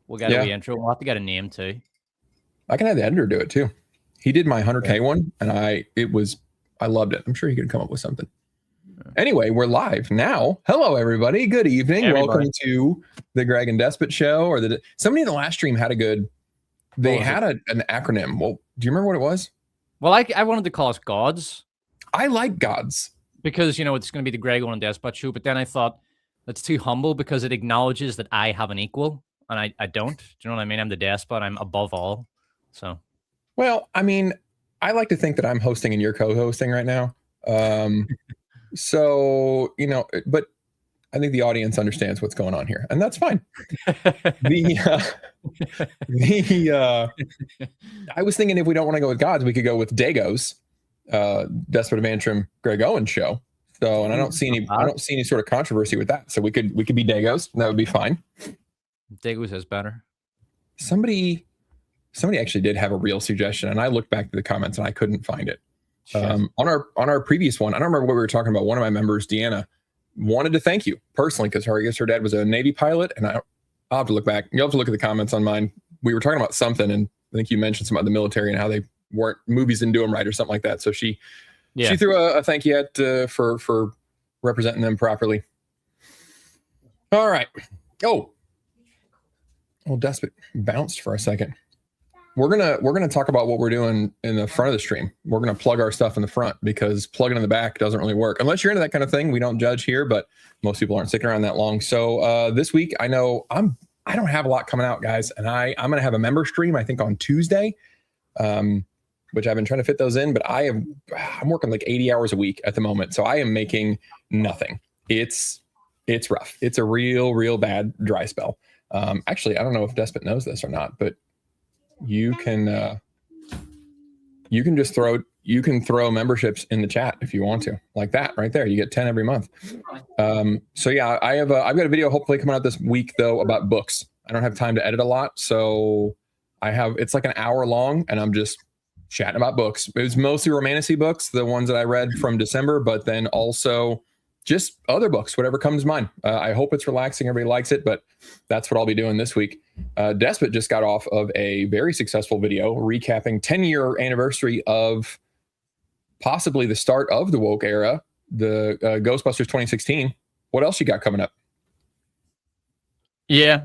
We'll get a wee intro. We'll have to get a name too. I can have the editor do it too. He did my 100K one, and I loved it. I'm sure he could come up with something. Anyway, we're live now. Hello, everybody. Good evening. Hey, welcome to the Greg and Despot show. Or somebody in the last stream had a good. They had an acronym. Well, do you remember what it was? Well, I wanted to call us Gods. I like Gods because it's going to be the Greg and Despot show. But then I thought that's too humble because it acknowledges that I have an equal, and I don't. Do you know what I mean? I'm the despot. I'm above all. So, well, I mean, I like to think that I'm hosting and you're co-hosting right now. So, but I think the audience understands what's going on here, and that's fine. I was thinking if we don't want to go with Gods, we could go with Dago's, Despot of Antrim, Greg Owen show. So, and I don't see any sort of controversy with that. So we could be Dago's, and that would be fine. Dago's is better. Somebody actually did have a real suggestion, and I looked back to the comments and I couldn't find it. On our previous one, I don't remember what we were talking about. One of my members, Deanna, wanted to thank you personally because I guess her dad was a Navy pilot, and I'll have to look back. You'll have to look at the comments on mine. We were talking about something, and I think you mentioned something about the military and how they weren't movies didn't do them right or something like that. So she threw a thank you at for representing them properly. All right. Oh, well, Despot bounced for a second. We're gonna talk about what we're doing in the front of the stream. We're gonna plug our stuff in the front because plugging in the back doesn't really work unless you're into that kind of thing. We don't judge here, but most people aren't sticking around that long. So this week, I know I don't have a lot coming out, guys, and I'm gonna have a member stream I think on Tuesday, which I've been trying to fit those in, but I'm working like 80 hours a week at the moment, so I am making nothing. It's rough. It's a real bad dry spell. Actually, I don't know if Despot knows this or not, but you can just throw memberships in the chat if you want to, like that right there. You get 10 every month. So yeah, I've got a video hopefully coming out this week though about books. I don't have time to edit a lot, so it's like an hour long, and I'm just chatting about books. It was mostly romantasy books, the ones that I read from December, but then also just other books, whatever comes to mind. I hope it's relaxing. Everybody likes it, but that's what I'll be doing this week. Despot just got off of a very successful video recapping 10-year anniversary of possibly the start of the woke era, the Ghostbusters 2016. What else you got coming up? Yeah.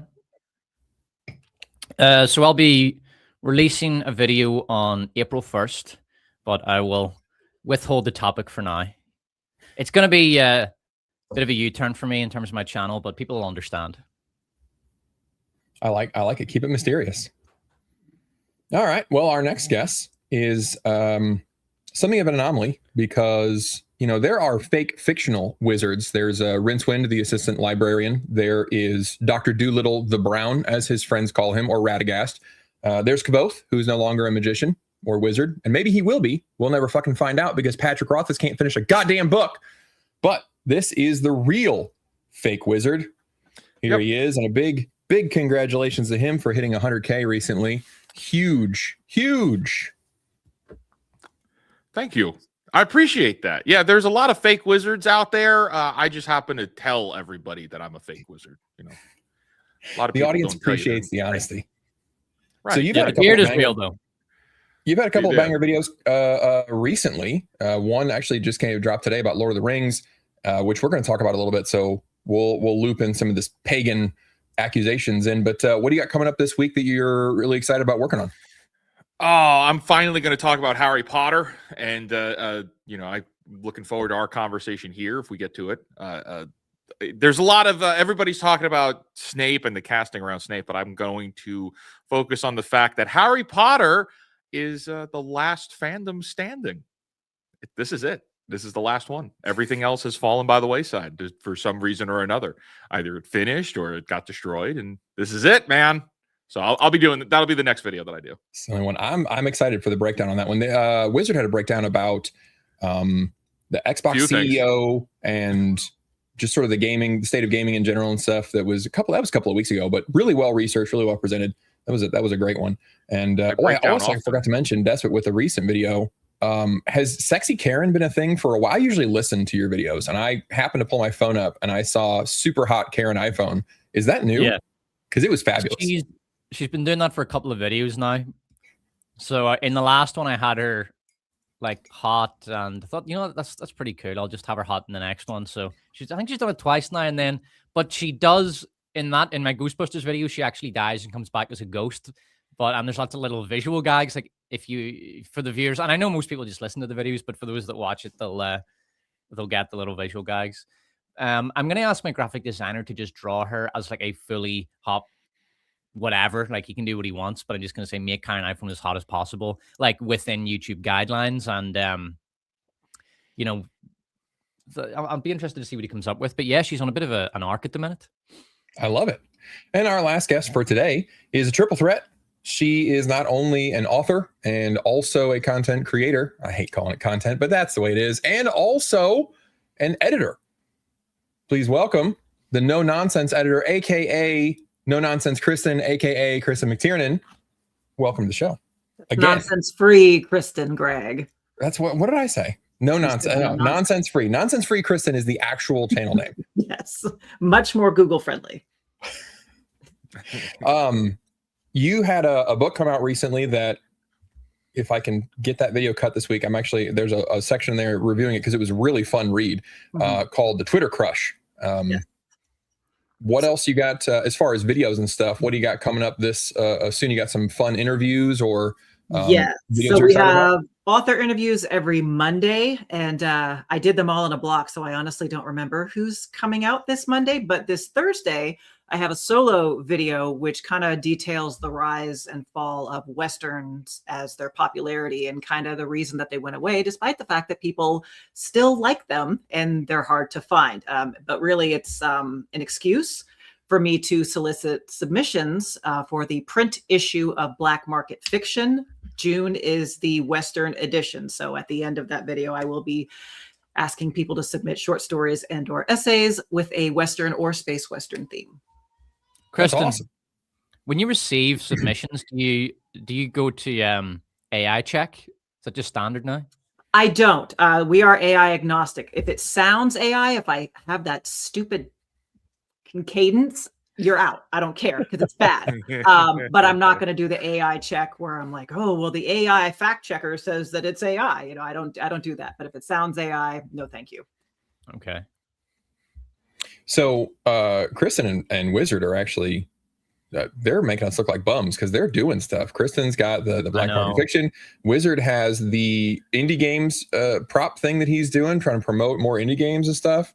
So I'll be releasing a video on April 1st, but I will withhold the topic for now. It's going to be a bit of a U-turn for me in terms of my channel, but people will understand. I like it. Keep it mysterious. All right. Well, our next guest is something of an anomaly because, there are fake fictional wizards. There's Rincewind, the assistant librarian. There is Dr. Doolittle the Brown, as his friends call him, or Radagast. There's Caboth, who's no longer a magician or wizard, and maybe he will be. We'll never fucking find out because Patrick Rothfuss can't finish a goddamn book. But this is the real fake wizard. Here he is, and a big congratulations to him for hitting 100K recently. Huge. Thank you. I appreciate that. Yeah, there's a lot of fake wizards out there. I just happen to tell everybody that I'm a fake wizard. A lot of the audience appreciates the honesty. Right. So you've had a beard is real though. You've had a couple of banger videos recently. One actually just dropped today about Lord of the Rings, which we're going to talk about a little bit. So we'll loop in some of this pagan accusations in. But what do you got coming up this week that you're really excited about working on? Oh, I'm finally going to talk about Harry Potter, and I'm looking forward to our conversation here if we get to it. There's a lot of everybody's talking about Snape and the casting around Snape, but I'm going to focus on the fact that Harry Potter is the last fandom standing. This is it. This is the last one. Everything else has fallen by the wayside for some reason or another. Either it finished or it got destroyed, and this is it, man. So I'll be doing that'll be the next video that I do. It's the only one. I'm excited for the breakdown on that one. The Wizard had a breakdown about the Xbox CEO and just sort of the state of gaming in general and stuff. That was a couple of weeks ago, but really well researched, really well presented. That was a great one. And I forgot to mention Despot with a recent video. Has Sexy Karen been a thing for a while? I usually listen to your videos, and I happened to pull my phone up and I saw Super Hot Karen iPhone. Is that new? Yeah, because it was fabulous. she's been doing that for a couple of videos now. So in the last one, I had her like hot, and I thought, that's pretty cool. I'll just have her hot in the next one. So I think she's done it twice now and then. But she does in my Ghostbusters video, she actually dies and comes back as a ghost. And there's lots of little visual gags, like for the viewers, and I know most people just listen to the videos, but for those that watch it, they'll get the little visual gags. I'm gonna ask my graphic designer to just draw her as like a fully hot whatever. Like, he can do what he wants, but I'm just gonna say make Karen iPhone as hot as possible, like within YouTube guidelines, and I'll be interested to see what he comes up with. But yeah, she's on a bit of an arc at the minute. I love it. And our last guest for today is a triple threat. She is not only an author and also a content creator. I hate calling it content, but that's the way it is. And also an editor. Please welcome the No Nonsense editor, aka No Nonsense Kristin, aka Kristin McTiernan. Welcome to the show. Again, nonsense-free Kristin Gregg. That's what did I say? No nonsense. No, nonsense-free. Nonsense-free Kristin is the actual channel name. Yes, much more Google friendly. You had a book come out recently that, if I can get that video cut this week, there's a section there reviewing it because it was a really fun read, called The Twitter Crush. Yes. What else you got as far as videos and stuff? What do you got coming up this soon? You got some fun interviews or yeah. So we have author interviews every Monday, and I did them all in a block, so I honestly don't remember who's coming out this Monday. But this Thursday, I have a solo video which kind of details the rise and fall of Westerns as their popularity and kind of the reason that they went away, despite the fact that people still like them and they're hard to find. But really, it's an excuse for me to solicit submissions for the print issue of Black Market Fiction. June is the Western edition. So at the end of that video, I will be asking people to submit short stories and or essays with a Western or space Western theme. Kristin, awesome. When you receive submissions, do you go to AI check? Is that just standard now? I don't. We are AI agnostic. If it sounds AI, if I have that stupid cadence, you're out. I don't care because it's bad. But I'm not going to do the AI check where I'm like, oh, well, the AI fact checker says that it's AI. I don't do that. But if it sounds AI, no, thank you. Okay. So Kristin and Wizard are actually they're making us look like bums because they're doing stuff. Kristin's got the Black Market Fiction. Wizard has the indie games prop thing that he's doing, trying to promote more indie games and stuff.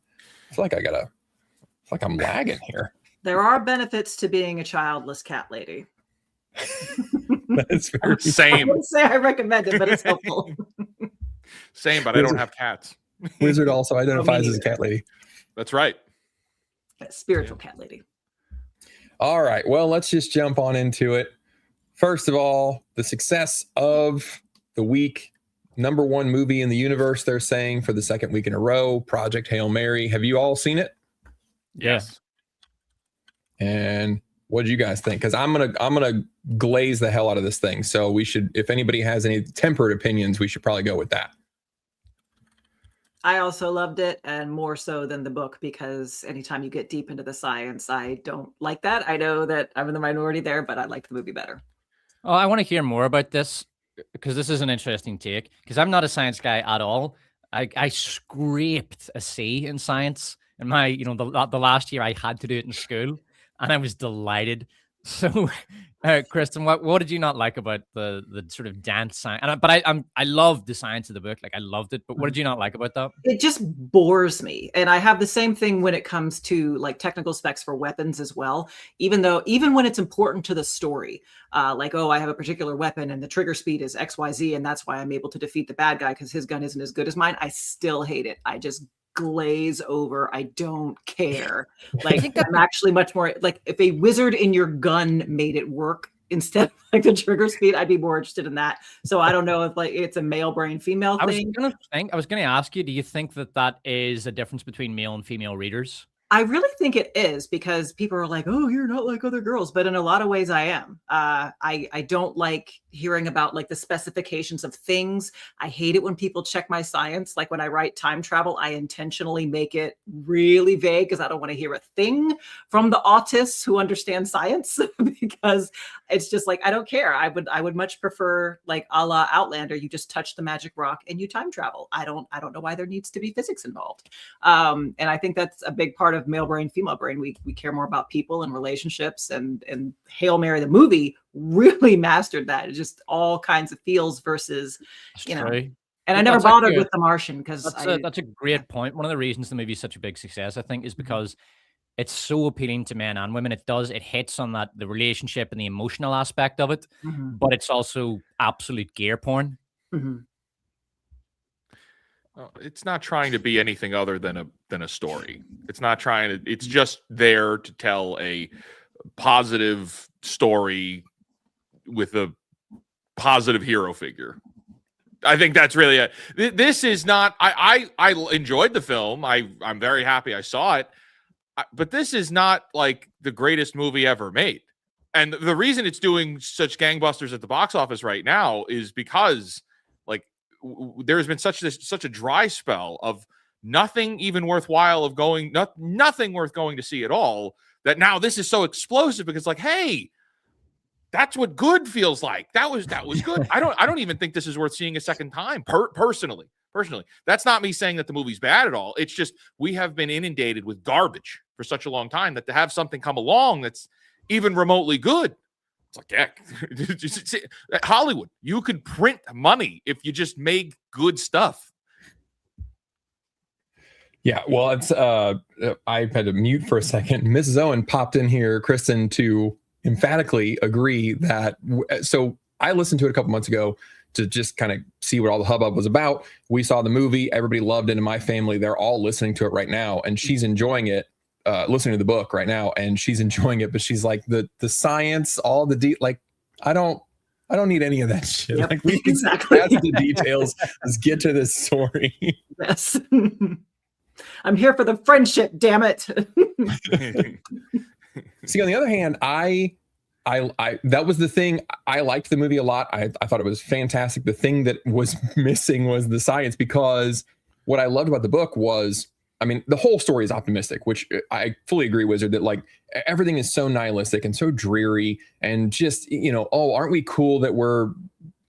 I feel like I'm lagging here. There are benefits to being a childless cat lady. That's very same. I wouldn't say I recommend it, but it's helpful. Same, but I don't have cats. Wizard also identifies as a cat lady. That's right. A spiritual cat lady. All right. Well, let's just jump on into it. First of all, the success of the week. #1 movie in the universe, they're saying, for the second week in a row, Project Hail Mary. Have you all seen it? Yes. And what did you guys think? Because I'm gonna glaze the hell out of this thing. So we should, if anybody has any tempered opinions, we should probably go with that. I also loved it, and more so than the book, because anytime you get deep into the science, I don't like that. I know that I'm in the minority there, but I liked the movie better. Oh, I want to hear more about this because this is an interesting take. Because I'm not a science guy at all. I scraped a C in science in my, the last year I had to do it in school, and I was delighted. So, Kristin, what did you not like about the sort of dance science? I loved the science of the book, like I loved it. But what did you not like about that? It just bores me, and I have the same thing when it comes to like technical specs for weapons as well. Even when it's important to the story, like, oh, I have a particular weapon and the trigger speed is XYZ, and that's why I'm able to defeat the bad guy because his gun isn't as good as mine. I still hate it. I just glaze over. I don't care. Like, I'm actually much more like, if a wizard in your gun made it work instead of like the trigger speed, I'd be more interested in that. So I don't know if like it's a male brain female thing. I was gonna ask you, do you think that is a difference between male and female readers? I really think it is, because people are like, oh, you're not like other girls. But in a lot of ways I am. I don't like hearing about like the specifications of things. I hate it when people check my science. Like when I write time travel, I intentionally make it really vague because I don't want to hear a thing from the autists who understand science because it's just like, I don't care. I would much prefer like a la Outlander. You just touch the magic rock and you time travel. I don't know why there needs to be physics involved. And I think that's a big part of male brain, female brain. We care more about people and relationships, and Hail Mary, the movie, really mastered that. It's just all kinds of feels versus, you know, and I never bothered with The Martian because that's a great point. One of the reasons the movie is such a big success, I think, is because it's so appealing to men and women. It hits on that, the relationship and the emotional aspect of it, but it's also absolute gear porn. It's not trying to be anything other than a story. It's not trying to. It's just there to tell a positive story with a positive hero figure. I think that's really it. This is not. I enjoyed the film. I'm very happy I saw it, but this is not like the greatest movie ever made. And the reason it's doing such gangbusters at the box office right now is because there's been such a dry spell of nothing even worthwhile of going, nothing worth going to see at all, that now this is so explosive because like, hey, that's what good feels like. That was good. I don't even think this is worth seeing a second time. Personally, that's not me saying that the movie's bad at all. It's just we have been inundated with garbage for such a long time that to have something come along that's even remotely good, it's like, yeah, Hollywood, you could print money if you just make good stuff. Yeah, well, it's I had to mute for a second. Mrs. Owen popped in here, Kristin, to emphatically agree that. So I listened to it a couple months ago to just kind of see what all the hubbub was about. We saw the movie, everybody loved it in my family. They're all listening to it right now, and she's enjoying it. Listening to the book right now, and she's enjoying it, but she's like the science, all the like I don't need any of that shit. Yep, like we exactly. That's the details. Let's get to this story. Yes. I'm here for the friendship, damn it. See, on the other hand, I that was the thing. I liked the movie a lot. I thought it was fantastic. The thing that was missing was the science, because what I loved about the book was, I mean, the whole story is optimistic, which I fully agree, Wizard, that like everything is so nihilistic and so dreary and just, you know, oh, aren't we cool that we're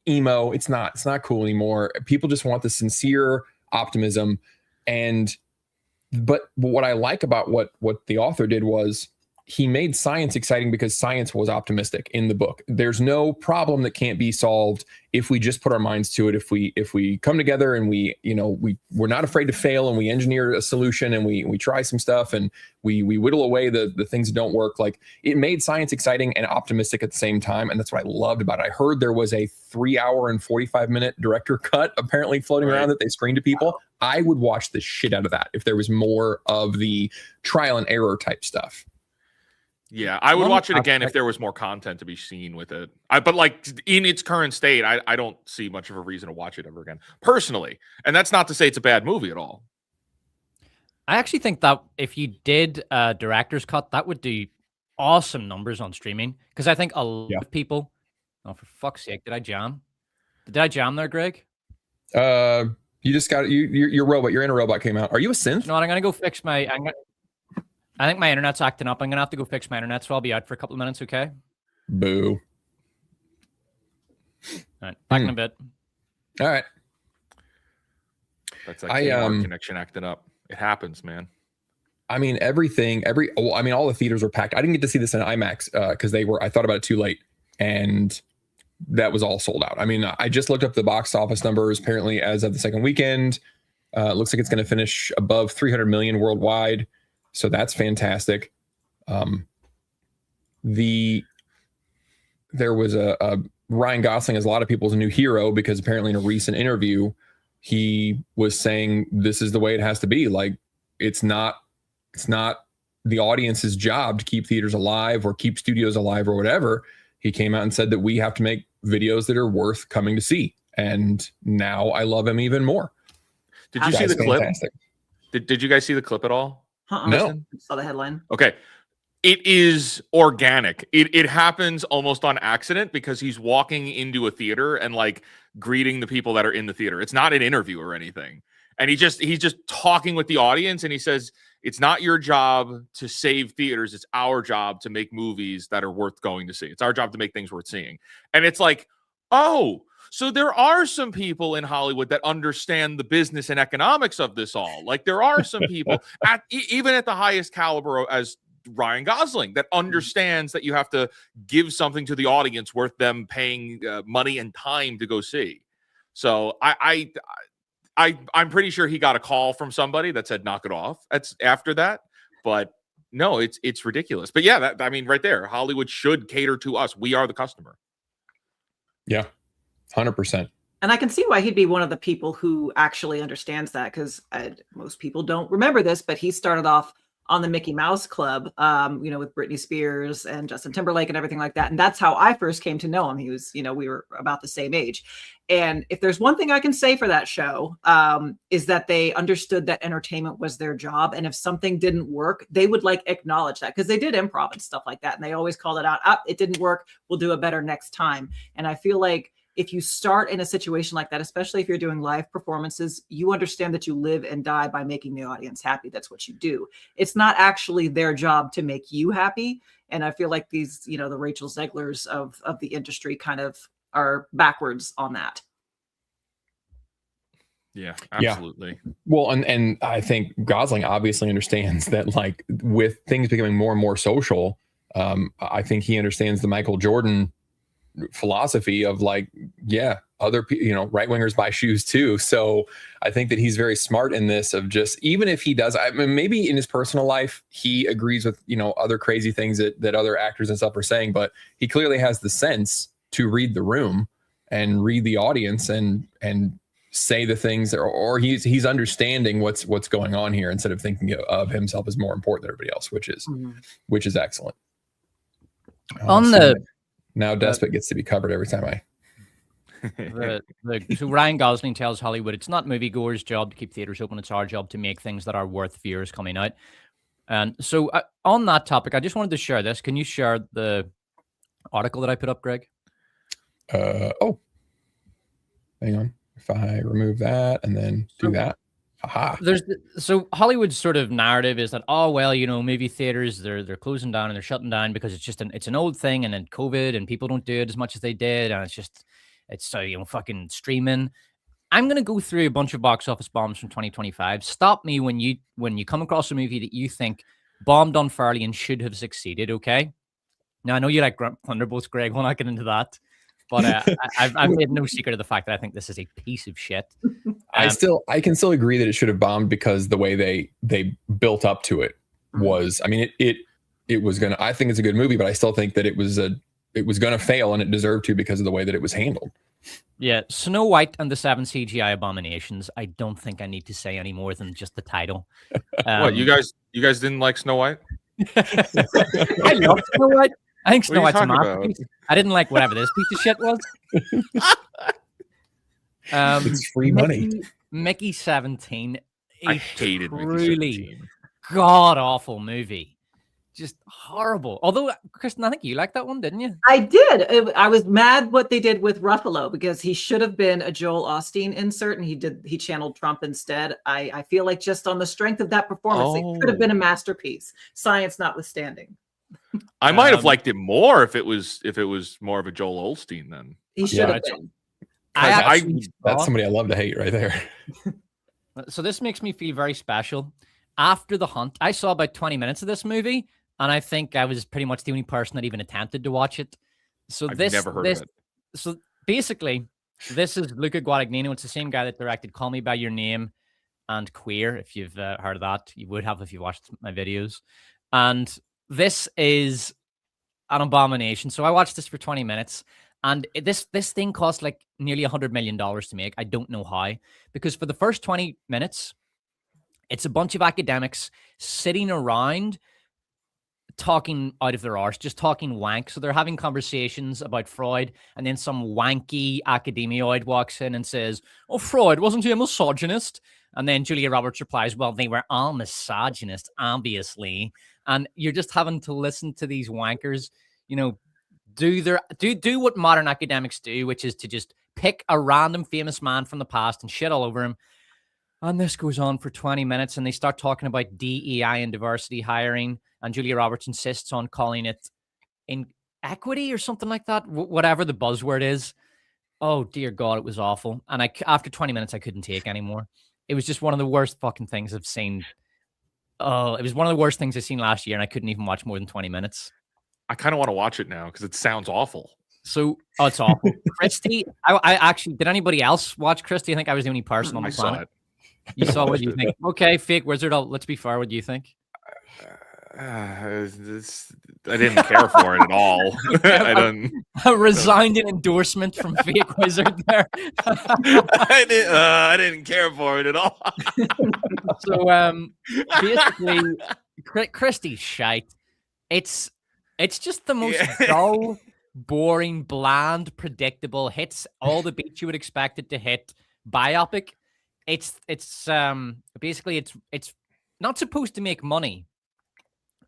emo? It's not cool anymore. People just want the sincere optimism. But what I like about what the author did was he made science exciting because science was optimistic in the book. There's no problem that can't be solved if we just put our minds to it. If we come together and we're not afraid to fail and we engineer a solution and we try some stuff and we whittle away the things that don't work. Like, it made science exciting and optimistic at the same time. And that's what I loved about it. I heard there was a 3-hour and 45-minute director cut apparently floating around that they screened to people. I would watch the shit out of that if there was more of the trial and error type stuff. Yeah, I would watch it again if there was more content to be seen with it. But like in its current state, I don't see much of a reason to watch it ever again, personally. And that's not to say it's a bad movie at all. I actually think that if you did a director's cut, that would do awesome numbers on streaming. Because I think a lot of people, oh, for fuck's sake, did I jam? Did I jam there, Greg? You just got your robot. Your inner robot came out. Are you a synth? No, I'm gonna go fix my. I think my internet's acting up. I'm gonna have to go fix my internet, so I'll be out for a couple of minutes. Okay. Boo. All right, back in a bit. All right. That's that Kmart connection acting up. It happens, man. I mean, all the theaters were packed. I didn't get to see this in IMAX because I thought about it too late, and that was all sold out. I mean, I just looked up the box office numbers. Apparently, as of the second weekend, it looks like it's going to finish above 300 million worldwide. So that's fantastic. There was a Ryan Gosling, as a lot of people's new hero, because apparently in a recent interview, he was saying this is the way it has to be. Like, it's not the audience's job to keep theaters alive or keep studios alive or whatever. He came out and said that we have to make videos that are worth coming to see. And now I love him even more. Did you see the clip? Did you guys see the clip at all? No. Kristin? Saw the headline. Okay. It is organic. It happens almost on accident because he's walking into a theater and like greeting the people that are in the theater. It's not an interview or anything. And he's just talking with the audience, and he says, it's not your job to save theaters. It's our job to make movies that are worth going to see. It's our job to make things worth seeing. And it's like, oh, so there are some people in Hollywood that understand the business and economics of this all. Like there are some people even at the highest caliber as Ryan Gosling that understands that you have to give something to the audience worth them paying money and time to go see. So I'm pretty sure he got a call from somebody that said knock it off. That's after that, but no, it's ridiculous. But yeah, I mean, right there, Hollywood should cater to us. We are the customer. Yeah, 100%. And I can see why he'd be one of the people who actually understands that, because most people don't remember this, but he started off on the Mickey Mouse Club, with Britney Spears and Justin Timberlake and everything like that. And that's how I first came to know him. He was, we were about the same age. And if there's one thing I can say for that show, is that they understood that entertainment was their job. And if something didn't work, they would like acknowledge that, because they did improv and stuff like that. And they always called it out. It didn't work. We'll do it better next time. And I feel like if you start in a situation like that, especially if you're doing live performances, you understand that you live and die by making the audience happy. That's what you do. It's not actually their job to make you happy. And I feel like these, the Rachel Zeglers of the industry kind of are backwards on that. Yeah, absolutely. Yeah. Well, and I think Gosling obviously understands that, like, with things becoming more and more social, I think he understands the Michael Jordan philosophy of like, yeah, other people, right wingers buy shoes too. So I think that he's very smart in this of just, even if he does, I mean, maybe in his personal life, he agrees with, other crazy things that other actors and stuff are saying, but he clearly has the sense to read the room and read the audience and say the things, or he's understanding what's going on here instead of thinking of himself as more important than everybody else, which is excellent. Now Despot gets to be covered every time So Ryan Gosling tells Hollywood it's not moviegoers' job to keep theaters open. It's our job to make things that are worth viewers coming out. And so on that topic, I just wanted to share this. Can you share the article that I put up, Greg? Hang on. If I remove that and then do that. Aha. So Hollywood's sort of narrative is that, movie theaters, they're closing down and they're shutting down because it's an old thing, and then COVID and people don't do it as much as they did, and it's fucking streaming. I'm gonna go through a bunch of box office bombs from 2025. Stop me when you come across a movie that you think bombed unfairly and should have succeeded. Okay. Now I know you like Thunderbolts, Greg. We'll not get into that. But I've made no secret of the fact that I think this is a piece of shit. I can still agree that it should have bombed, because the way they built up to it was, I mean, it was gonna. I think it's a good movie, but I still think that it was gonna fail, and it deserved to because of the way that it was handled. Yeah, Snow White and the 7 CGI Abominations. I don't think I need to say any more than just the title. What, you guys didn't like Snow White? I love Snow White. I think Snow White's a masterpiece. I didn't like whatever this piece of shit was. It's free money. Mickey 17. I hated Mickey 17. God-awful movie. Just horrible. Although, Kristin, I think you liked that one, didn't you? I did. I was mad what they did with Ruffalo, because he should have been a Joel Osteen insert, and he channeled Trump instead. I feel like just on the strength of that performance, it could have been a masterpiece, science notwithstanding. I might have liked it more if it was more of a Joel Osteen then. He should have been. That's somebody I love to hate right there. So this makes me feel very special. After The Hunt, I saw about 20 minutes of this movie, and I think I was pretty much the only person that even attempted to watch it. So I've never heard of it. So basically, this is Luca Guadagnino. It's the same guy that directed Call Me by Your Name and Queer. If you've heard of that, you would have if you watched my videos. And this is an abomination. So I watched this for 20 minutes, and this thing cost like nearly $100 million to make. I don't know how, because for the first 20 minutes, it's a bunch of academics sitting around talking out of their arse, just talking wank. So they're having conversations about Freud, and then some wanky academioid walks in and says, "Oh, Freud, wasn't he a misogynist?" And then Julia Roberts replies, well, they were all misogynist, obviously. And you're just having to listen to these wankers, do what modern academics do, which is to just pick a random famous man from the past and shit all over him. And this goes on for 20 minutes, and they start talking about DEI and diversity hiring, and Julia Roberts insists on calling it equity or something like that, whatever the buzzword is. Oh, dear God, it was awful. And after 20 minutes, I couldn't take anymore. It was just one of the worst fucking things I've seen. Oh, it was one of the worst things I've seen last year, and I couldn't even watch more than 20 minutes. I kind of want to watch it now because it sounds awful. So, it's awful. Christy, I actually, did anybody else watch Christy? I think I was the only person on the planet. Saw it. You saw what you think? Okay, fake wizard. Let's be fair. What do you think? I didn't care for it at all. I don't. A resigned endorsement from fake wizard there. I didn't care for it at all. So basically, Christy's shite. It's just the most dull, boring, bland, predictable, hits all the beats you would expect it to hit biopic. It's basically it's not supposed to make money.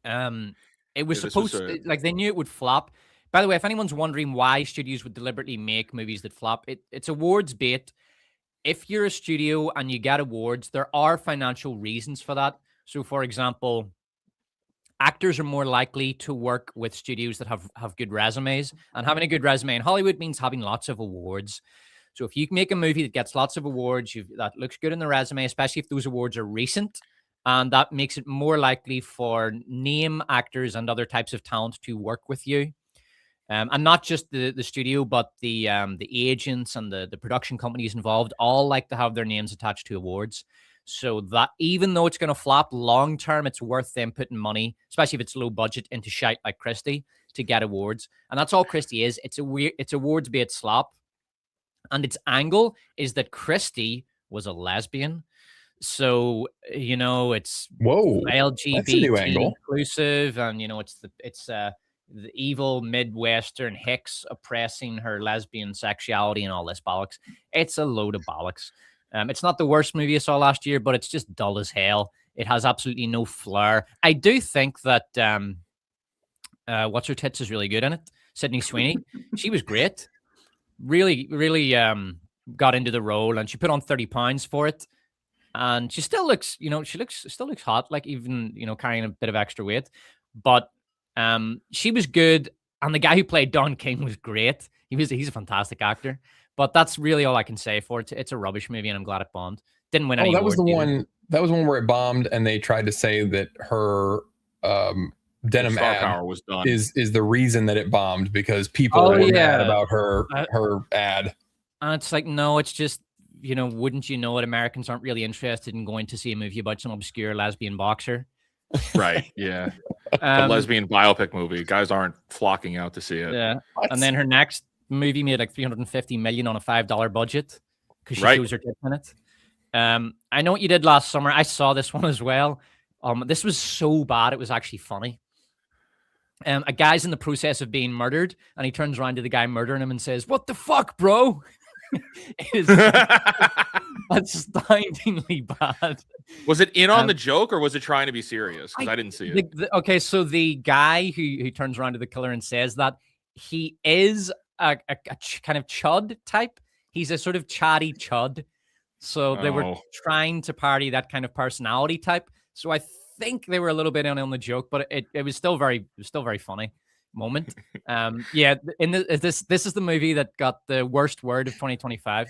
It was supposed to, like, they knew it would flop. By the way, if anyone's wondering why studios would deliberately make movies that flop, it's awards bait. If you're a studio and you get awards, there are financial reasons for that. So, for example, actors are more likely to work with studios that have good resumes, and having a good resume in Hollywood means having lots of awards. So if you make a movie that gets lots of awards, that looks good in the resume, especially if those awards are recent, and that makes it more likely for name actors and other types of talent to work with you. And not just the studio, but the agents and the production companies involved all like to have their names attached to awards. So that even though it's going to flop long term, it's worth them putting money, especially if it's low budget, into shite like Christie to get awards. And that's all Christie is. It's awards bait slop. And its angle is that Christie was a lesbian. So, it's LGBT inclusive, and it's the evil Midwestern hicks oppressing her lesbian sexuality and all this bollocks. It's a load of bollocks. It's not the worst movie I saw last year, but it's just dull as hell. It has absolutely no flair. I do think that what's her tits is really good in it. Sydney Sweeney, she was great. Really, really got into the role, and she put on 30 pounds for it. And she still looks, still looks hot, like even, carrying a bit of extra weight. But she was good. And the guy who played Don King was great. He's a fantastic actor. But that's really all I can say for it. It's a rubbish movie, and I'm glad it bombed. Didn't win any. That was the one. That was one where it bombed, and they tried to say that her denim ad was done. is the reason that it bombed, because people were mad about her ad. And it's like, no, it's just, wouldn't you know it? Americans aren't really interested in going to see a movie about some obscure lesbian boxer. Right. Yeah. A lesbian biopic movie. Guys aren't flocking out to see it. Yeah. And then her next movie made like $350 million on a $5 budget because she shows her tits in it. I know what you did last summer. I saw this one as well. This was so bad it was actually funny. A guy's in the process of being murdered, and he turns around to the guy murdering him and says, "What the fuck, bro?" It is astoundingly bad. Was it in on the joke, or was it trying to be serious? Because I didn't see it. Okay, so the guy who turns around to the killer and says that, he is a kind of chud type. He's a sort of chatty chud. So they were trying to parody that kind of personality type. So I think they were a little bit in on the joke, but it was still very funny moment. This is the movie that got the worst word of 2025.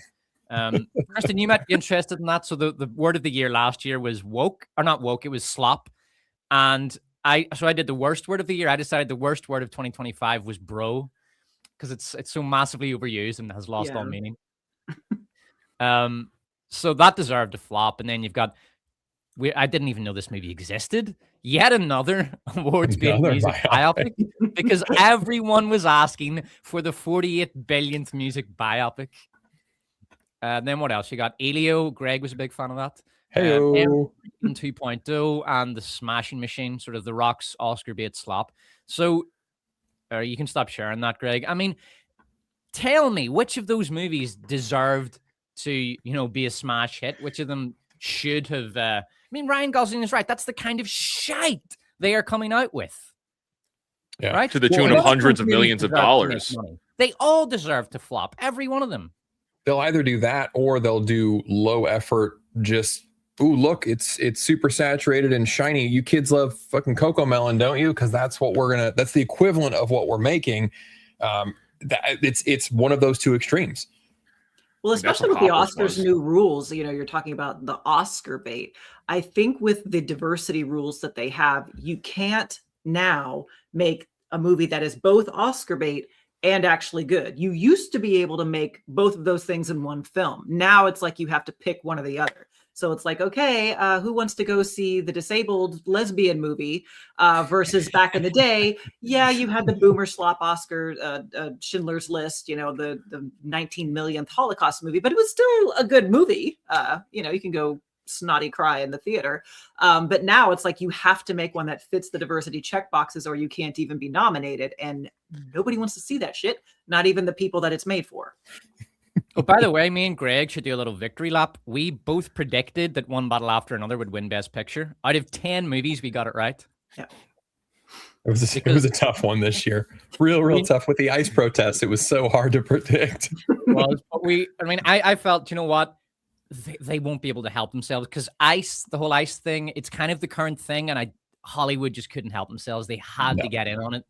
Kristin, you might be interested in that. So the word of the year last year was woke, or not woke, it was slop. And I did the worst word of the year. I decided the worst word of 2025 was bro, because it's so massively overused and has lost all meaning. So that deserved a flop. And then you've got, I didn't even know this movie existed. Yet another awards-based music biopic, because everyone was asking for the 48 billionth music biopic. Then what else? You got Elio. Greg was a big fan of that. Hey, 2.0 and The Smashing Machine, sort of The Rock's Oscar bait slop. So you can stop sharing that, Greg. I mean, tell me which of those movies deserved to, be a smash hit. Which of them should have. I mean, Ryan Gosling is right. That's the kind of shite they are coming out with. Yeah. Right? To the tune of hundreds of millions of dollars. They all deserve to flop. Every one of them. They'll either do that or they'll do low effort, just, ooh, look, it's super saturated and shiny. You kids love fucking Cocoa Melon, don't you? Because that's the equivalent of what we're making. It's one of those two extremes. Well, especially with the Oscars' new rules, you're talking about the Oscar bait. I think with the diversity rules that they have, you can't now make a movie that is both Oscar bait and actually good. You used to be able to make both of those things in one film. Now it's like you have to pick one or the other. So it's like, okay, who wants to go see the disabled lesbian movie versus back in the day? Yeah, you had the boomer slop Oscar, Schindler's List, the 19 millionth Holocaust movie, but it was still a good movie. You can go snotty cry in the theater. But now it's like you have to make one that fits the diversity check boxes or you can't even be nominated. And nobody wants to see that shit, not even the people that it's made for. Oh, by the way, me and Greg should do a little victory lap. We both predicted that One Battle After Another would win Best Picture. Out of 10 movies, we got it right. Yeah. It was a tough one this year. Real tough with the ICE protests. It was so hard to predict. But I felt, you know what? They won't be able to help themselves because the whole ICE thing, it's kind of the current thing. And Hollywood just couldn't help themselves. They had to get in on it.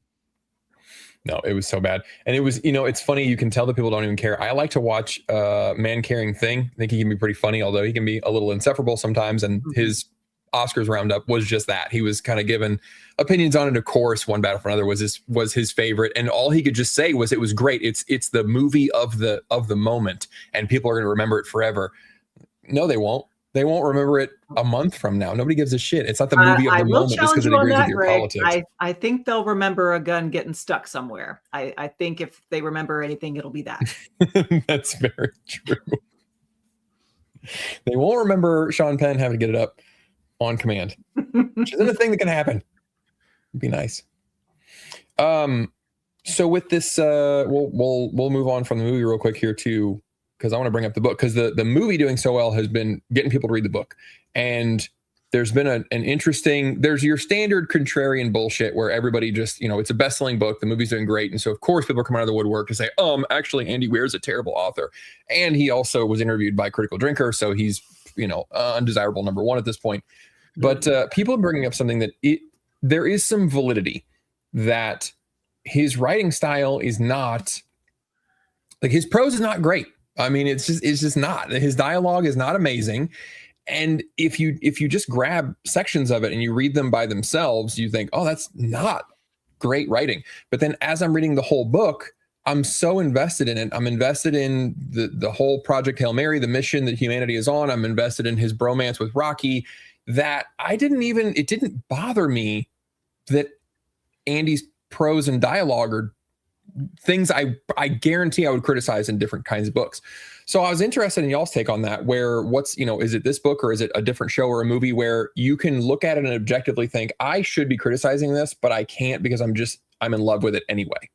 No, it was so bad. And it was, it's funny. You can tell that people don't even care. I like to watch Man Carrying Thing. I think he can be pretty funny, although he can be a little insufferable sometimes. And his Oscars roundup was just that. He was kind of given opinions on it. Of course, One Battle for Another was his favorite. And all he could just say was it was great. It's the movie of the moment. And people are going to remember it forever. No, they won't. They won't remember it a month from now. Nobody gives a shit. It's not the movie of the moment just because it agrees with your politics. I think they'll remember a gun getting stuck somewhere. I think if they remember anything, it'll be that. That's very true. They won't remember Sean Penn having to get it up on command, which isn't a thing that can happen. It'd be nice. So with this, we'll move on from the movie real quick here too, because I want to bring up the book, because the movie doing so well has been getting people to read the book. And there's been an interesting, there's your standard contrarian bullshit where everybody just, it's a best-selling book. The movie's doing great. And so of course people come out of the woodwork to say, actually Andy Weir is a terrible author. And he also was interviewed by Critical Drinker. So he's, undesirable number one at this point. But people are bringing up something that there is some validity that his writing style is not, like, his prose is not great. I mean, it's just not. His dialogue is not amazing. And if you just grab sections of it and you read them by themselves, you think, oh, that's not great writing. But then as I'm reading the whole book, I'm so invested in it. I'm invested in the whole Project Hail Mary, the mission that humanity is on. I'm invested in his bromance with Rocky, that it didn't bother me that Andy's prose and dialogue are things I guarantee I would criticize in different kinds of books. So I was interested in y'all's take on that, where is it this book or is it a different show or a movie where you can look at it and objectively think, I should be criticizing this, but I can't because I'm in love with it anyway.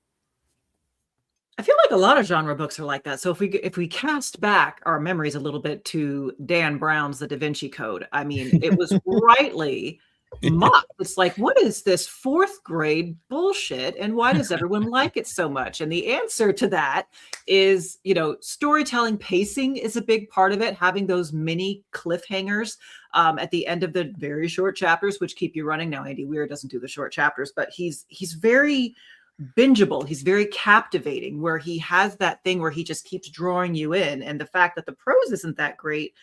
I feel like a lot of genre books are like that. So if we cast back our memories a little bit to Dan Brown's The Da Vinci Code, I mean, it was rightly mocked. It's like, what is this fourth grade bullshit? And why does everyone like it so much? And the answer to that is, storytelling pacing is a big part of it. Having those mini cliffhangers at the end of the very short chapters, which keep you running. Now, Andy Weir doesn't do the short chapters, but he's very bingeable. He's very captivating, where he has that thing where he just keeps drawing you in. And the fact that the prose isn't that great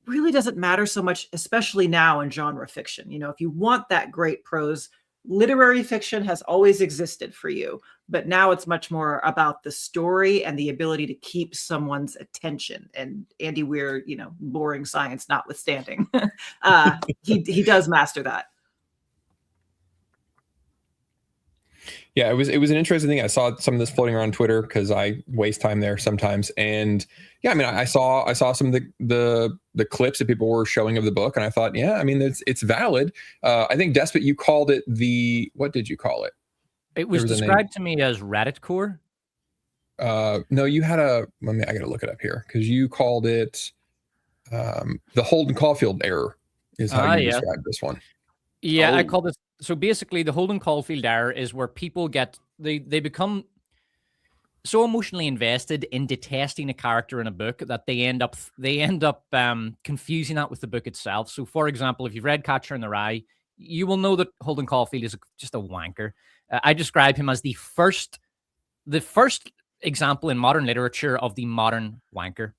really doesn't matter so much, especially now in genre fiction. If you want that great prose, literary fiction has always existed for you, but now it's much more about the story and the ability to keep someone's attention. And Andy Weir, boring science notwithstanding, he does master that. Yeah, it was an interesting thing. I saw some of this floating around Twitter because I waste time there sometimes. And yeah, I mean, I saw some of the clips that people were showing of the book, and I thought, yeah, I mean, it's valid. I think Despot, you called it what did you call it? It was described to me as Reddit-core. No, you had I got to look it up here because you called it. The Holden Caulfield error is how you yeah. describe this one. Yeah, I call this. So basically, the Holden Caulfield error is where people they become so emotionally invested in detesting a character in a book that they end up confusing that with the book itself. So, for example, if you've read Catcher in the Rye, you will know that Holden Caulfield is just a wanker. I describe him as the first example in modern literature of the modern wanker.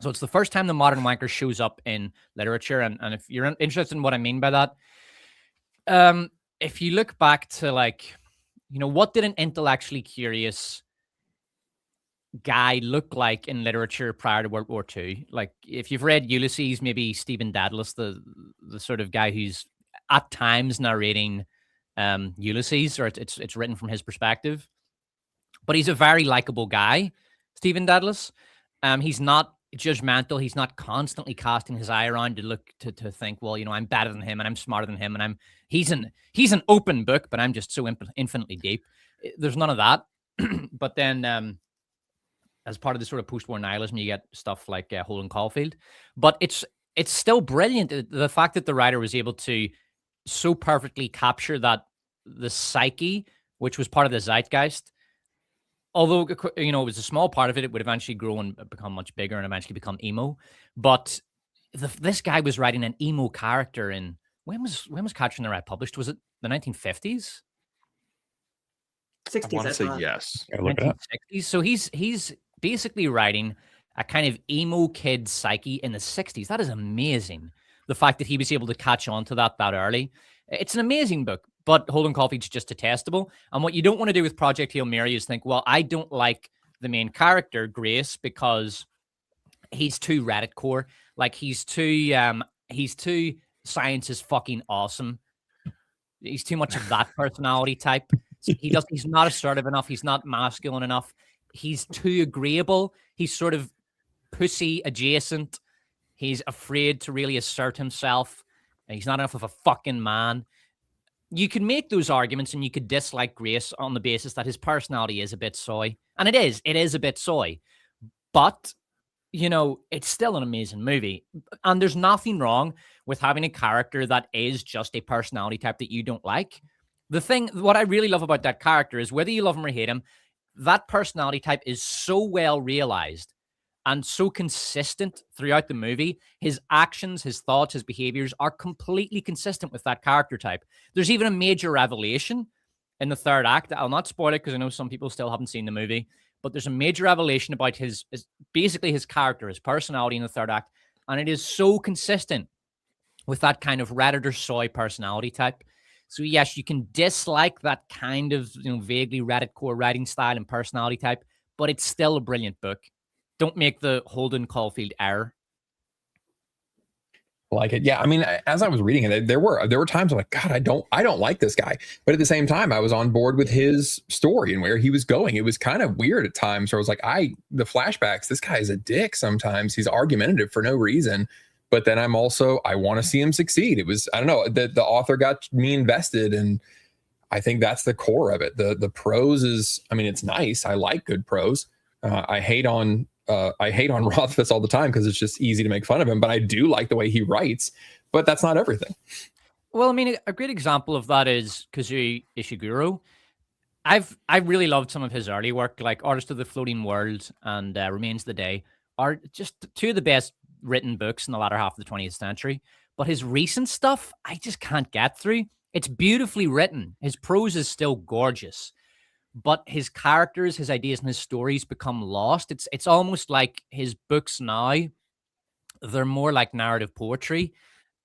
So it's the first time the modern wanker shows up in literature. And if you're interested in what I mean by that, if you look back to, like, what did an intellectually curious guy look like in literature prior to World War II? Like, if you've read Ulysses, maybe Stephen Dedalus, the sort of guy who's at times narrating Ulysses, or it's written from his perspective. But he's a very likable guy, Stephen Dedalus. He's not judgmental. He's not constantly casting his eye around to look to think, well, I'm better than him and I'm smarter than him, and he's an open book, but I'm just so infinitely deep. There's none of that. But then as part of the sort of post-war nihilism, you get stuff like Holden Caulfield. But it's still brilliant. The fact that the writer was able to so perfectly capture that the psyche, which was part of the zeitgeist, although it was a small part of it, it would eventually grow and become much bigger and eventually become emo. But this guy was writing an emo character in when was Catcher in the Rye published? Was it the 1950s? 60s. I want to say yes. 1960s. So he's basically writing a kind of emo kid psyche in the 60s. That is amazing. The fact that he was able to catch on to that early. It's an amazing book, but Holden Caulfield's just detestable. And what you don't want to do with Project Hail Mary is think, well, I don't like the main character, Grace, because he's too Reddit core. Like, he's too science is fucking awesome. He's too much of that personality type. He's not assertive enough. He's not masculine enough. He's too agreeable. He's sort of pussy adjacent. He's afraid to really assert himself. He's not enough of a fucking man. You could make those arguments and you could dislike Grace on the basis that his personality is a bit soy. And it is a bit soy. But, it's still an amazing movie. And there's nothing wrong with having a character that is just a personality type that you don't like. What I really love about that character is, whether you love him or hate him, that personality type is so well realized and so consistent throughout the movie. His actions, his thoughts, his behaviors are completely consistent with that character type. There's even a major revelation in the third act. I'll not spoil it because I know some people still haven't seen the movie, but there's a major revelation about basically his character, his personality in the third act. And it is so consistent with that kind of Redditor soy personality type. So yes, you can dislike that kind of vaguely Reddit core writing style and personality type, but it's still a brilliant book. Don't make the Holden Caulfield error. Like it. Yeah. I mean, as I was reading it, there were times I'm like, God, I don't like this guy. But at the same time, I was on board with his story and where he was going. It was kind of weird at times where I was like, the flashbacks, this guy is a dick sometimes. He's argumentative for no reason. But then I want to see him succeed. It was, I don't know, the author got me invested, and I think that's the core of it. The prose is, I mean, it's nice. I like good prose. I hate on Rothfuss all the time because it's just easy to make fun of him, but I do like the way he writes, but that's not everything. Well, I mean, a great example of that is Kazuo Ishiguro. I've really loved some of his early work, like Artist of the Floating World and Remains of the Day, are just two of the best written books in the latter half of the 20th century. But his recent stuff, I just can't get through. It's beautifully written. His prose is still gorgeous, but his characters, his ideas, and his stories become lost. It's almost like his books now, they're more like narrative poetry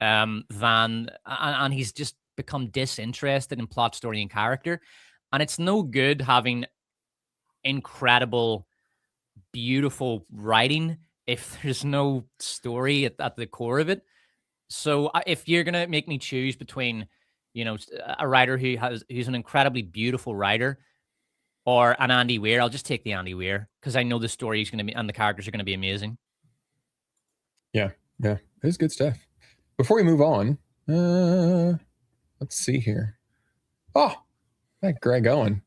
and he's just become disinterested in plot, story, and character. And it's no good having incredible, beautiful writing if there's no story at the core of it. So if you're going to make me choose between, a writer who's an incredibly beautiful writer or an Andy Weir, I'll just take the Andy Weir because I know the story is going to be and the characters are going to be amazing. Yeah, it's good stuff. Before we move on, let's see here. Oh, that Greg Owen,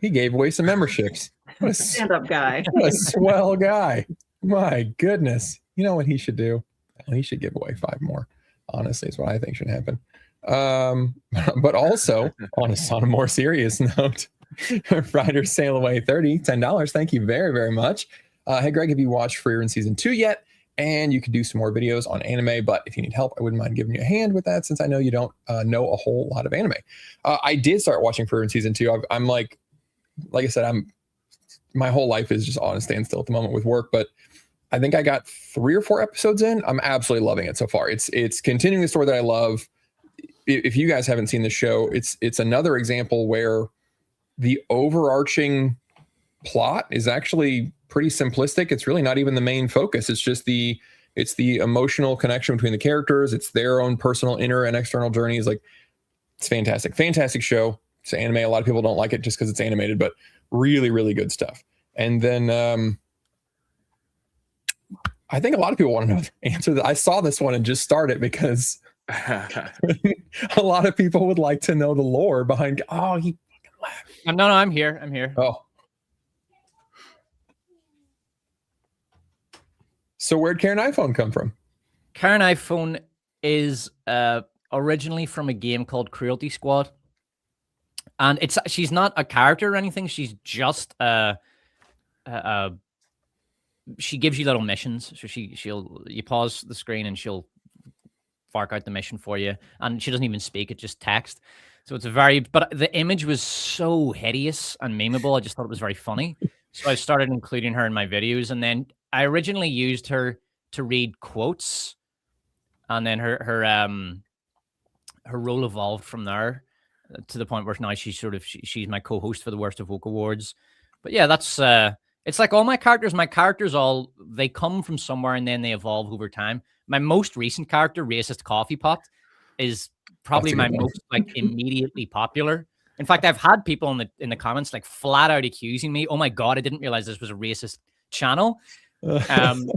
he gave away some memberships. Stand-up guy. What a swell guy. My goodness. You know what he should do? Well, he should give away 5 more. Honestly, is what I think should happen. But also on a more serious note, Riders Sail Away 30, $10. Thank you very, very much. Hey, Greg, have you watched Frieren Season 2 yet? And you could do some more videos on anime, but if you need help, I wouldn't mind giving you a hand with that, since I know you don't know a whole lot of anime. I did start watching Frieren Season 2. I'm like I said, my whole life is just on a standstill at the moment with work, but I think I got 3 or 4 episodes in. I'm absolutely loving it so far. It's continuing the story that I love. If you guys haven't seen the show, it's another example where the overarching plot is actually pretty simplistic. It's really not even the main focus. It's just the emotional connection between the characters. It's their own personal inner and external journeys. Like, it's fantastic show. It's anime. A lot of people don't like it just because it's animated, but really, really good stuff. And then I think a lot of people want to know the answer. I saw this one and just started because a lot of people would like to know the lore behind. Oh, he fucking laughed. No, I'm here. Oh. So where'd Karen iPhone come from? Karen iPhone is originally from a game called Cruelty Squad. And she's not a character or anything. She's just she gives you little missions. So you pause the screen and she'll fark out the mission for you. And she doesn't even speak, it's just text. So but the image was so hideous and memeable. I just thought it was very funny. So I started including her in my videos, and then I originally used her to read quotes, and then her role evolved from there to the point where now she's she's my co-host for the Worst of Woke Awards. But yeah, that's it's like all my characters. My characters they come from somewhere and then they evolve over time. My most recent character, Racist Coffee Pot, is probably my most immediately popular. In fact, I've had people in the comments flat out accusing me. Oh my God, I didn't realize this was a racist channel. And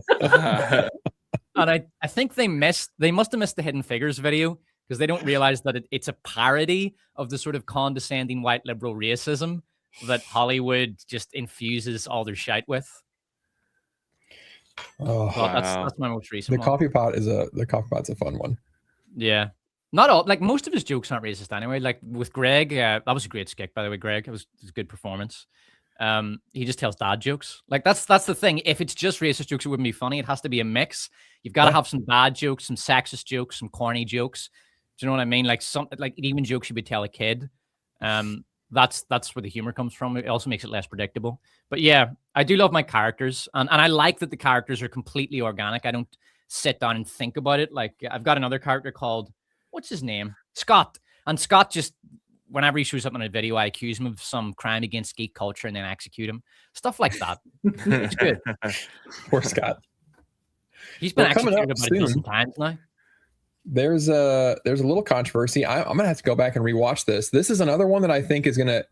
I think they must have missed the Hidden Figures video, because they don't realize that it's a parody of the sort of condescending white liberal racism that Hollywood just infuses all their shite with. Oh, that's my most recent. The coffee pot's a fun one. Yeah. Not all, most of his jokes aren't racist anyway. Like with Greg, that was a great skit, by the way, Greg. It was a good performance. He just tells dad jokes. That's the thing. If it's just racist jokes, it wouldn't be funny. It has to be a mix. You've got to have some bad jokes, some sexist jokes, some corny jokes. Do you know what I mean? Even jokes you would tell a kid. That's where the humor comes from. It also makes it less predictable. But yeah, I do love my characters, and I like that the characters are completely organic. I don't sit down and think about it. Like, I've got another character called, what's his name? Scott. And Scott just, whenever he shows up in a video, I accuse him of some crime against geek culture and then execute him. Stuff like that. It's good. Poor Scott. He's been executed about a dozen times now. There's a little controversy. I'm gonna have to go back and rewatch this. This is another one that I think it's gonna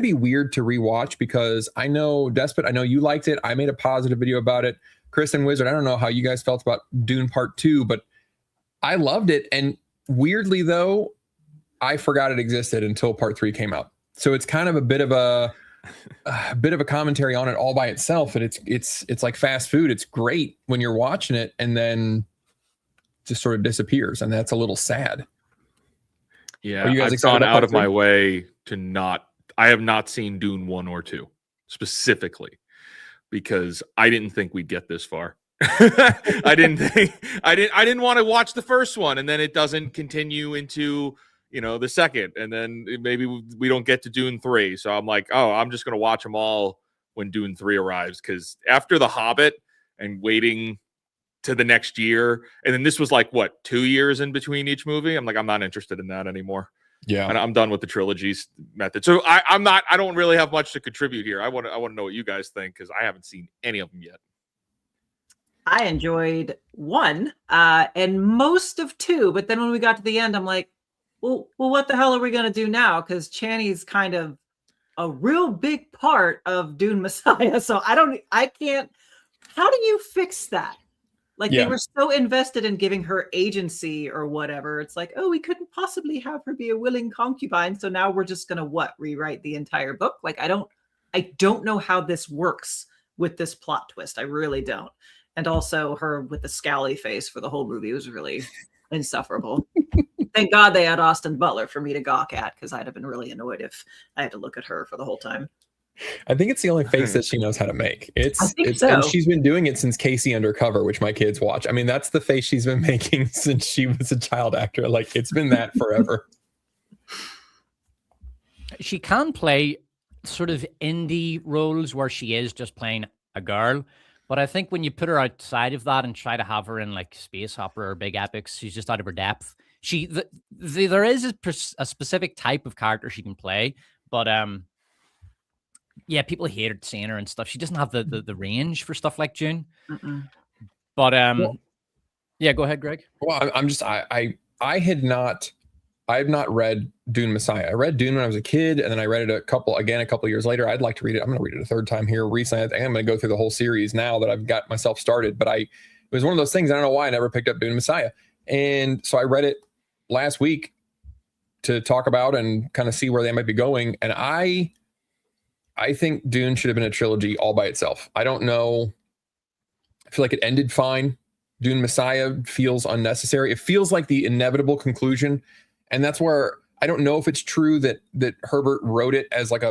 be weird to rewatch, because I know Despot, I know you liked it. I made a positive video about it. Kristin Wizard, I don't know how you guys felt about Dune Part 2, but I loved it. And weirdly though, I forgot it existed until Part 3 came out. So it's kind of a bit of a commentary on it all by itself. And it's like fast food. It's great when you're watching it, and then just sort of disappears, and that's a little sad. Yeah, I've gone out of my way to I have not seen Dune 1 or 2 specifically, because I didn't think we'd get this far. I didn't want to watch the first one, and then it doesn't continue into the second, and then maybe we don't get to Dune 3. So I'm like, oh, I'm just gonna watch them all when Dune 3 arrives, because after The Hobbit and waiting to the next year, and then this was 2 years in between each movie, I'm like, I'm not interested in that anymore. Yeah, and I'm done with the trilogies method. So I don't really have much to contribute here. I want to know what you guys think, because I haven't seen any of them yet. I enjoyed 1 and most of 2, but then when we got to the end, I'm like, well, what the hell are we gonna do now? Because Channy's kind of a real big part of Dune Messiah. So I can't. How do you fix that? They were so invested in giving her agency or whatever. It's like, oh, we couldn't possibly have her be a willing concubine. So now we're just gonna rewrite the entire book? I don't know how this works with this plot twist. I really don't. And also her with the scally face for the whole movie was really insufferable. Thank God they had Austin Butler for me to gawk at, because I'd have been really annoyed if I had to look at her for the whole time. I think it's the only face that she knows how to make. I think so. And she's been doing it since Casey Undercover, which my kids watch. I mean, that's the face she's been making since she was a child actor. Like, it's been that forever. She can play sort of indie roles where she is just playing a girl. But I think when you put her outside of that and try to have her in like space opera or big epics, she's just out of her depth. There is a specific type of character she can play, but yeah, people hated seeing her and stuff. She doesn't have the range for stuff like Dune. But yeah, go ahead, Greg. Well, I've not read Dune Messiah. I read Dune when I was a kid, and then I read it a couple years later. I'd like to read it. I'm going to read it a third time here recently. I think I'm going to go through the whole series now that I've got myself started. But it was one of those things. I don't know why I never picked up Dune Messiah. And so I read it last week to talk about and kind of see where they might be going. And I think Dune should have been a trilogy all by itself. I don't know. I feel like it ended fine. Dune Messiah feels unnecessary. It feels like the inevitable conclusion. And that's where I don't know if it's true that Herbert wrote it as like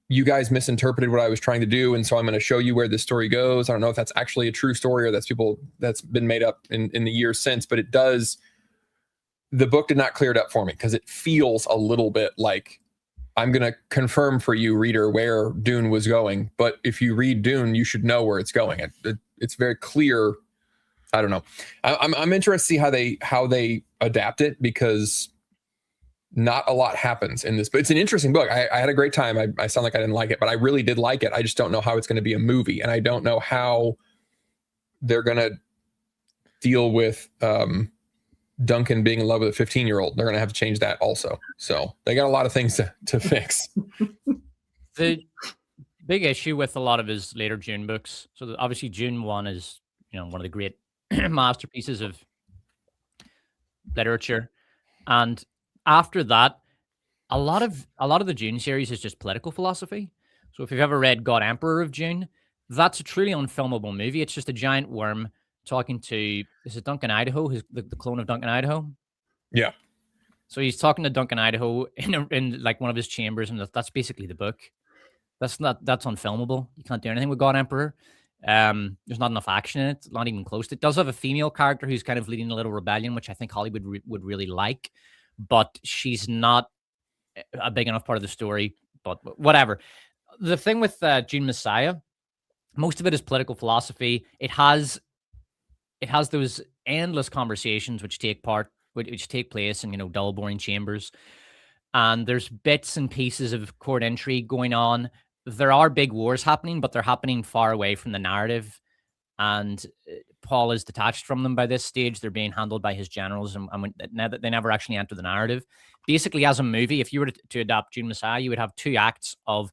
you guys misinterpreted what I was trying to do, and so I'm going to show you where this story goes. I don't know if that's actually a true story or that's been made up in the years since, but it does. The book did not clear it up for me because it feels a little bit like I'm going to confirm for you, reader, where Dune was going. But if you read Dune, you should know where it's going. It's very clear. I don't know. I'm interested to see how they adapt it, because not a lot happens in this. But it's an interesting book. I had a great time. I sound like I didn't like it, but I really did like it. I just don't know how it's going to be a movie, and I don't know how they're going to deal with Duncan being in love with a 15-year-old. They're going to have to change that also. So they got a lot of things to fix. The big issue with a lot of his later Dune books. So obviously Dune 1 is, one of the great masterpieces of literature, and after that, a lot of the Dune series is just political philosophy. So if you've ever read God Emperor of Dune, that's a truly unfilmable movie. It's just a giant worm talking to, is it Duncan Idaho, the clone of Duncan Idaho? Yeah. So he's talking to Duncan Idaho in like one of his chambers, and that's basically the book. That's unfilmable. You can't do anything with God Emperor. There's not enough action in it, not even close. It does have a female character who's kind of leading a little rebellion, which I think Hollywood would really like, but she's not a big enough part of the story. But whatever. The thing with Dune Messiah, most of it is political philosophy. It has those endless conversations which take place in dull, boring chambers, and there's bits and pieces of court intrigue going on. There are big wars happening, but they're happening far away from the narrative, and Paul is detached from them by this stage. They're being handled by his generals, and they never actually enter the narrative. Basically, as a movie, if you were to adapt Dune Messiah, you would have 2 acts of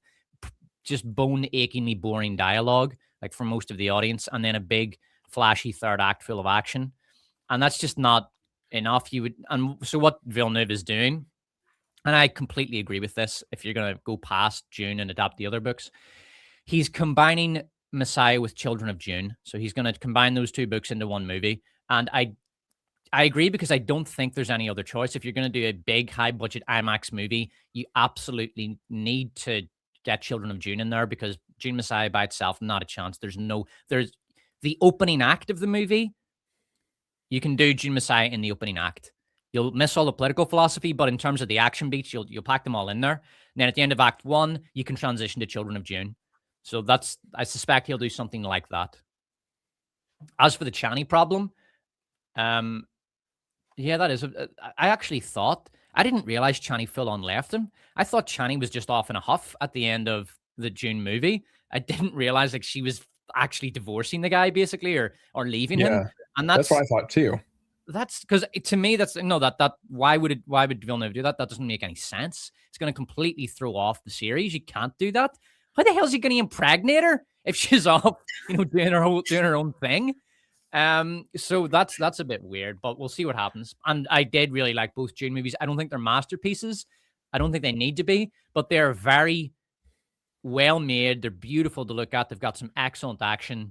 just bone-achingly boring dialogue, like for most of the audience, and then a big, flashy third act full of action, and that's just not enough. So what Villeneuve is doing, and I completely agree with this, if you're going to go past Dune and adapt the other books, he's combining Messiah with Children of Dune. So he's going to combine those 2 books into one movie. And I agree, because I don't think there's any other choice. If you're going to do a big, high-budget IMAX movie, you absolutely need to get Children of Dune in there, because Dune Messiah by itself, not a chance. There's the opening act of the movie. You can do Dune Messiah in the opening act. You'll miss all the political philosophy, but in terms of the action beats, you'll pack them all in there. And then at the end of Act 1, you can transition to Children of Dune. So I suspect he'll do something like that. As for the Chani problem, yeah, that is. I actually thought, I didn't realize Chani full on left him. I thought Chani was just off in a huff at the end of the Dune movie. I didn't realize like she was actually divorcing the guy basically, or leaving him. And that's what I thought too. That's because to me, why would Villeneuve do that? That doesn't make any sense. It's going to completely throw off the series. You can't do that. How the hell is he going to impregnate her if she's off, doing her own thing? So that's a bit weird, but we'll see what happens. And I did really like both Dune movies. I don't think they're masterpieces. I don't think they need to be, but they're very well made. They're beautiful to look at. They've got some excellent action.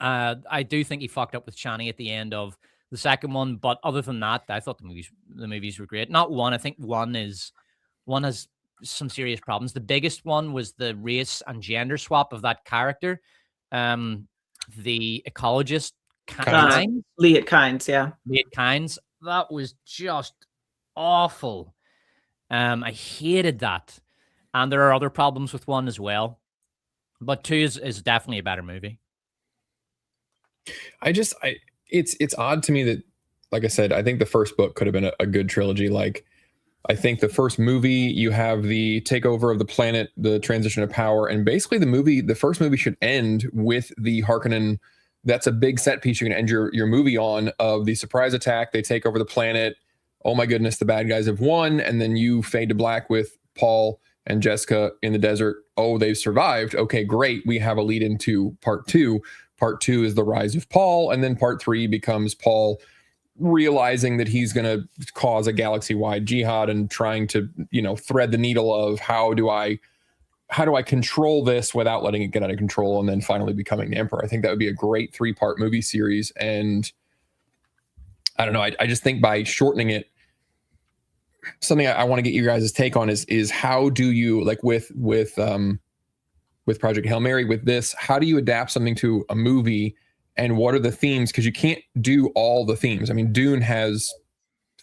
I do think he fucked up with Chani at the end of the second one, but other than that, I thought the movies were great. Not one. I think one has some serious problems. The biggest one was the race and gender swap of that character. The ecologist Kynes. Liet Kynes, yeah. Liet Kynes. That was just awful. I hated that. And there are other problems with one as well. But two is definitely a better movie. It's odd to me that, like I said, I think the first book could have been a good trilogy. Like, I think the first movie, you have the takeover of the planet, the transition of power, and basically the first movie should end with the Harkonnen. That's a big set piece you can end your movie on, of the surprise attack. They take over the planet. Oh my goodness, the bad guys have won. And then you fade to black with Paul and Jessica in the desert. Oh, they've survived. Okay, great. We have a lead into part two. Part two is the rise of Paul. And then part three becomes Paul realizing that he's going to cause a galaxy-wide jihad and trying to, thread the needle of how do I control this without letting it get out of control, and then finally becoming the emperor. I think that would be a great 3-part movie series. And I don't know. I just think by shortening it, something I want to get you guys' take on is how do you, like with Project Hail Mary, with this, how do you adapt something to a movie, and what are the themes? Because you can't do all the themes. I mean, Dune has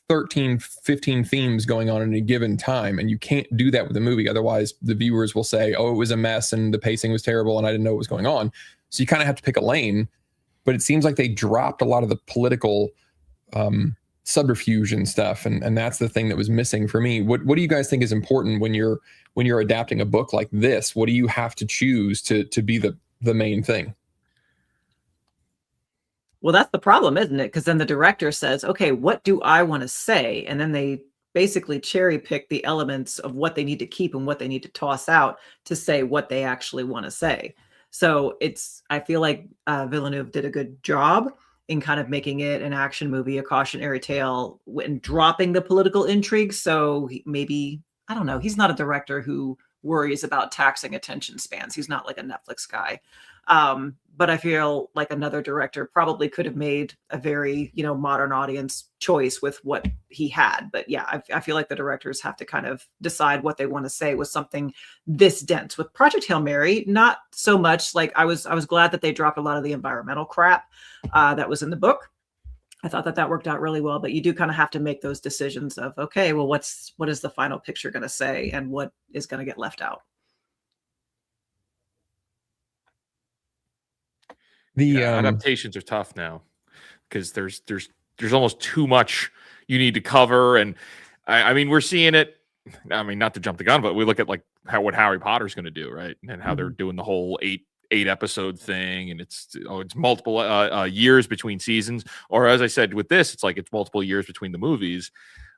13, 15 themes going on at a given time, and you can't do that with a movie. Otherwise, the viewers will say, oh, it was a mess and the pacing was terrible and I didn't know what was going on. So you kind of have to pick a lane. But it seems like they dropped a lot of the political subterfuge and stuff, and that's the thing that was missing for me. What do you guys think is important when you're adapting a book like this? What do you have to choose to be the main thing? Well, that's the problem, isn't it? Because then the director says, okay, what do I want to say? And then they basically cherry pick the elements of what they need to keep and what they need to toss out to say what they actually want to say. So I feel like Villeneuve did a good job in kind of making it an action movie, a cautionary tale, and dropping the political intrigue. So maybe, I don't know, he's not a director who worries about taxing attention spans. He's not like a Netflix guy. But I feel like another director probably could have made a very, modern audience choice with what he had. But yeah, I feel like the directors have to kind of decide what they want to say with something this dense. With Project Hail Mary, not so much. Like I was glad that they dropped a lot of the environmental crap that was in the book. I thought that worked out really well, but you do kind of have to make those decisions of, okay, well, what is the final picture going to say and what is going to get left out? The adaptations are tough now because there's almost too much you need to cover, and I mean, we're seeing it. I mean, not to jump the gun, but we look at like what Harry Potter's going to do, right? And how they're doing the whole eight episode thing, and it's multiple years between seasons, or as I said with this, it's like it's multiple years between the movies.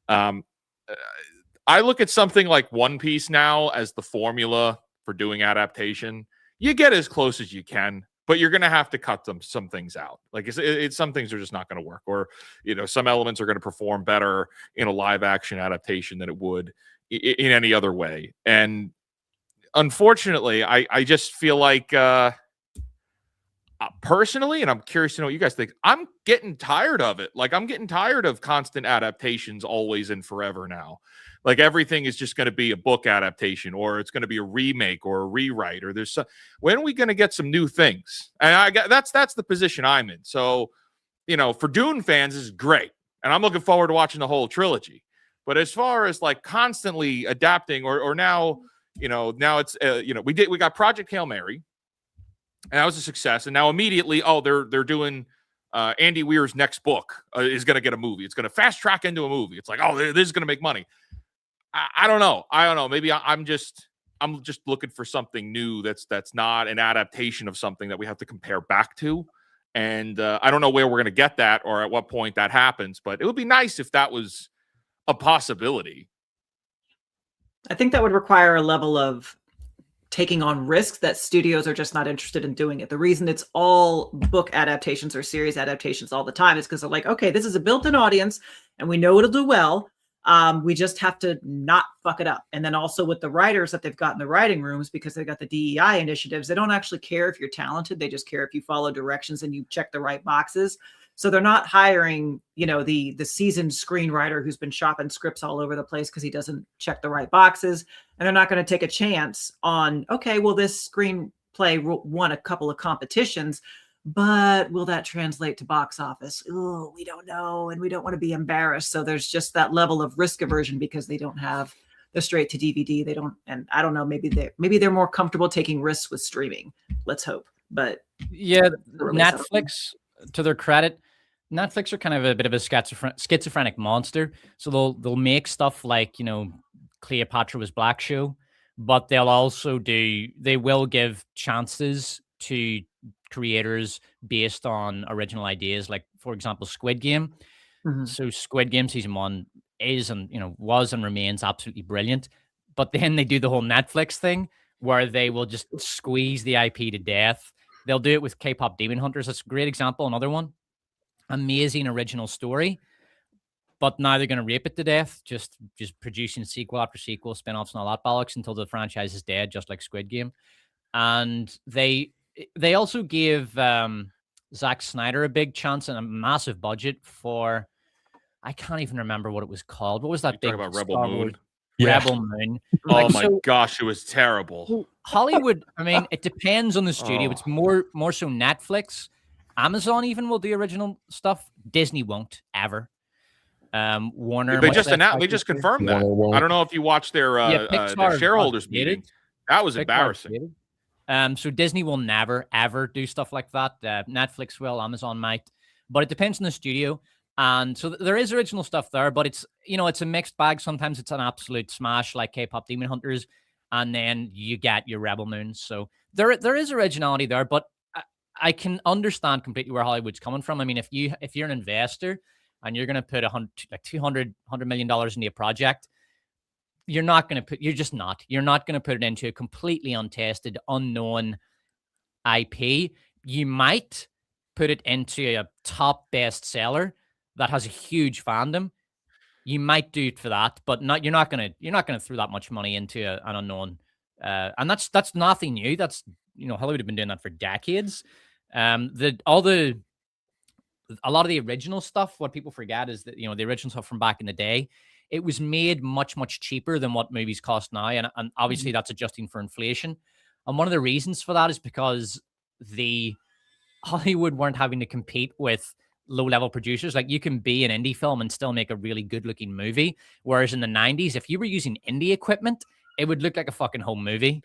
I look at something like One Piece now as the formula for doing adaptation. You get as close as you can, but you're going to have to cut some things out. Like it's some things are just not going to work, or some elements are going to perform better in a live action adaptation than it would in any other way. And unfortunately, I just feel like personally, and I'm curious to know what you guys think, I'm getting tired of it. Like I'm getting tired of constant adaptations always and forever now. Like everything is just going to be a book adaptation, or it's going to be a remake or a rewrite, or when are we going to get some new things? And that's the position I'm in. So, for Dune fans, this is great. And I'm looking forward to watching the whole trilogy. But as far as like constantly adapting or now, now it's, we got Project Hail Mary, and that was a success. And now immediately, they're doing Andy Weir's next book is going to get a movie. It's going to fast track into a movie. It's like, this is going to make money. I don't know. Maybe I'm just looking for something new that's not an adaptation of something that we have to compare back to. And I don't know where we're going to get that or at what point that happens, but it would be nice if that was a possibility. I think that would require a level of taking on risks that studios are just not interested in doing it. The reason it's all book adaptations or series adaptations all the time is because they're like, okay, this is a built-in audience and we know it'll do well. We just have to not fuck it up. And then also with the writers that they've got in the writing rooms, because they've got the DEI initiatives, they don't actually care if you're talented. They just care if you follow directions and you check the right boxes. So they're not hiring, the seasoned screenwriter who's been shopping scripts all over the place because he doesn't check the right boxes. And they're not going to take a chance on, okay, well, this screenplay won a couple of competitions, but will that translate to box office? Oh, we don't know. And we don't want to be embarrassed. So there's just that level of risk aversion because they don't have the straight to DVD. They don't, and I don't know, maybe they're more comfortable taking risks with streaming. Let's hope. But yeah, Netflix, to their credit, Netflix are kind of a bit of a schizophrenic monster. So they'll make stuff like, Cleopatra Was Black show, but they will give chances to creators based on original ideas, like for example Squid Game. So Squid Game season 1 is and was and remains absolutely brilliant, but then they do the whole Netflix thing where they will just squeeze the IP to death. They'll do it with K-pop Demon Hunters. That's a great example. Another one, amazing original story, but now they're going to rape it to death, just producing sequel after sequel, spin-offs and all that bollocks until the franchise is dead, just like Squid Game. And they also gave Zack Snyder a big chance and a massive budget for, I can't even remember what it was called. What was that big about Rebel Moon? Rebel Moon. Oh my gosh, it was terrible. Hollywood, I mean, it depends on the studio. It's more so Netflix. Amazon even will do original stuff. Disney won't ever. Warner. They just confirmed that. I don't know if you watched their shareholders meeting. That was embarrassing. So Disney will never, ever do stuff like that. Netflix will, Amazon might, but it depends on the studio. And so there is original stuff there, but it's, it's a mixed bag. Sometimes it's an absolute smash like K-pop Demon Hunters, and then you get your Rebel Moons. So there is originality there, but I can understand completely where Hollywood's coming from. I mean, if you're an investor and you're going to put $200 million into a project, you're not going to put it into a completely untested, unknown IP. You might put it into a top bestseller that has a huge fandom. You might do it for that, but you're not going to throw that much money into an unknown. And that's nothing new. That's, Hollywood have been doing that for decades. A lot of the original stuff, what people forget is that, the original stuff from back in the day, it was made much, much cheaper than what movies cost now. And obviously that's adjusting for inflation. And one of the reasons for that is because the Hollywood weren't having to compete with low-level producers. Like, you can be an indie film and still make a really good-looking movie. Whereas in the 90s, if you were using indie equipment, it would look like a fucking home movie.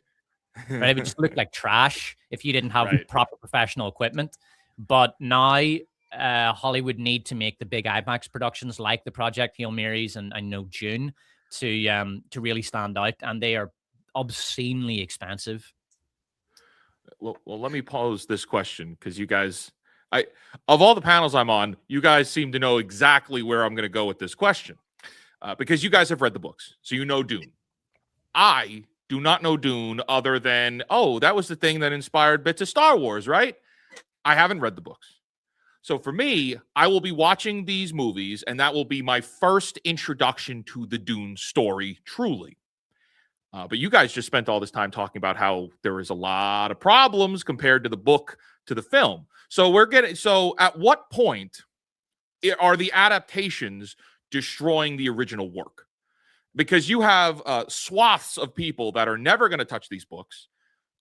Right? It would just look like trash if you didn't have proper professional equipment. But now Hollywood need to make the big IMAX productions like the Project Hail Marys and I know Dune to really stand out, and they are obscenely expensive. Well, let me pose this question, because you guys, of all the panels I'm on, you guys seem to know exactly where I'm going to go with this question, because you guys have read the books, so you know Dune. I do not know Dune other than, that was the thing that inspired bits of Star Wars, right? I haven't read the books. So for me, I will be watching these movies, and that will be my first introduction to the Dune story, truly. But you guys just spent all this time talking about how there is a lot of problems compared to the book to the film. So at what point are the adaptations destroying the original work? Because you have swaths of people that are never going to touch these books,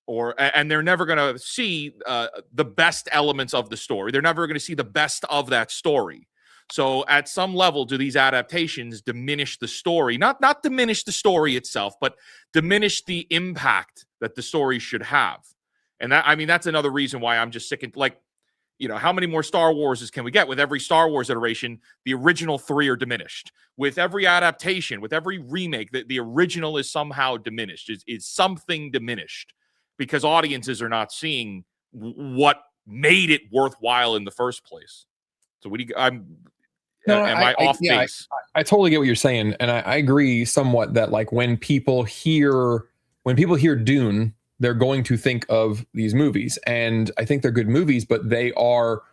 and they're never going to see the best elements of the story. They're never going to see the best of that story. So at some level, do these adaptations diminish the story? Not diminish the story itself, but diminish the impact that the story should have. And that's another reason why I'm just sick and how many more Star Warses can we get? With every Star Wars iteration, the original 3 are diminished. With every adaptation, with every remake, the original is somehow diminished. Is something diminished because audiences are not seeing what made it worthwhile in the first place. So am I off base? I totally get what you're saying, and I agree somewhat that when people hear Dune, they're going to think of these movies, and I think they're good movies, but they are,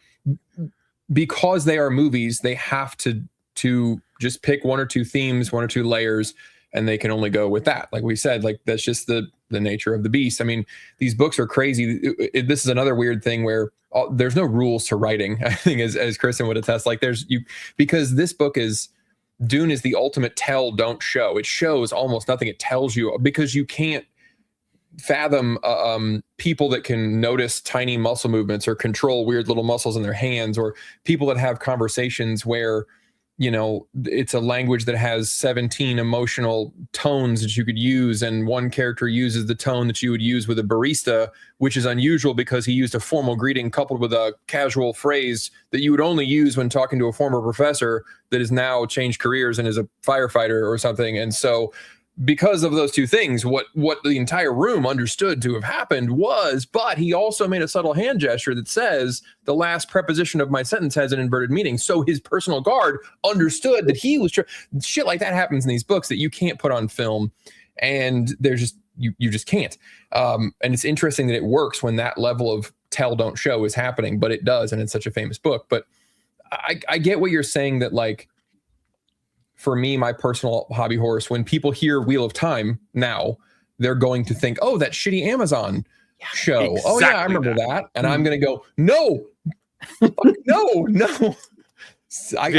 because they are movies, they have to to just pick one or two themes, one or two layers, and they can only go with that. Like we said, like that's just the nature of the beast. I mean, these books are crazy. This is another weird thing where there's no rules to writing. I think as Kristin would attest, like because this book is, Dune is the ultimate tell, don't show. It shows almost nothing. It tells you, because you can't fathom people that can notice tiny muscle movements or control weird little muscles in their hands, or people that have conversations where, you know, it's a language that has 17 emotional tones that you could use, and one character uses the tone that you would use with a barista, which is unusual because he used a formal greeting coupled with a casual phrase that you would only use when talking to a former professor that has now changed careers and is a firefighter or something. And so because of those two things, what the entire room understood to have happened was, but he also made a subtle hand gesture that says the last preposition of my sentence has an inverted meaning. So his personal guard understood that he was shit like that happens in these books that you can't put on film, and there's just you just can't. And it's interesting that it works when that level of tell don't show is happening, but it does, and it's such a famous book. But I get what you're saying, that like, for me, my personal hobby horse, when people hear Wheel of Time now, they're going to think, oh, that shitty Amazon show. Exactly. Oh, yeah, I remember that. And I'm going to go, no. I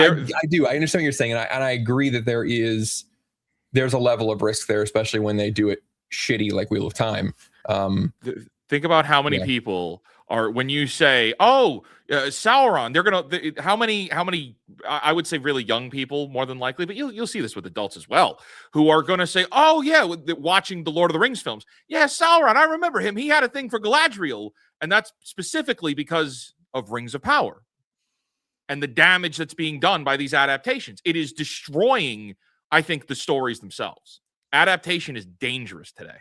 do. I understand what you're saying. And I agree that there's a level of risk there, especially when they do it shitty like Wheel of Time. Think about how many people are, when you say, oh, Sauron, they're going to, how many, I would say really young people more than likely, but you'll see this with adults as well, who are going to say, oh yeah, watching the Lord of the Rings films. Yeah, Sauron, I remember him. He had a thing for Galadriel. And that's specifically because of Rings of Power and the damage that's being done by these adaptations. It is destroying, I think, the stories themselves. Adaptation is dangerous today.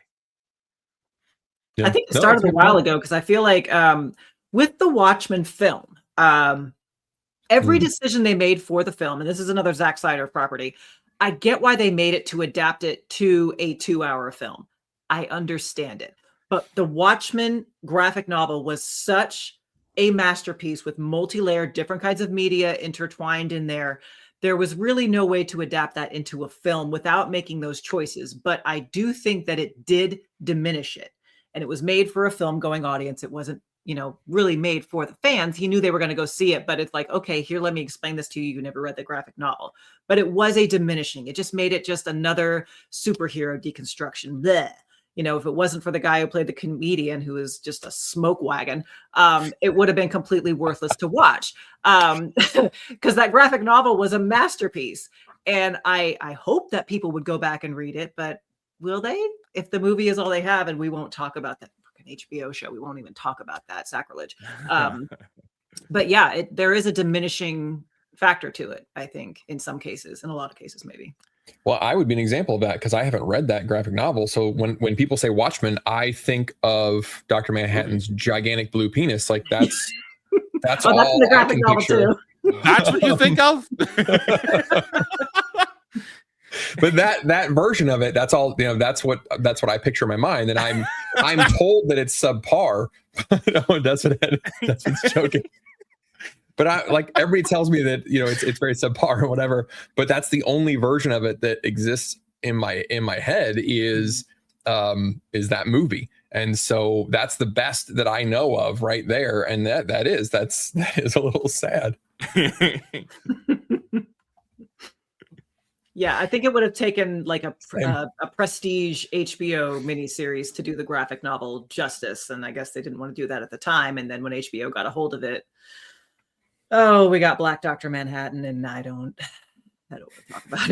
Yeah. I think it started a while ago, because I feel like with the Watchmen film, every decision they made for the film, and this is another Zack Snyder property, I get why they made it to adapt it to a 2-hour film. I understand it. But the Watchmen graphic novel was such a masterpiece with multi-layered, different kinds of media intertwined in there. There was really no way to adapt that into a film without making those choices. But I do think that it did diminish it. And it was made for a film-going audience. It wasn't, really made for the fans. He knew they were going to go see it, but it's like, okay, here, let me explain this to you. You never read the graphic novel. But it was a diminishing. It just made it just another superhero deconstruction. Blech. If it wasn't for the guy who played the comedian, who is just a smoke wagon, it would have been completely worthless to watch. Because that graphic novel was a masterpiece. And I hope that people would go back and read it, but will they? If the movie is all they have, and we won't talk about that fucking HBO show, we won't even talk about that, sacrilege. But yeah, there is a diminishing factor to it, I think, in some cases, in a lot of cases, maybe. Well, I would be an example of that, because I haven't read that graphic novel. So when people say Watchmen, I think of Dr. Manhattan's gigantic blue penis. Like that's all that's in the graphic novel too. That's what you think of? But that version of it, that's all, that's what I picture in my mind. And I'm told that it's subpar. That's what's joking. But everybody tells me that, it's very subpar or whatever, but that's the only version of it that exists in my head is that movie. And so that's the best that I know of right there. And that is a little sad. Yeah, I think it would have taken like a prestige HBO miniseries to do the graphic novel justice. And I guess they didn't want to do that at the time. And then when HBO got a hold of it, we got Black Dr. Manhattan, and I don't want to talk about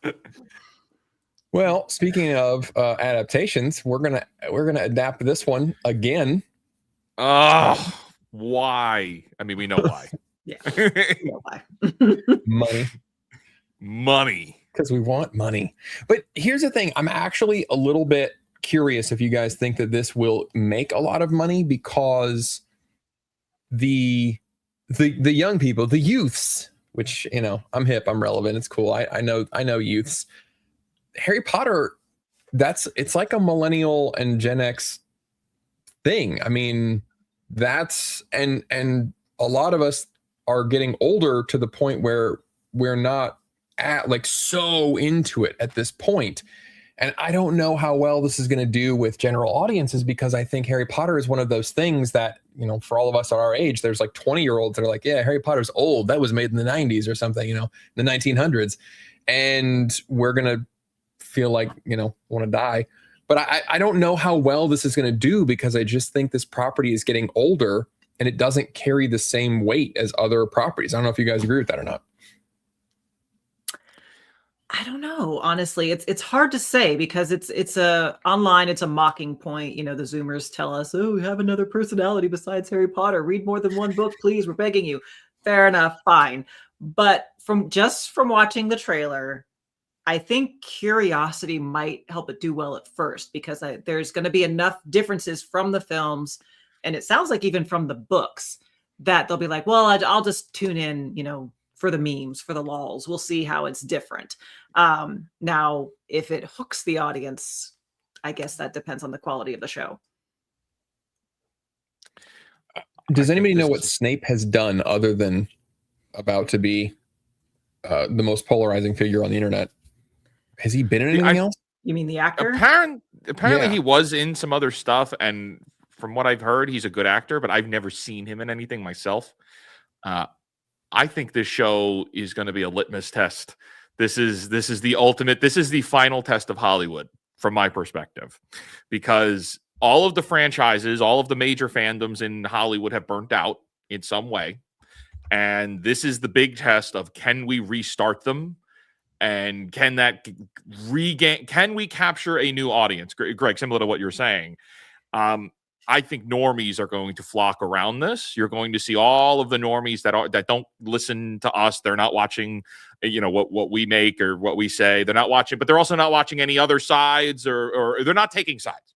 it. Well, speaking of adaptations, we're gonna adapt this one again. Oh, why? I mean, we know why. Yeah. Money. Because we want money. But here's the thing. I'm actually a little bit curious if you guys think that this will make a lot of money, because the young people, the youths, which, I'm hip, I'm relevant, it's cool. I know youths. Harry Potter, it's like a millennial and Gen X thing. I mean, and a lot of us are getting older to the point where we're not at like so into it at this point. And I don't know how well this is going to do with general audiences, because I think Harry Potter is one of those things that, you know, for all of us at our age, there's like 20-year-olds that are like, yeah, Harry Potter's old. That was made in the 90s or something, you know, the 1900s. And we're going to feel like, you know, want to die. But I don't know how well this is going to do, because I just think this property is getting older and it doesn't carry the same weight as other properties. I don't know if you guys agree with that or not. I don't know. Honestly, it's hard to say, because it's online. It's a mocking point. You know, the Zoomers tell us, oh, we have another personality besides Harry Potter. Read more than one book, please. We're begging you. Fair enough. Fine. But from watching the trailer, I think curiosity might help it do well at first, because there's going to be enough differences from the films, and it sounds like even from the books, that they'll be like, well, I'll just tune in, you know, for the memes, for the lols. We'll see how it's different. Now, if it hooks the audience, I guess that depends on the quality of the show. Does anybody know what Snape has done other than about to be the most polarizing figure on the internet? Has he been in anything else? You mean the actor? Apparently he was in some other stuff, and from what I've heard, he's a good actor, but I've never seen him in anything myself. I think this show is going to be a litmus test. This is the ultimate. This is the final test of Hollywood, from my perspective, because all of the franchises, all of the major fandoms in Hollywood have burnt out in some way, and this is the big test of, can we restart them, and can that regain? Can we capture a new audience? Greg, similar to what you're saying. I think normies are going to flock around this. You're going to see all of the normies that don't listen to us. They're not watching, you know, what we make or what we say. They're not watching, but they're also not watching any other sides, or they're not taking sides.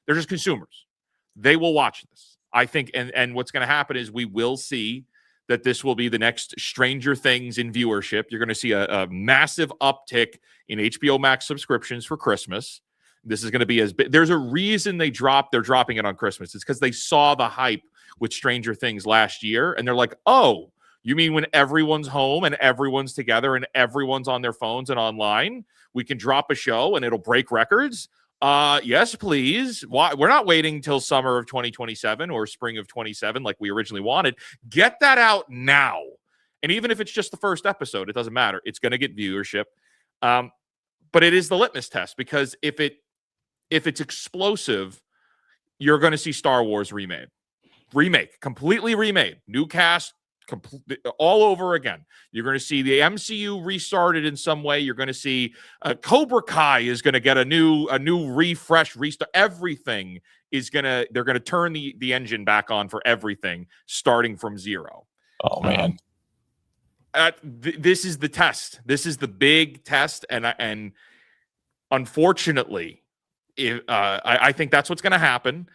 They're just consumers. They will watch this, I think. And what's going to happen is we will see that this will be the next Stranger Things in viewership. You're going to see a massive uptick in HBO Max subscriptions for Christmas. This is going to be as big. There's a reason they're dropping it on Christmas. It's because they saw the hype with Stranger Things last year, and they're like, oh, you mean when everyone's home and everyone's together and everyone's on their phones and online, we can drop a show and it'll break records? Yes, please. Why? We're not waiting till summer of 2027 or spring of 27 like we originally wanted. Get that out now. And even if it's just the first episode, it doesn't matter. It's going to get viewership. But it is the litmus test, because if it's explosive, you're going to see Star Wars completely remade, new cast, all over again. You're going to see the MCU restarted in some way. You're going to see Cobra Kai is going to get a new refresh, restart. Everything is they're going to turn the engine back on for everything, starting from zero. Oh man. This is the test. This is the big test, and unfortunately, I think that's what's going to happen.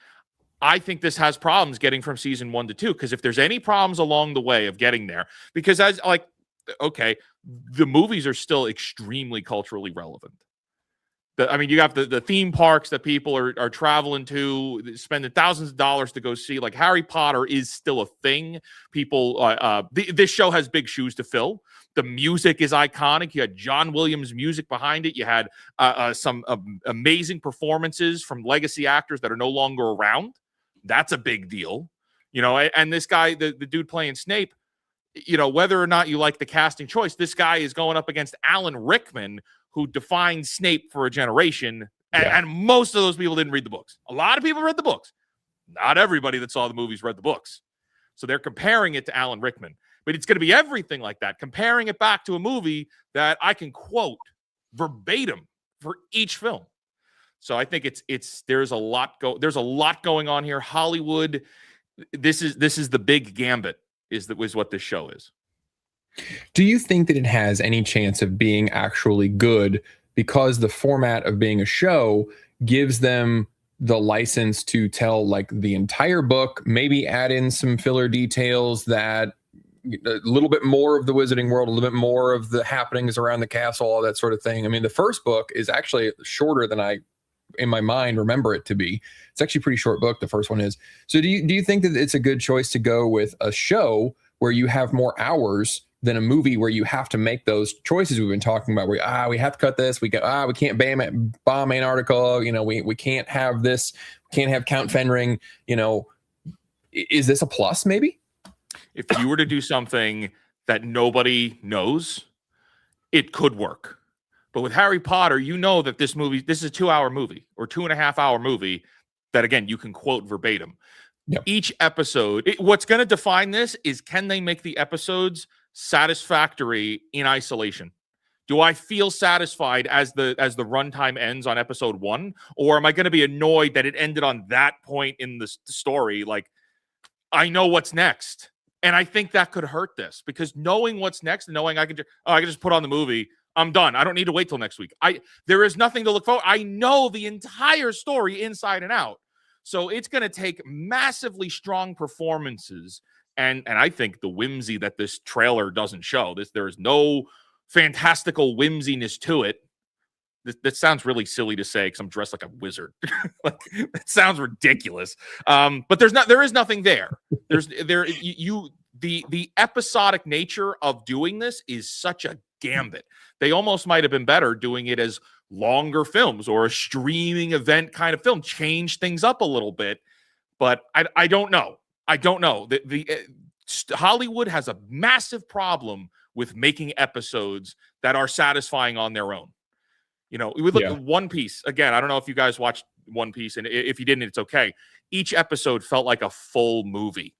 I think this has problems getting from season 1 to 2, because if there's any problems along the way of getting there, because the movies are still extremely culturally relevant. You have the theme parks that people are traveling to, spending thousands of dollars to go see. Like, Harry Potter is still a thing. People, this show has big shoes to fill. The music is iconic. You had John Williams' music behind it. You had some amazing performances from legacy actors that are no longer around. That's a big deal, you know. And this guy, the dude playing Snape, you know, whether or not you like the casting choice, this guy is going up against Alan Rickman, who defined Snape for a generation. And most of those people didn't read the books. A lot of people read the books. Not everybody that saw the movies read the books. So they're comparing it to Alan Rickman. But it's going to be everything like that, comparing it back to a movie that I can quote verbatim for each film. So I think there's a lot going on here. Hollywood, this is the big gambit, is what this show is. Do you think that it has any chance of being actually good, because the format of being a show gives them the license to tell like the entire book, maybe add in some filler details, that a little bit more of the Wizarding World, a little bit more of the happenings around the castle, all that sort of thing? I mean, the first book is actually shorter than I, in my mind, remember it to be. It's actually a pretty short book, the first one is. So do you think that it's a good choice to go with a show where you have more hours than a movie where you have to make those choices we've been talking about, where we have to cut this, we can't bomb Antarctica, we can't have this, can't have Count Fenring. Is this a plus maybe? If you were to do something that nobody knows, it could work. But with Harry Potter, that this is a 2-hour movie or 2.5-hour movie that, again, you can quote verbatim. Yep. Each episode, what's going to define this is, can they make the episodes satisfactory in isolation? Do I feel satisfied as the runtime ends on episode 1? Or am I going to be annoyed that it ended on that point in the story? Like, I know what's next. And I think that could hurt this, because knowing what's next and knowing I can just put on the movie, I'm done. I don't need to wait till next week. There is nothing to look forward. I know the entire story inside and out. So it's going to take massively strong performances. And I think the whimsy that this trailer doesn't show, there is no fantastical whimsiness to it. That sounds really silly to say because I'm dressed like a wizard. It sounds ridiculous. But there is nothing there. The episodic nature of doing this is such a gambit. They almost might have been better doing it as longer films or a streaming event kind of film. Change things up a little bit. But I don't know. Hollywood has a massive problem with making episodes that are satisfying on their own. We look at One Piece. Again, I don't know if you guys watched One Piece, and if you didn't, it's okay. Each episode felt like a full movie.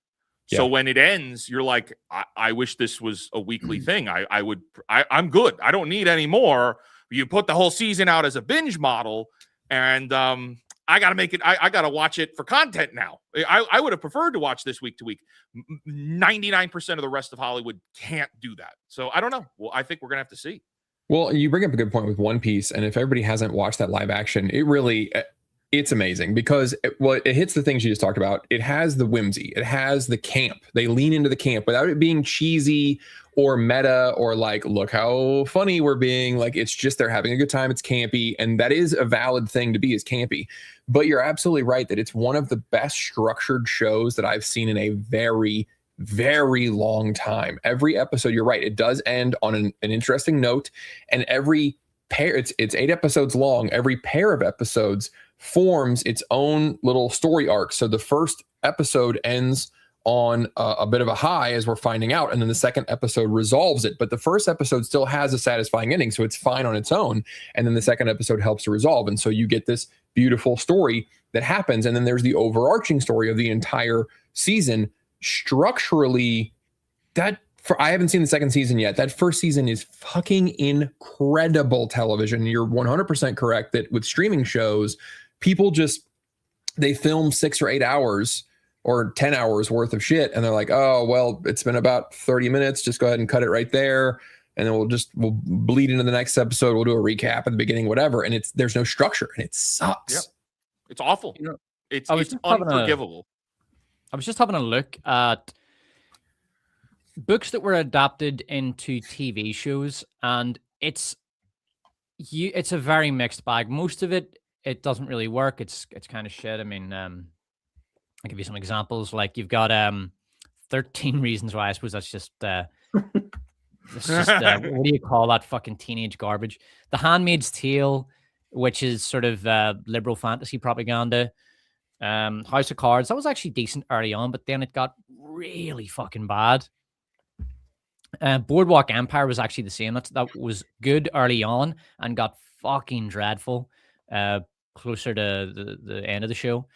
Yeah. So when it ends, you're like, I wish this was a weekly thing. I'm good. I don't need any more. You put the whole season out as a binge model, and I got to make it. I got to watch it for content now. I would have preferred to watch this week to week. 99% of the rest of Hollywood can't do that. So I don't know. Well, I think we're going to have to see. Well, you bring up a good point with One Piece. And if everybody hasn't watched that live action, it's amazing because it hits the things you just talked about. It has the whimsy. It has the camp. They lean into the camp without it being cheesy or meta or like, look how funny we're being. Like, it's just they're having a good time. It's campy. And that is a valid thing to be, is campy. But you're absolutely right that it's one of the best structured shows that I've seen in a very, very long time. Every episode, you're right, it does end on an interesting note. And every pair, it's 8 episodes long. Every pair of episodes forms its own little story arc. So the first episode ends on a bit of a high, as we're finding out, and then the second episode resolves it. But the first episode still has a satisfying ending, so it's fine on its own. And then the second episode helps to resolve. And so you get this beautiful story that happens. And then there's the overarching story of the entire season. Structurally, I haven't seen the second season yet. That first season is fucking incredible television. You're 100% correct that with streaming shows, people they film 6 or 8 hours or 10 hours worth of shit. And they're like, oh, well, it's been about 30 minutes. Just go ahead and cut it right there. And then we'll bleed into the next episode. We'll do a recap at the beginning, whatever. And there's no structure and it sucks. Yep. It's awful. It's unforgivable. I was just having a look at books that were adapted into TV shows, and it's a very mixed bag. Most of it doesn't really work. It's kind of shit. I mean, I'll give you some examples. Like, you've got 13 Reasons Why. I suppose that's just what do you call that fucking teenage garbage? The Handmaid's Tale, which is sort of liberal fantasy propaganda. House of Cards, that was actually decent early on, but then it got really fucking bad. Boardwalk Empire was actually the same. That was good early on and got fucking dreadful closer to the end of the show.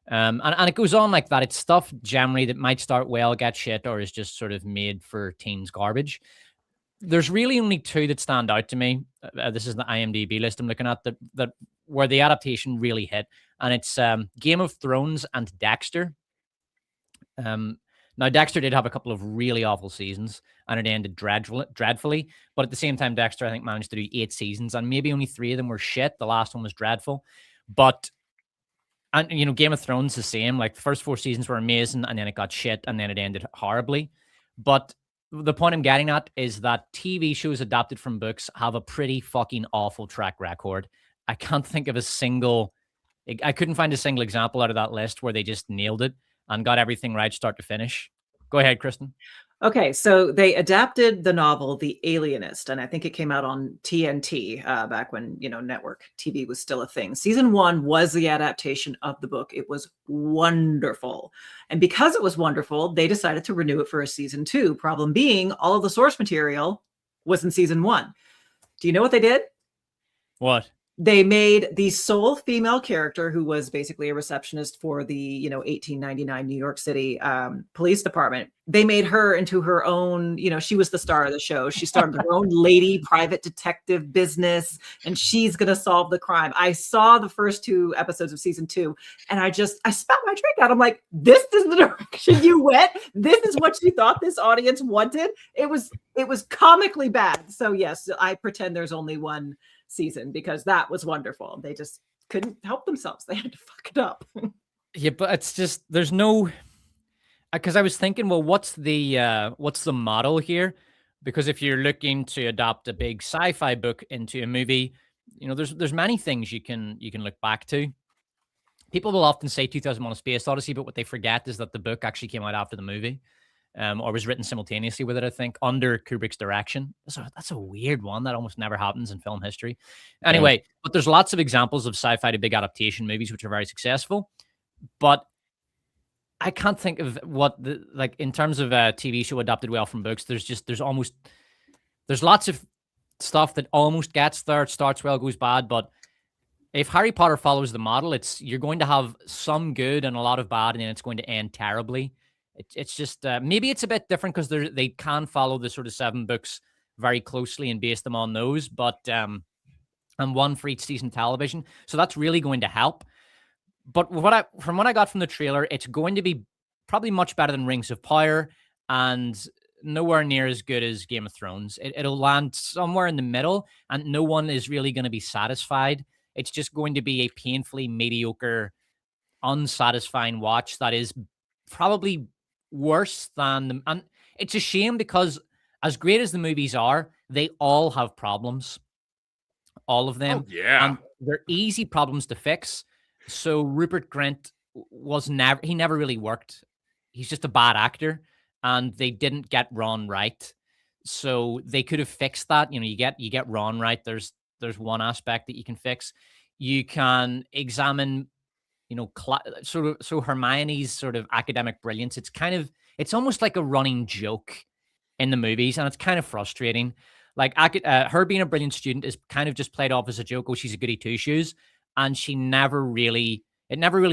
And it goes on like that. It's stuff generally that might start well, get shit, or is just sort of made for teens garbage. There's really only 2 that stand out to me. This is the IMDb list I'm looking at that where the adaptation really hit, and it's Game of Thrones and Dexter. Now, Dexter did have a couple of really awful seasons, and it ended dreadfully. But at the same time, Dexter, I think, managed to do 8 seasons, and maybe only 3 of them were shit. The last one was dreadful. And Game of Thrones the same. Like, the first 4 seasons were amazing, and then it got shit, and then it ended horribly. But the point I'm getting at is that TV shows adapted from books have a pretty fucking awful track record. I can't think of I couldn't find a single example out of that list where they just nailed it and got everything right start to finish. Go ahead, Kristin. Okay, so they adapted the novel The Alienist, and I think it came out on TNT back when, network TV was still a thing. Season 1 was the adaptation of the book. It was wonderful. And because it was wonderful, they decided to renew it for a season 2. Problem being, all of the source material was in season 1. Do you know what they did? What? They made the sole female character, who was basically a receptionist for the 1899 New York City police department. They made her into her own, she was the star of the show. She started her own lady private detective business, and she's going to solve the crime. I saw the first 2 episodes of season 2, and I spat my drink out. I'm like, this is the direction you went. This is what you thought this audience wanted. It was comically bad. So yes, I pretend there's only one season because that was wonderful. They just couldn't help themselves. They had to fuck it up. Yeah, but it's just, there's no, because I was thinking, well, what's the model here? Because if you're looking to adapt a big sci-fi book into a movie, there's many things you can look back to. People will often say 2001: A Space Odyssey, but what they forget is that the book actually came out after the movie. Or was written simultaneously with it, I think, under Kubrick's direction. That's a weird one. That almost never happens in film history. Anyway, but there's lots of examples of sci-fi to big adaptation movies which are very successful. But I can't think of what in terms of a TV show adapted well from books. There's lots of stuff that almost gets there. It starts well, goes bad. But if Harry Potter follows the model, you're going to have some good and a lot of bad, and then it's going to end terribly. It's just maybe it's a bit different because they can follow the sort of 7 books very closely and base them on those, but and one for each season television, so that's really going to help. But from what I got from the trailer, it's going to be probably much better than Rings of Power and nowhere near as good as Game of Thrones. It'll land somewhere in the middle, and no one is really going to be satisfied. It's just going to be a painfully mediocre, unsatisfying watch that is probably worse than them. And it's a shame because as great as the movies are, they all have problems. All of them. Oh, yeah. And they're easy problems to fix. So Rupert Grint he never really worked. He's just a bad actor, and they didn't get Ron right. So they could have fixed that. You get Ron right. There's one aspect that you can fix. You can examine so Hermione's sort of academic brilliance. It's almost like a running joke in the movies, and it's kind of frustrating. Like her being a brilliant student is kind of just played off as a joke. Oh, she's a goody two shoes, and it never really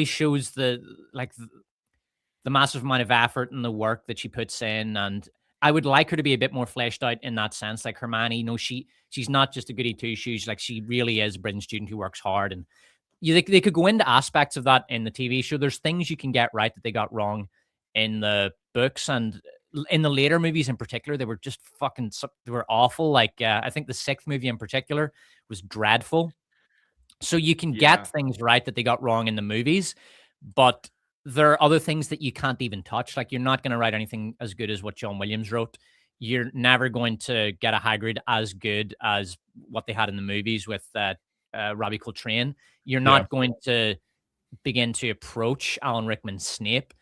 shows the massive amount of effort and the work that she puts in. And I would like her to be a bit more fleshed out in that sense. Like Hermione, she's not just a goody two shoes. Like she really is a brilliant student who works hard. And they could go into aspects of that in the TV show. There's things you can get right that they got wrong in the books, and in the later movies in particular, they were just they were awful. Like I think the 6th movie in particular was dreadful. So you can get things right that they got wrong in the movies, but there are other things that you can't even touch. Like you're not going to write anything as good as what John Williams wrote. You're never going to get a Hagrid as good as what they had in the movies with Robbie Coltrane. You're not going to begin to approach Alan Rickman's Snape.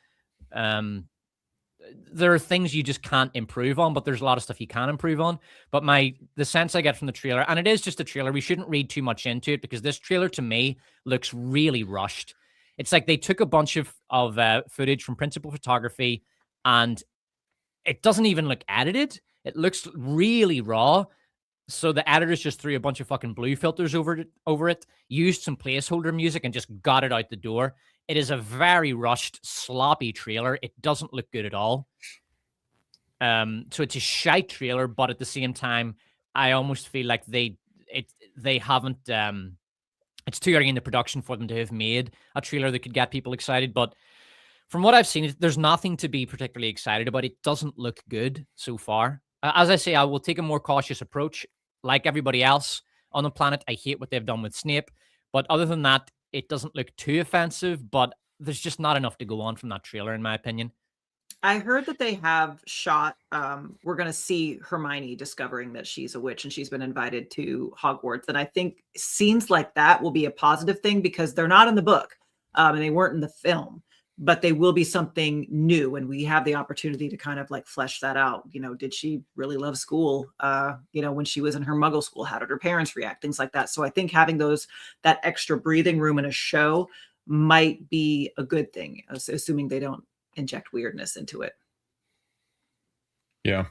There are things you just can't improve on, but there's a lot of stuff you can improve on. But the sense I get from the trailer, and it is just a trailer, we shouldn't read too much into it because this trailer to me looks really rushed. It's like they took a bunch of footage from principal photography, and it doesn't even look edited. It looks really raw. So the editors just threw a bunch of fucking blue filters over it, used some placeholder music, and just got it out the door. It is a very rushed, sloppy trailer. It doesn't look good at all. So it's a shite trailer, but at the same time, I almost feel like they haven't. It's too early in the production for them to have made a trailer that could get people excited. But from what I've seen, there's nothing to be particularly excited about. It doesn't look good so far. As I say, I will take a more cautious approach. Like everybody else on the planet, I hate what they've done with Snape. But other than that, it doesn't look too offensive, but there's just not enough to go on from that trailer, in my opinion. I heard that they have shot, we're going to see Hermione discovering that she's a witch and she's been invited to Hogwarts. And I think scenes like that will be a positive thing because they're not in the book and they weren't in the film. but they will be something new, and we have the opportunity to kind of like flesh that out. You know, did she really love school? You know, when she was in her Muggle school, how did her parents react? Things like that. So I think having that extra breathing room in a show might be a good thing, assuming they don't inject weirdness into it. Yeah,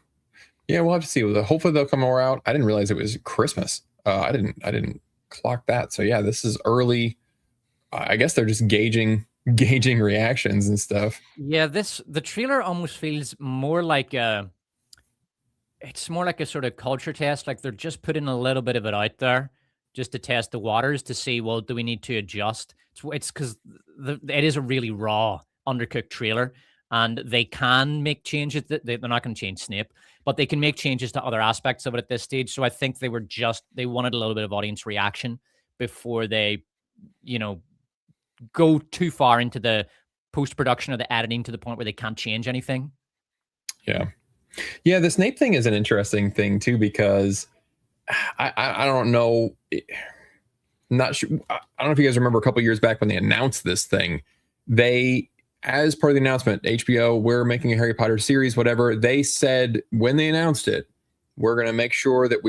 we'll have to see. Hopefully they'll come more out. I didn't realize it was Christmas. I didn't clock that. So yeah, this is early. I guess they're just gauging reactions and stuff. Yeah, the trailer almost feels more like it's more like a sort of culture test. Like they're just putting a little bit of it out there just to test the waters to see, well, do we need to adjust? It's because it is a really raw, undercooked trailer, and they can make changes. They're not going to change Snape, but they can make changes to other aspects of it at this stage. So I think they wanted a little bit of audience reaction before they, you know, go too far into the post-production or the editing to the point where they can't change anything. Yeah, the Snape thing is an interesting thing too, because I don't know, not sure. I don't know if you guys remember a couple years back when they announced this thing. They, as part of the announcement, HBO, we're making a Harry Potter series, whatever. They said when they announced it, we're going to make sure that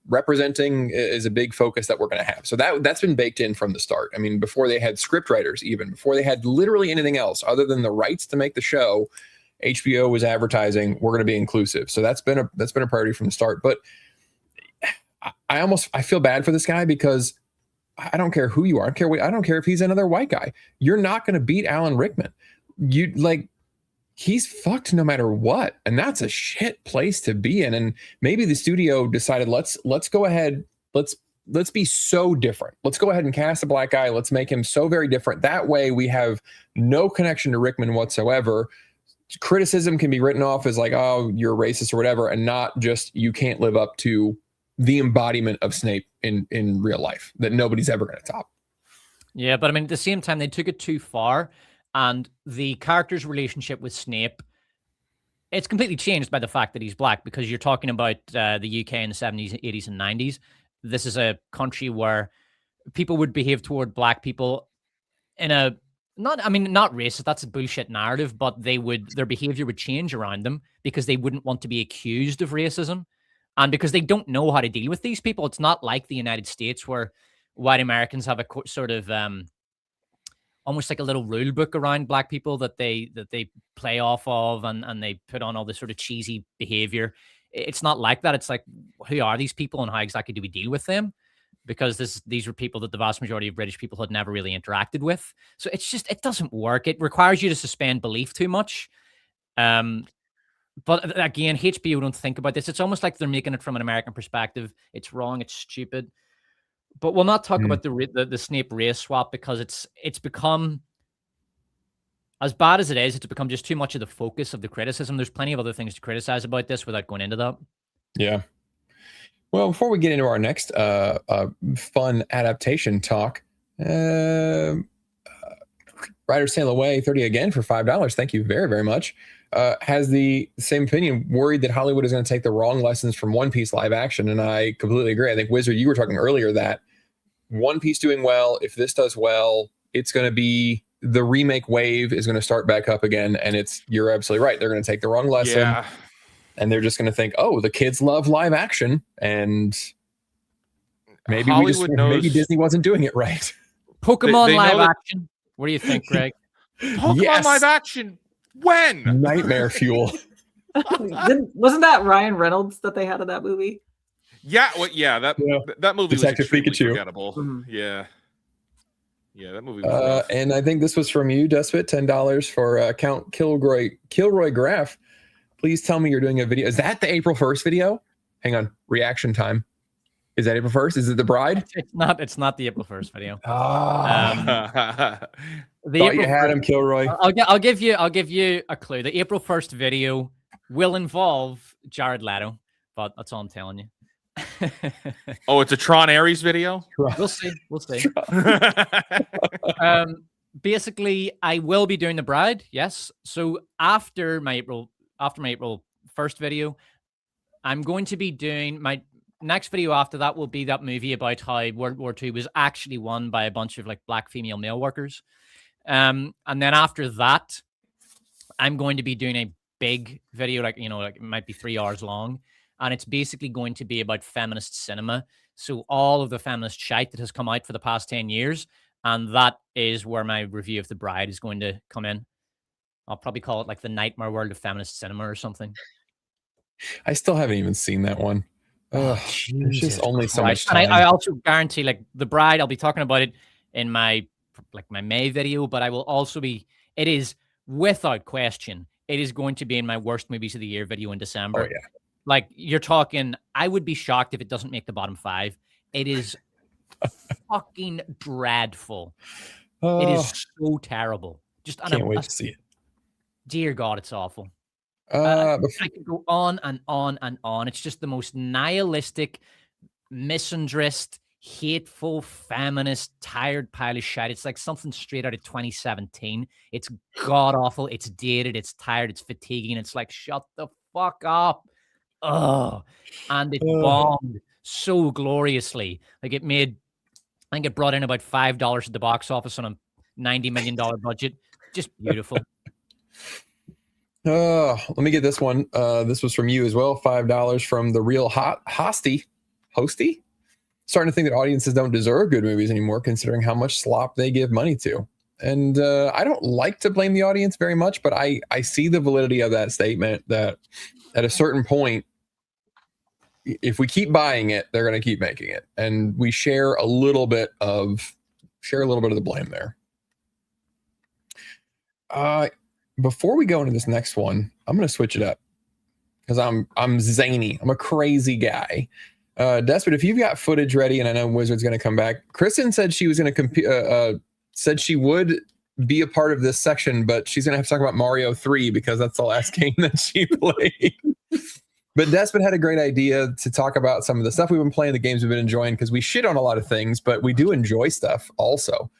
representing is a big focus that we're going to have. So that's been baked in from the start. I mean, before they had script writers, even before they had literally anything else other than the rights to make the show, HBO was advertising, we're going to be inclusive. So that's been a priority from the start. But I feel bad for this guy, because I don't care who you are. I don't care if he's another white guy. You're not going to beat Alan Rickman. He's fucked no matter what. And that's a shit place to be in. And maybe the studio decided, let's go ahead. Let's be so different. Let's go ahead and cast a black guy. Let's make him so very different. That way we have no connection to Rickman whatsoever. Criticism can be written off as like, oh, you're a racist or whatever, and not just you can't live up to the embodiment of Snape in real life that nobody's ever going to top. Yeah, but I mean, at the same time, they took it too far. And the character's relationship with Snape, it's completely changed by the fact that he's black, because you're talking about the UK in the 70s, 80s, and 90s. This is a country where people would behave toward black people in a, not racist, that's a bullshit narrative, but their behavior would change around them because they wouldn't want to be accused of racism. And because they don't know how to deal with these people. It's not like the United States, where white Americans have a sort of almost like a little rule book around black people that they play off of, and they put on all this sort of cheesy behavior. It's not like that. It's like, who are these people and how exactly do we deal with them? Because these were people that the vast majority of British people had never really interacted with. So it doesn't work. It requires you to suspend belief too much. But again, HBO don't think about this. It's almost like they're making it from an American perspective. It's wrong. It's stupid. But we'll not talk about the Snape race swap, because it's become, as bad as it is, it's become just too much of the focus of the criticism. There's plenty of other things to criticize about this without going into that. Yeah. Well, before we get into our next fun adaptation talk, Writer Sail Away 30 again for $5. Thank you very, very much. Has the same opinion, worried that Hollywood is going to take the wrong lessons from One Piece live action. And I completely agree. I think, Wizard, you were talking earlier that One Piece doing well, if this does well, it's going to be, the remake wave is going to start back up again. And you're absolutely right. They're going to take the wrong lesson. Yeah. And they're just going to think, oh, the kids love live action. And maybe maybe Disney wasn't doing it right. Pokemon live action. What do you think, Greg? Pokemon live action. When? Nightmare fuel. Wasn't that Ryan Reynolds that they had in that movie? Yeah, that movie Detective was Pikachu. Forgettable. Mm-hmm. Yeah, that movie was and I think this was from you, Despot, $10 for Count Kilroy Graff. Please tell me you're doing a video. Is that the April 1st video? Hang on, reaction time. Is that April 1st? Is it The Bride? It's not the April 1st video. Thought you had him, Kilroy. I'll give you a clue. The April 1st video will involve Jared Leto, but that's all I'm telling you. Oh, it's a Tron Ares video? We'll see. Basically, I will be doing The Bride, yes. So after my April 1st video, I'm going to be doing my next video after that will be that movie about how World War II was actually won by a bunch of like black female mail workers. And then after that, I'm going to be doing a big video, like, you know, like it might be 3 hours long. And it's basically going to be about feminist cinema. So all of the feminist shite that has come out for the past 10 years. And that is where my review of The Bride is going to come in. I'll probably call it like the nightmare world of feminist cinema or something. I still haven't even seen that one. There's just only so much time. And I also guarantee, like, The Bride, I'll be talking about it in my May video, but I will also be, it is without question, it is going to be in my worst movies of the year video in December. Oh, yeah. Like, you're talking, I would be shocked if it doesn't make the bottom 5. It is fucking dreadful. It is so terrible. Just can't wait to see it. Dear God, it's awful. I could go on and on and on. It's just the most nihilistic, misandrist, hateful, feminist, tired pile of shit. It's like something straight out of 2017. It's god awful. It's dated. It's tired. It's fatiguing. It's like, shut the fuck up. Oh, and it bombed so gloriously. Like, it made, I think it brought in about $5 at the box office on a $90 million budget. Just beautiful. Let me get this one. This was from you as well. $5 from the real Hosty. Starting to think that audiences don't deserve good movies anymore, considering how much slop they give money to. And I don't like to blame the audience very much, but I see the validity of that statement, that at a certain point, if we keep buying it, they're going to keep making it. And we share a little bit of the blame there. Before we go into this next one, I'm going to switch it up because I'm zany. I'm a crazy guy. Despot, if you've got footage ready, and I know Wizard's going to come back. Kristin said she was going to said she would be a part of this section, but she's going to have to talk about Mario 3 because that's the last game that she played. But Despot had a great idea to talk about some of the stuff we've been playing, the games we've been enjoying, because we shit on a lot of things, but we do enjoy stuff also.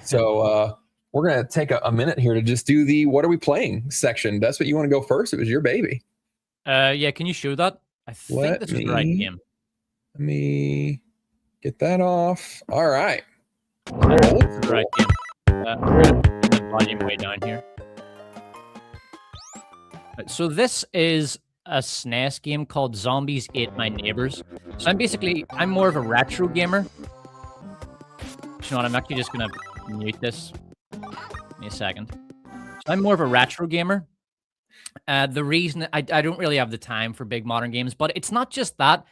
So we're going to take a minute here to just do the what are we playing section. Despot, you want to go first? It was your baby. Yeah, can you show that? I think this is the right game. Let me get that off. All right. Right game. We're going to put the volume way down here. So this is a SNES game called Zombies Ate My Neighbors. So I'm more of a retro gamer. You know what, I'm actually just going to mute this. Give me a second. So I'm more of a retro gamer. The reason I don't really have the time for big modern games, but it's not just that.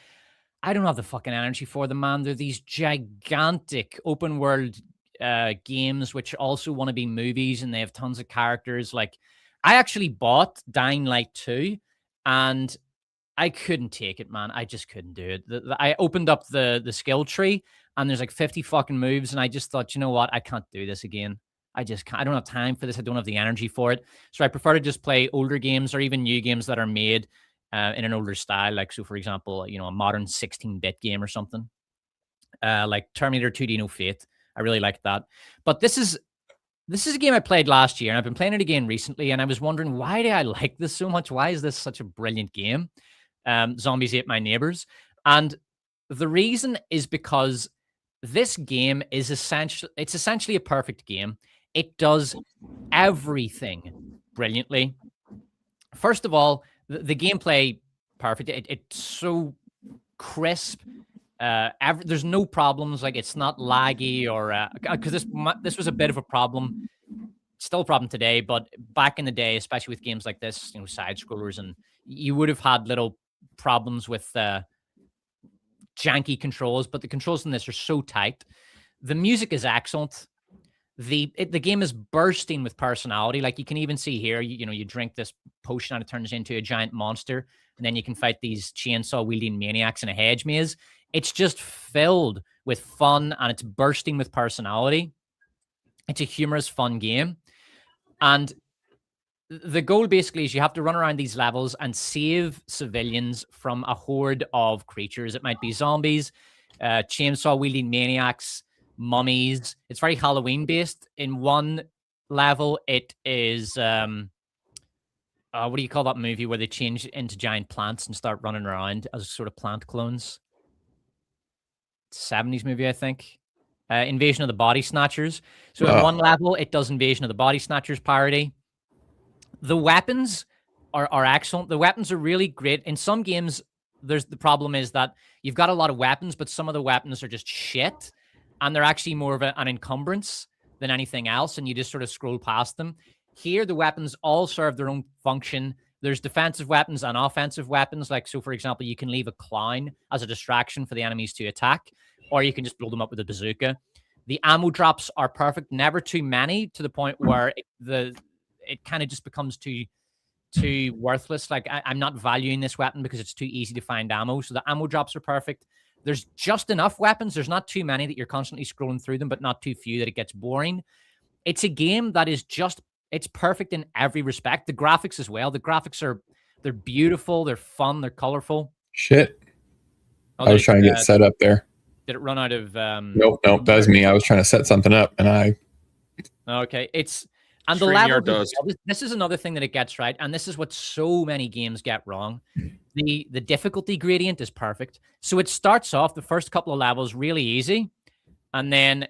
I don't have the fucking energy for them, man. They're these gigantic open world games which also want to be movies, and they have tons of characters. Like, I actually bought Dying Light 2, and I couldn't take it, man. I just couldn't do it. I opened up the skill tree, and there's like 50 fucking moves, and I just thought, you know what? I can't do this again. I just can't. I don't have time for this. I don't have the energy for it. So I prefer to just play older games or even new games that are made in an older style. Like, so for example, you know, a modern 16-bit game or something. Like Terminator 2D No Fate. I really like that. But this is a game I played last year, and I've been playing it again recently, and I was wondering, why do I like this so much? Why is this such a brilliant game? Zombies Ate My Neighbors. And the reason is because this game is essentially a perfect game. It does everything brilliantly. First of all, the gameplay, perfect. It's so crisp. There's no problems. Like, it's not laggy or because this was a bit of a problem. Still a problem today, but back in the day, especially with games like this, you know, side scrollers, and you would have had little problems with janky controls. But the controls in this are so tight. The music is excellent. The game is bursting with personality. Like, you can even see here, you drink this potion and it turns into a giant monster, and then you can fight these chainsaw wielding maniacs in a hedge maze. It's just filled with fun, and it's bursting with personality. It's a humorous, fun game. And the goal basically is you have to run around these levels and save civilians from a horde of creatures. It might be zombies, chainsaw wielding maniacs, mummies. It's very Halloween based. In one level, it is what do you call that movie where they change into giant plants and start running around as sort of plant clones? 70s movie, I think. Invasion of the Body Snatchers. So at one level, it does Invasion of the Body Snatchers parody. The weapons are excellent. The weapons are really great. In some games, the problem is that you've got a lot of weapons, but some of the weapons are just shit, and they're actually more of an encumbrance than anything else, and you just sort of scroll past them. Here, the weapons all serve their own function. There's defensive weapons and offensive weapons. Like, so for example, you can leave a clown as a distraction for the enemies to attack, or you can just blow them up with a bazooka. The ammo drops are perfect, never too many, to the point where it kind of just becomes too worthless. Like, I'm not valuing this weapon because it's too easy to find ammo. So the ammo drops are perfect. There's just enough weapons. There's not too many that you're constantly scrolling through them, but not too few that it gets boring. It's a game that is just, it's perfect in every respect. The graphics as well. The graphics they're beautiful. They're fun. They're colorful. Shit. I was trying to get set up there. Did it run out of? Nope. That was me. I was trying to set something up, and Okay. And the level. This is another thing that it gets right, and this is what so many games get wrong. The difficulty gradient is perfect. So it starts off the first couple of levels really easy, and then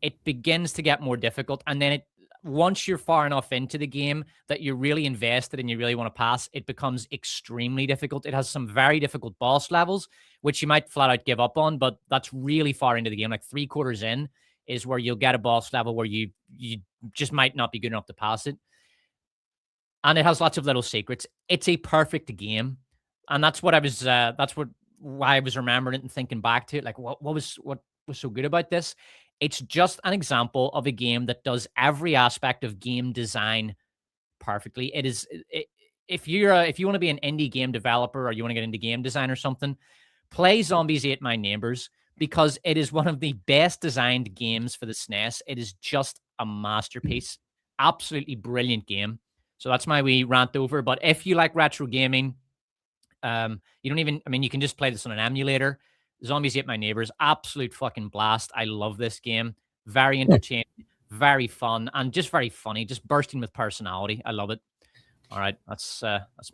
it begins to get more difficult, and then once you're far enough into the game that you're really invested and you really want to pass, it becomes extremely difficult. It has some very difficult boss levels, which you might flat out give up on, but that's really far into the game. Like 3/4 in is where you'll get a boss level where you just might not be good enough to pass it. And it has lots of little secrets. It's a perfect game. And that's what why I was remembering it and thinking back to it. Like, what was so good about this? It's just an example of a game that does every aspect of game design perfectly. If you want to be an indie game developer or you want to get into game design or something, play Zombies Ate My Neighbors, because it is one of the best designed games for the SNES. It is just a masterpiece. Absolutely brilliant game. So that's my wee rant over. But if you like retro gaming, you can just play this on an emulator. Zombies Ate My Neighbors, absolute fucking blast. I love this game. Very entertaining, very fun, and just very funny, just bursting with personality. I love it. All right, that's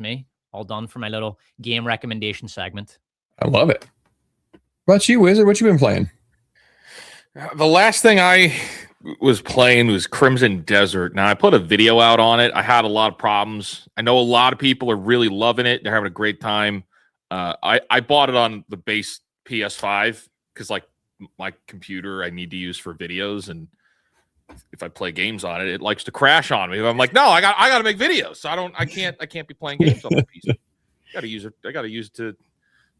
me. All done for my little game recommendation segment. I love it. What about you, Wizard? What you been playing? The last thing I was playing was Crimson Desert. Now, I put a video out on it. I had a lot of problems. I know a lot of people are really loving it. They're having a great time. I bought it on the base PS5 because, like, my computer I need to use for videos, and if I play games on it, it likes to crash on me. I'm like, no, I got to make videos. So I can't be playing games on my PC. I got to use it to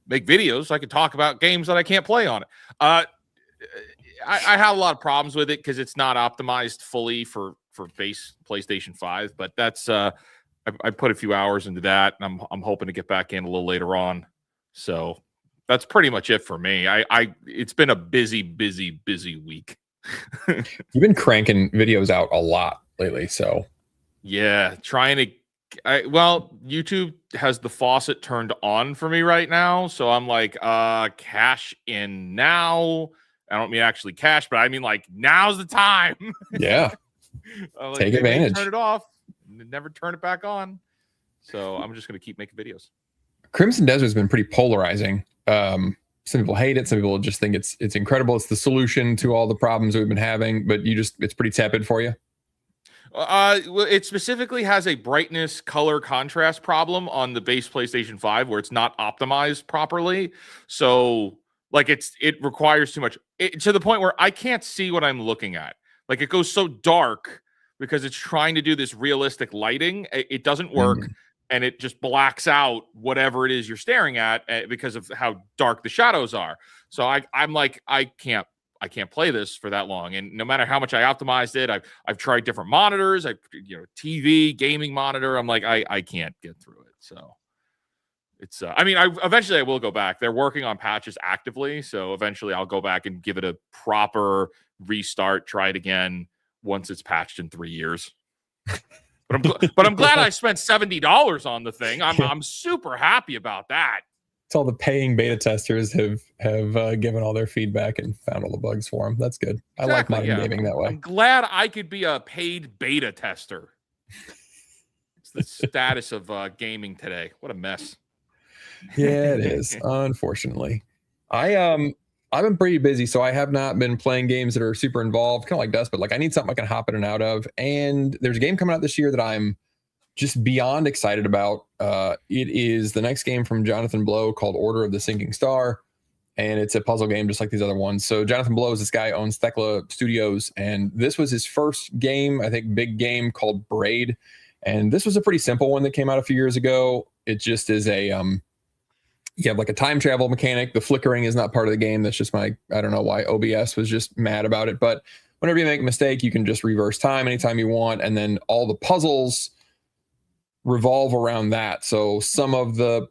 make videos so I can talk about games that I can't play on it. I have a lot of problems with it because it's not optimized fully for base PlayStation 5, but that's I put a few hours into that, and I'm hoping to get back in a little later on. So that's pretty much it for me. It's been a busy week. You've been cranking videos out a lot lately, so yeah, YouTube has the faucet turned on for me right now, so I'm like, cash in now. I don't mean actually cash, but I mean like now's the time. Yeah, take advantage. Turn it off, never turn it back on. So I'm just gonna keep making videos. Crimson Desert has been pretty polarizing. Some people hate it. Some people just think it's incredible. It's the solution to all the problems we've been having, but it's pretty tepid for you. Well, it specifically has a brightness color contrast problem on the base PlayStation 5 where it's not optimized properly. So like it requires too much to the point where I can't see what I'm looking at. Like it goes so dark because it's trying to do this realistic lighting. It doesn't work. And it just blacks out whatever it is you're staring at because of how dark the shadows are. So I'm like, I can't play this for that long. And no matter how much I optimized it, I've tried different monitors, TV, gaming monitor. I'm like, I can't get through it. So it's, eventually I will go back. They're working on patches actively. So eventually I'll go back and give it a proper restart, try it again once it's patched in 3 years. But I'm glad I spent $70 on the thing. I'm super happy about that. It's all the paying beta testers have given all their feedback and found all the bugs for them. That's good. Exactly, I like modern gaming that way. I'm glad I could be a paid beta tester. It's the status of gaming today. What a mess. Yeah, it is. Unfortunately, I I've been pretty busy, so I have not been playing games that are super involved, kind of like Despot. Like I need something I can hop in and out of. And there's a game coming out this year that I'm just beyond excited about. It is the next game from Jonathan Blow called Order of the Sinking Star. And it's a puzzle game just like these other ones. So Jonathan Blow is this guy who owns Thekla Studios. And this was his first game, I think, big game called Braid. And this was a pretty simple one that came out a few years ago. It just is a, you have like a time travel mechanic. The flickering is not part of the game. That's just I don't know why OBS was just mad about it. But whenever you make a mistake, you can just reverse time anytime you want. And then all the puzzles revolve around that. So some of the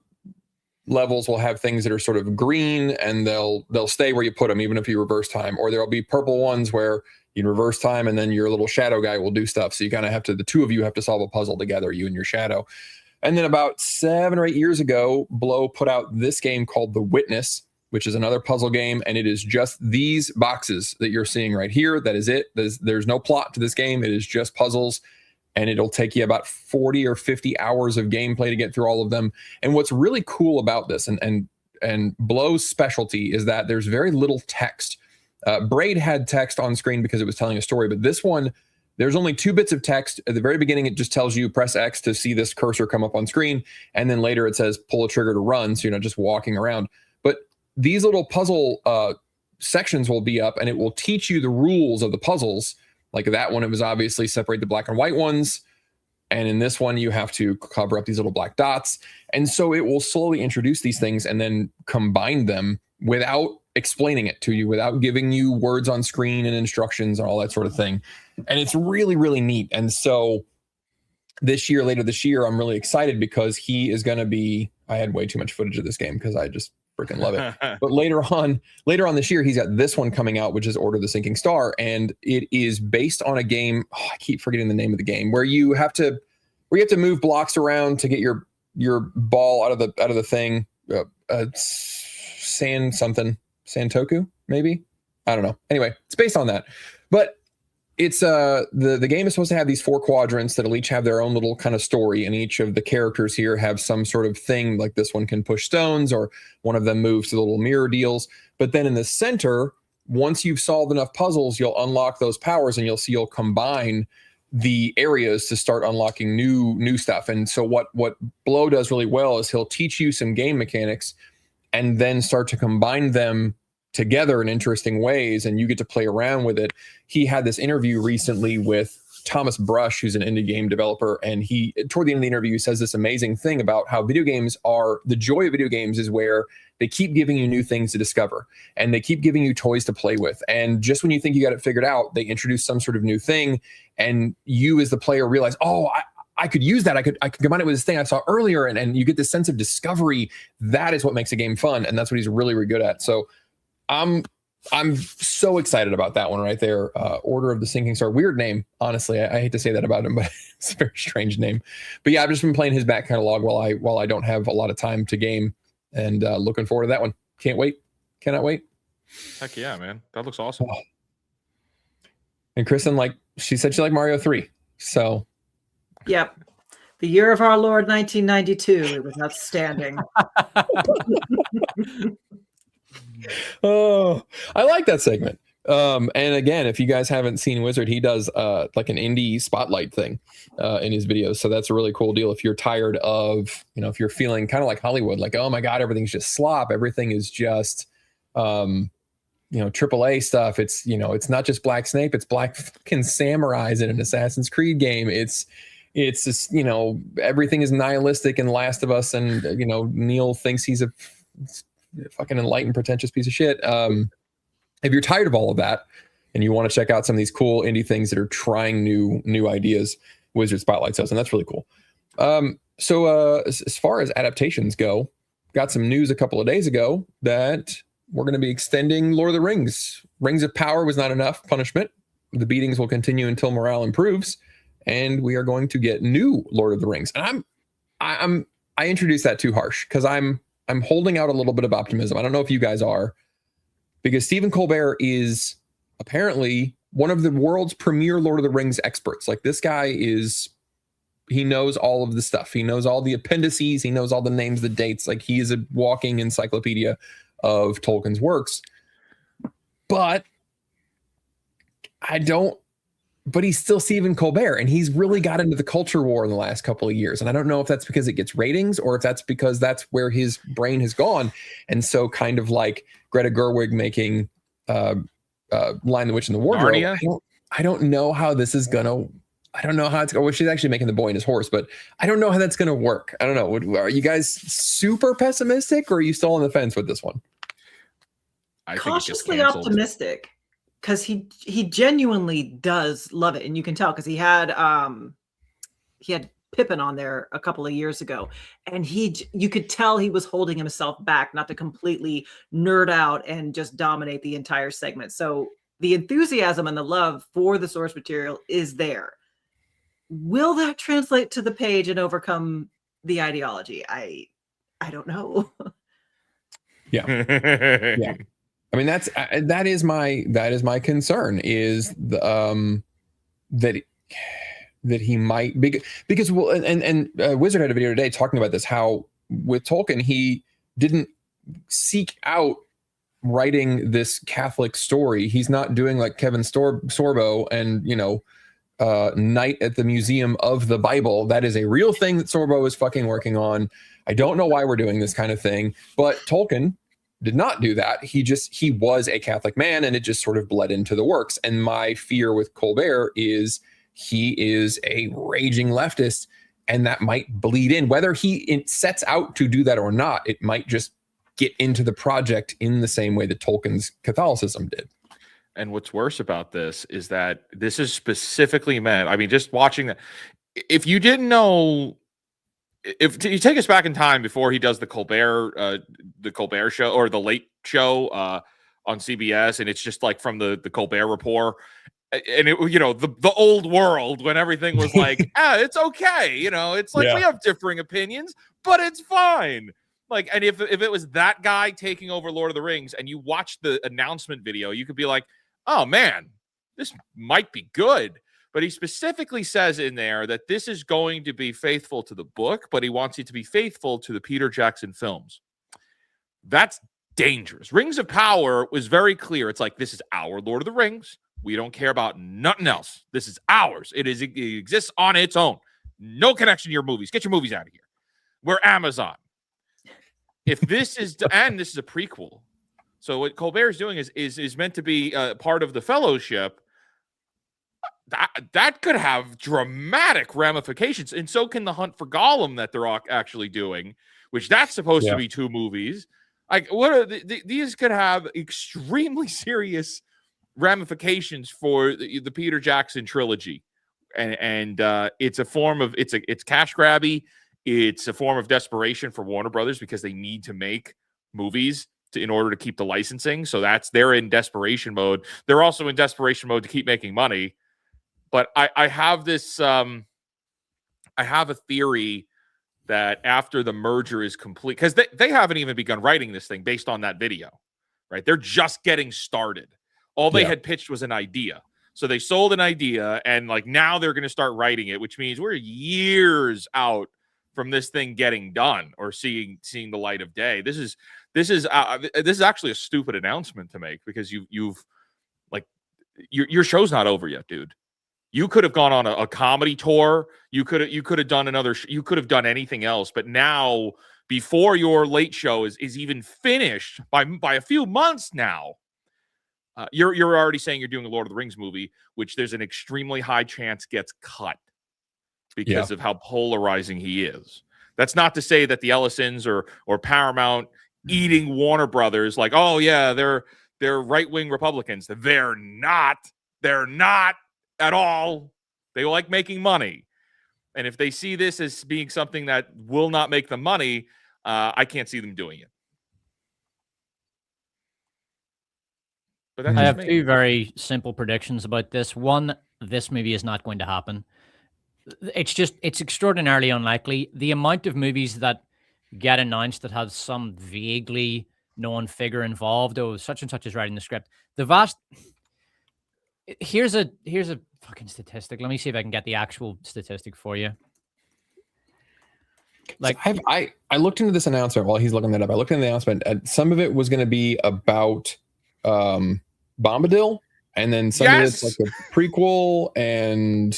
levels will have things that are sort of green and they'll stay where you put them, even if you reverse time, or there'll be purple ones where you reverse time and then your little shadow guy will do stuff. So you kind of have to, the two of you have to solve a puzzle together, you and your shadow. And then about 7 or 8 years ago, Blow put out this game called The Witness, which is another puzzle game. And it is just these boxes that you're seeing right here. That is it. There's no plot to this game. It is just puzzles. And it'll take you about 40 or 50 hours of gameplay to get through all of them. And what's really cool about this and Blow's specialty is that there's very little text. Braid had text on screen because it was telling a story, but this one, there's only 2 bits of text. At the very beginning, it just tells you press X to see this cursor come up on screen. And then later it says pull a trigger to run. So you're not just walking around. But these little puzzle sections will be up and it will teach you the rules of the puzzles. Like that one, it was obviously separate the black and white ones. And in this one, you have to cover up these little black dots. And so it will slowly introduce these things and then combine them without explaining it to you, without giving you words on screen and instructions and all that sort of thing. And it's really, really neat. And so later this year, I'm really excited because he is going to be, I had way too much footage of this game because I just freaking love it. But later on this year, he's got this one coming out, which is Order of the Sinking Star. And it is based on a game. I keep forgetting the name of the game where you have to move blocks around to get your ball out of the thing. Santoku, maybe. I don't know. Anyway, it's based on that. But it's the game is supposed to have these 4 quadrants that'll each have their own little kind of story, and each of the characters here have some sort of thing, like this one can push stones, or one of them moves to the little mirror deals. But then in the center, once you've solved enough puzzles, you'll unlock those powers, and you'll combine the areas to start unlocking new stuff. And so what Blow does really well is he'll teach you some game mechanics and then start to combine them together in interesting ways, and you get to play around with it. He had this interview recently with Thomas Brush, who's an indie game developer, and he, toward the end of the interview, says this amazing thing about how video games are, the joy of video games is where they keep giving you new things to discover, and they keep giving you toys to play with. And just when you think you got it figured out, they introduce some sort of new thing, and you as the player realize, oh, I could use that. I could combine it with this thing I saw earlier, and you get this sense of discovery. That is what makes a game fun, and that's what he's really, really good at. So I'm so excited about that one right there. Order of the Sinking Star. Weird name, honestly. I hate to say that about him, but it's a very strange name. But yeah, I've just been playing his back catalog while I don't have a lot of time to game, and looking forward to that one. Can't wait. Cannot wait. Heck yeah, man. That looks awesome. Oh. And Kristin, she said she liked Mario 3. So yep. The year of our Lord 1992. It was outstanding. Oh, I like that segment. And again, if you guys haven't seen Wizard, he does like an indie spotlight thing in his videos. So that's a really cool deal. If you're tired of, if you're feeling kind of like Hollywood, like, oh my God, everything's just slop. Everything is just, AAA stuff. It's, it's not just Black Snape. It's Black fucking Samurais in an Assassin's Creed game. It's just, everything is nihilistic in Last of Us. And, Neil thinks he's a fucking enlightened, pretentious piece of shit. If you're tired of all of that and you want to check out some of these cool indie things that are trying new ideas, Wizard Spotlights us, and that's really cool. So as far as adaptations go, got some news a couple of days ago that we're going to be extending Lord of the Rings. Rings of Power was not enough punishment. The beatings will continue until morale improves, and we are going to get new Lord of the Rings. And I introduced that too harsh because I'm holding out a little bit of optimism. I don't know if you guys are, because Stephen Colbert is apparently one of the world's premier Lord of the Rings experts. Like, this guy he knows all of the stuff. He knows all the appendices. He knows all the names, the dates. Like, he is a walking encyclopedia of Tolkien's works. but but he's still Stephen Colbert, and he's really got into the culture war in the last couple of years. And I don't know if that's because it gets ratings or if that's because that's where his brain has gone. And so kind of like Greta Gerwig making Lion, the Witch, and the Wardrobe. I don't know how this is going to, I don't know how it's going. Well, she's actually making The Boy and His Horse, but I don't know how that's going to work. I don't know. Are you guys super pessimistic, or are you still on the fence with this one? I think cautiously optimistic. Because he genuinely does love it, and you can tell because he had Pippin on there a couple of years ago, and you could tell he was holding himself back not to completely nerd out and just dominate the entire segment. So the enthusiasm and the love for the source material is there. Will that translate to the page and overcome the ideology? I don't know. Yeah. Yeah. I mean, that is my concern is the, that he might be, because well, and Wizard had a video today talking about this, how with Tolkien, he didn't seek out writing this Catholic story. He's not doing like Kevin Sorbo and, Night at the Museum of the Bible. That is a real thing that Sorbo is fucking working on. I don't know why we're doing this kind of thing, but Tolkien did not do that. He was a Catholic man, and it just sort of bled into the works. And my fear with Colbert is he is a raging leftist, and that might bleed in. Whether he sets out to do that or not, it might just get into the project in the same way that Tolkien's Catholicism did. And what's worse about this is that this is specifically meant, I mean, just watching that, if you didn't know, if you take us back in time before he does the Colbert show or the Late Show on CBS, and it's just like from the Colbert Report, and it, the old world when everything was like, it's okay, it's like we have differing opinions, but it's fine. Like, and if it was that guy taking over Lord of the Rings, and you watch the announcement video, you could be like, oh man, this might be good. But he specifically says in there that this is going to be faithful to the book, but he wants it to be faithful to the Peter Jackson films. That's dangerous. Rings of Power was very clear. It's like, this is our Lord of the Rings. We don't care about nothing else. This is ours. It exists on its own. No connection to your movies. Get your movies out of here. We're Amazon. If this is, and this is a prequel. So what Colbert is doing is meant to be part of the Fellowship. That could have dramatic ramifications, and so can the Hunt for Gollum that they're actually doing, which that's supposed to be 2 movies. Like, what are these could have extremely serious ramifications for the Peter Jackson trilogy, and it's a form of it's cash grabby. It's a form of desperation for Warner Brothers because they need to make movies in order to keep the licensing. So they're in desperation mode. They're also in desperation mode to keep making money. But I have this, I have a theory that after the merger is complete, because they haven't even begun writing this thing based on that video, right? They're just getting started. All they had pitched was an idea. So they sold an idea, and like now they're going to start writing it, which means we're years out from this thing getting done or seeing the light of day. This is actually a stupid announcement to make, because you've like your show's not over yet, dude. You could have gone on a comedy tour. You could have done you could have done anything else. But now, before your Late Show is even finished by a few months now, you're already saying you're doing a Lord of the Rings movie, which there's an extremely high chance gets cut because of how polarizing he is. That's not to say that the Ellisons or Paramount eating Warner Brothers, like, oh yeah, they're right-wing Republicans. They're not. They're not at all. They like making money. And if they see this as being something that will not make them money, I can't see them doing it. But that's I have 2 very simple predictions about this. One, this movie is not going to happen. It's extraordinarily unlikely. The amount of movies that get announced that have some vaguely known figure involved, such and such is writing the script. Here's a fucking statistic. Let me see if I can get the actual statistic for you. Like, so I looked into this announcement while he's looking that up. I looked into the announcement, and some of it was going to be about Bombadil, and then some of it's like a prequel, and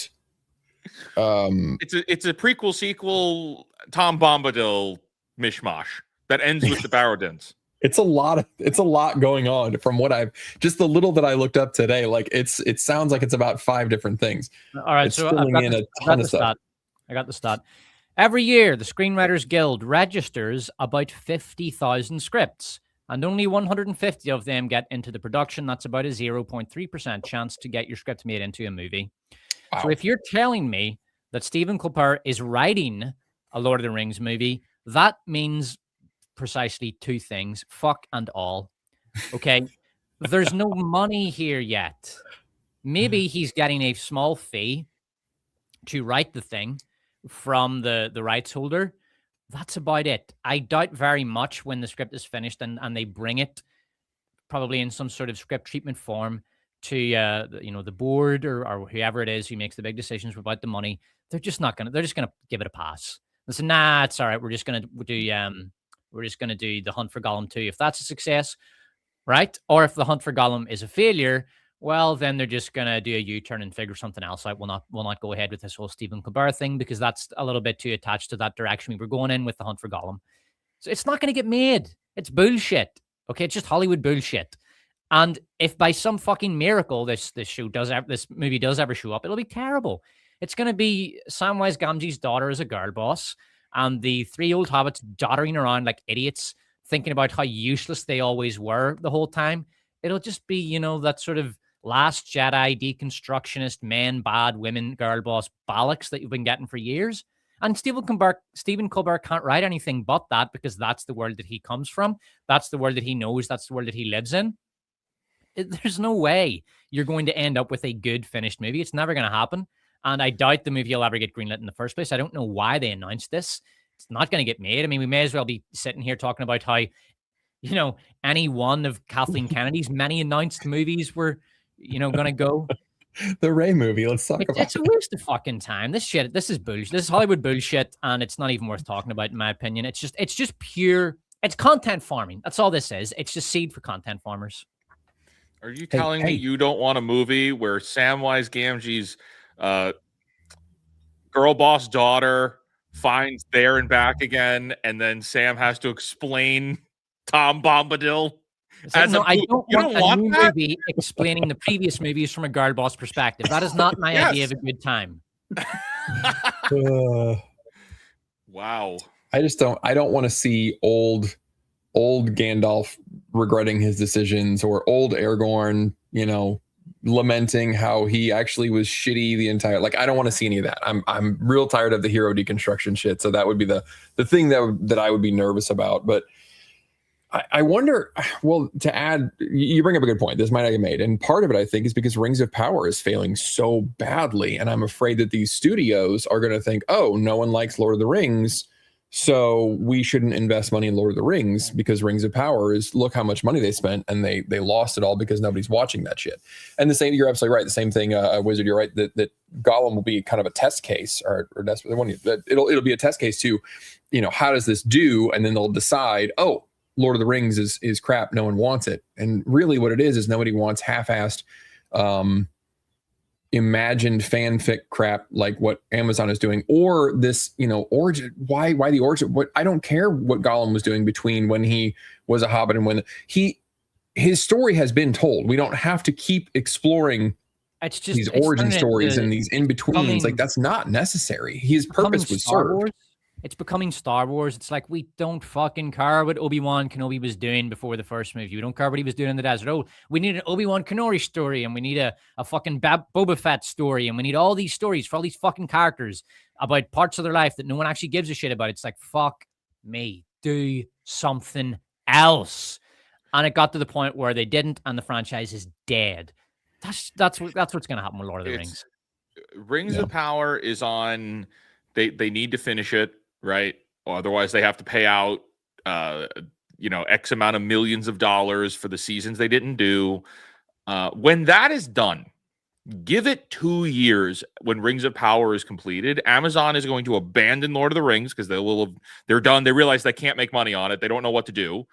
it's a prequel sequel Tom Bombadil mishmash that ends with the Barodins. It's a lot going on from what I've just the little that I looked up today. Like it sounds like it's about 5 different things. All right, it's so filling in a ton of stuff. I got the stat. Every year, the Screenwriters Guild registers about 50,000 scripts, and only 150 of them get into the production. That's about a 0.3% chance to get your script made into a movie. Wow. So if you're telling me that Stephen Colbert is writing a Lord of the Rings movie, that means precisely 2 things: fuck and all. Okay. There's no money here yet. Maybe he's getting a small fee to write the thing from the rights holder. That's about it. I doubt very much when the script is finished and they bring it probably in some sort of script treatment form to the board or whoever it is who makes the big decisions about the money. They're just gonna give it a pass. They say, nah, it's all right. We're just gonna do The Hunt for Gollum 2. If that's a success, right? Or if The Hunt for Gollum is a failure, well, then they're just going to do a U-turn and figure something else out. We'll not go ahead with this whole Stephen Colbert thing because that's a little bit too attached to that direction we were going in with The Hunt for Gollum. So it's not going to get made. It's bullshit. Okay, it's just Hollywood bullshit. And if by some fucking miracle this movie does ever show up, it'll be terrible. It's going to be Samwise Gamgee's daughter as a girl boss, and the 3 old hobbits doddering around like idiots, thinking about how useless they always were the whole time. It'll just be, that sort of Last Jedi deconstructionist men, bad women, girl boss bollocks that you've been getting for years. And Stephen Colbert can't write anything but that because that's the world that he comes from. That's the world that he knows. That's the world that he lives in. There's no way you're going to end up with a good finished movie. It's never going to happen. And I doubt the movie will ever get greenlit in the first place. I don't know why they announced this. It's not going to get made. I mean, we may as well be sitting here talking about how, any one of Kathleen Kennedy's many announced movies were, going to go. The Ray movie. Let's talk about it. It's a waste of fucking time. This is bullshit. This is Hollywood bullshit, and it's not even worth talking about, in my opinion. It's just pure. It's content farming. That's all this is. It's just seed for content farmers. Are you telling me you don't want a movie where Samwise Gamgee's girl boss daughter finds there and back again, and then Sam has to explain Tom Bombadil? I don't want a new movie explaining the previous movies from a girl boss perspective. That is not my idea of a good time. Wow. I don't want to see old Gandalf regretting his decisions, or old Aragorn, lamenting how he actually was shitty the entire, I don't want to see any of that. I'm real tired of the hero deconstruction shit. So that would be the thing that I would be nervous about. But I wonder, well, to add, you bring up a good point. This might not get made. And part of it, I think, is because Rings of Power is failing so badly. And I'm afraid that these studios are going to think, oh, no one likes Lord of the Rings, so we shouldn't invest money in Lord of the Rings, because Rings of Power is, look how much money they spent, and they lost it all because nobody's watching that shit. And the same, you're absolutely right. The same thing, Wizard, you're right, that Gollum will be kind of a test case, or Despot, it'll be a test case to, how does this do? And then they'll decide, oh, Lord of the Rings is crap. No one wants it. And really what it is nobody wants half-assed, imagined fanfic crap like what Amazon is doing, or this, origin. Why the origin? What, I don't care what Gollum was doing between when he was a hobbit and when his story has been told. We don't have to keep exploring these origin stories and these in-betweens. That's not necessary. His purpose was served. It's becoming Star Wars. It's like, we don't fucking care what Obi-Wan Kenobi was doing before the first movie. We don't care what he was doing in the desert. Oh, we need an Obi-Wan Kenobi story, and we need a fucking Boba Fett story, and we need all these stories for all these fucking characters about parts of their life that no one actually gives a shit about. It's like, fuck me, do something else. And it got to the point where they didn't, and the franchise is dead. That's what's going to happen with Lord of the Rings. Rings of Power is on. They need to finish it. Right. Or otherwise they have to pay out, X amount of millions of dollars for the seasons they didn't do. When that is done, give it 2 years. When Rings of Power is completed, Amazon is going to abandon Lord of the Rings because they're done. They realize they can't make money on it. They don't know what to do.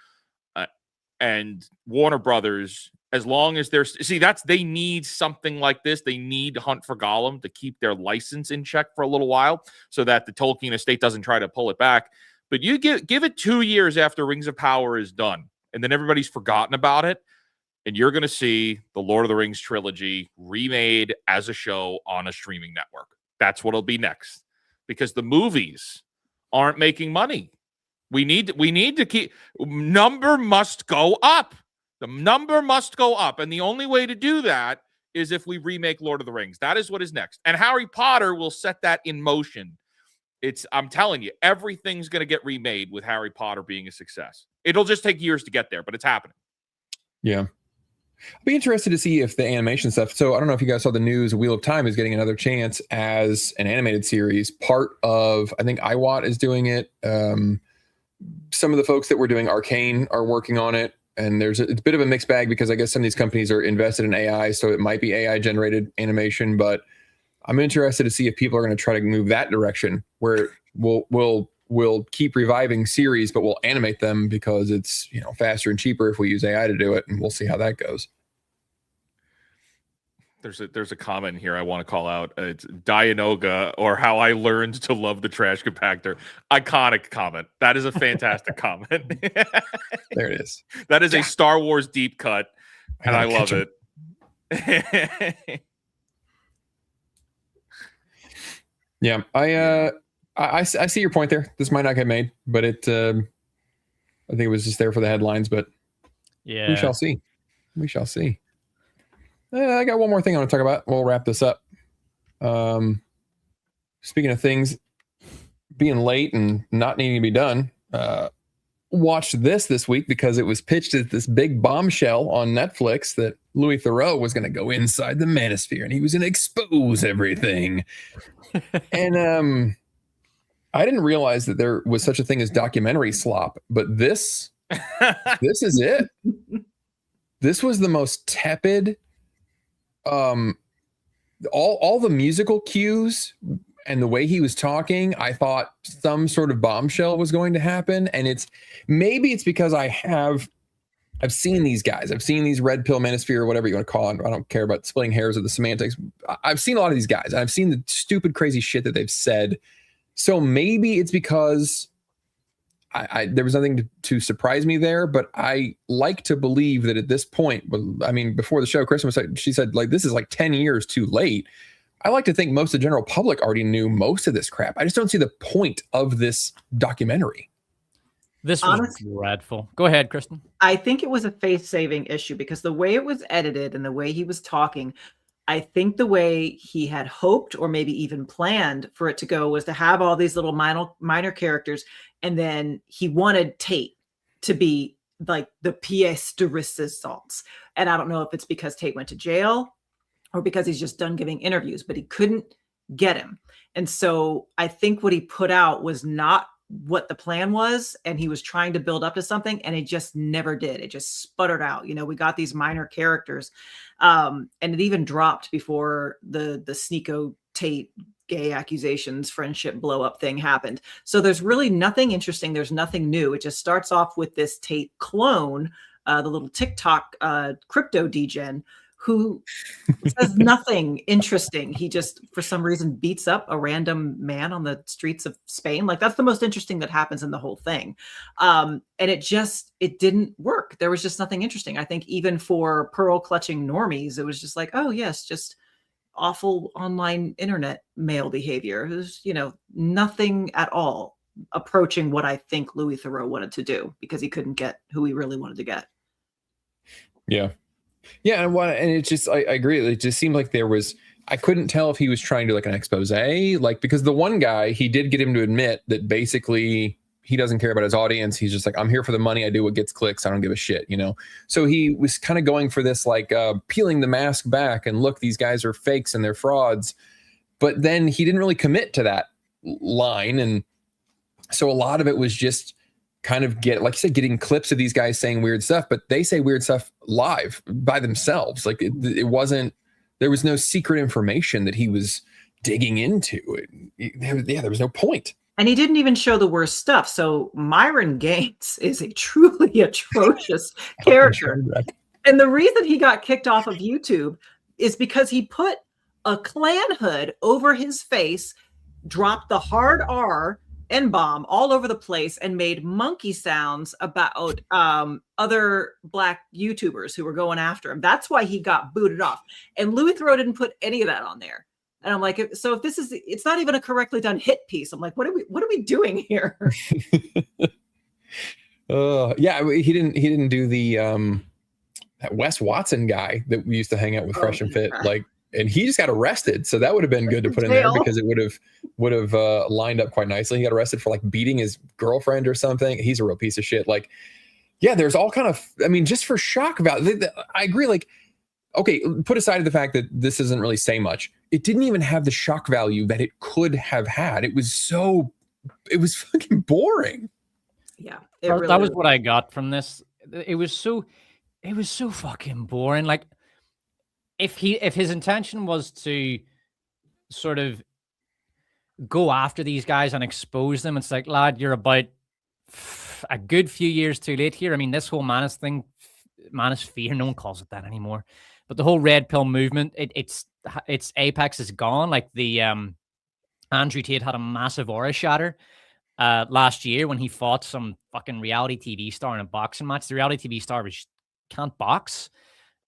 And Warner Brothers As long as there's they need something like this. They need to Hunt for Gollum to keep their license in check for a little while so that the Tolkien estate doesn't try to pull it back. But you give it 2 years after Rings of Power is done, and then everybody's forgotten about it, and you're going to see the Lord of the Rings trilogy remade as a show on a streaming network. That's what'll be next, because the movies aren't making money. We need to keep number must go up. The number must go up. And the only way to do that is if we remake Lord of the Rings. That is what is next. And Harry Potter will set that in motion. I'm telling you, everything's going to get remade with Harry Potter being a success. It'll just take years to get there, but it's happening. Yeah. I'd be interested to see if the animation stuff. So I don't know if you guys saw the news. Wheel of Time is getting another chance as an animated series. Part of, I think IWAT is doing it. Some of the folks that were doing Arcane are working on it. And it's a bit of a mixed bag because I guess some of these companies are invested in AI, so it might be AI generated animation. But I'm interested to see if people are going to try to move that direction, where we'll keep reviving series, but we'll animate them because it's faster and cheaper if we use AI to do it, and we'll see how that goes. There's a comment here I want to call out. It's Dianoga, or How I Learned to Love the Trash Compactor. Iconic comment. That is a fantastic comment. There it is. That is a Star Wars deep cut, and I love it. Yeah, I see your point there. This might not get made, but I think it was just there for the headlines. But yeah, we shall see. We shall see. I got one more thing I want to talk about. We'll wrap this up. Speaking of things being late and not needing to be done, watched this week because it was pitched as this big bombshell on Netflix that Louis Theroux was going to go inside the Manosphere and he was going to expose everything. And I didn't realize that there was such a thing as documentary slop, but this is it. This was the most tepid. All the musical cues and the way he was talking, I thought some sort of bombshell was going to happen. And maybe it's because I've seen these guys. I've seen these red pill manosphere or whatever you want to call it. I don't care about splitting hairs or the semantics. I've seen a lot of these guys. I've seen the stupid, crazy shit that they've said. So maybe it's because there was nothing to surprise me there, but I like to believe that at this point, I mean, before the show, Kristin she said, like, this is like 10 years too late. I like to think most of the general public already knew most of this crap. I just don't see the point of this documentary. This was dreadful. Go ahead, Kristin. I think it was a face-saving issue because the way it was edited and the way he was talking, I think the way he had hoped or maybe even planned for it to go was to have all these little minor characters. And then he wanted Tate to be like the pièce de résistance. And I don't know if it's because Tate went to jail or because he's just done giving interviews, but he couldn't get him. And so I think what he put out was not what the plan was. And he was trying to build up to something and it just never did. It just sputtered out. We got these minor characters. And it even dropped before the Sneeko Tate gay accusations, friendship blow up thing happened. So there's really nothing interesting. There's nothing new. It just starts off with this Tate clone, the little TikTok crypto degen who says nothing interesting. He just, for some reason, beats up a random man on the streets of Spain. Like, that's the most interesting that happens in the whole thing. And it didn't work. There was just nothing interesting. I think even for pearl clutching normies, it was just like, oh yes, just awful online internet male behavior. It was, nothing at all approaching what I think Louis Theroux wanted to do because he couldn't get who he really wanted to get. Yeah. Yeah. And it's just, I agree. It just seemed like I couldn't tell if he was trying to like an expose, because the one guy, he did get him to admit that basically he doesn't care about his audience. He's just like, I'm here for the money. I do what gets clicks. I don't give a shit, So he was kind of going for this, like peeling the mask back and look, these guys are fakes and they're frauds. But then he didn't really commit to that line. And so a lot of it was just kind of like you said, getting clips of these guys saying weird stuff, but they say weird stuff live by themselves. Like there was no secret information that he was digging into. There was no point. And he didn't even show the worst stuff. So Myron Gaines is a truly atrocious character. And the reason he got kicked off of YouTube is because he put a Klan hood over his face, dropped the hard R N-bomb all over the place, and made monkey sounds about other Black YouTubers who were going after him. That's why he got booted off. And Louis Theroux didn't put any of that on there. And I'm like, so if this is, it's not even a correctly done hit piece. I'm like, what are we doing here? Yeah, he didn't do the that Wes Watson guy that we used to hang out with Fresh and Fit, like, and he just got arrested. So that would have been good to put in there because it would have lined up quite nicely. He got arrested for like beating his girlfriend or something. He's a real piece of shit. Like, yeah, there's all kind of, I mean, just for shock value. I agree. Like, okay, put aside the fact that this doesn't really say much. It didn't even have the shock value that it could have had. It was fucking boring. Yeah, that was what I got from this. It was so fucking boring. Like, if his intention was to sort of go after these guys and expose them, it's like, lad, you're about a good few years too late here. I mean, this whole Manosphere, no one calls it that anymore, but the whole red pill movement, its apex is gone. Like the Andrew Tate had a massive aura shatter last year when he fought some fucking reality TV star in a boxing match. The reality TV star can't box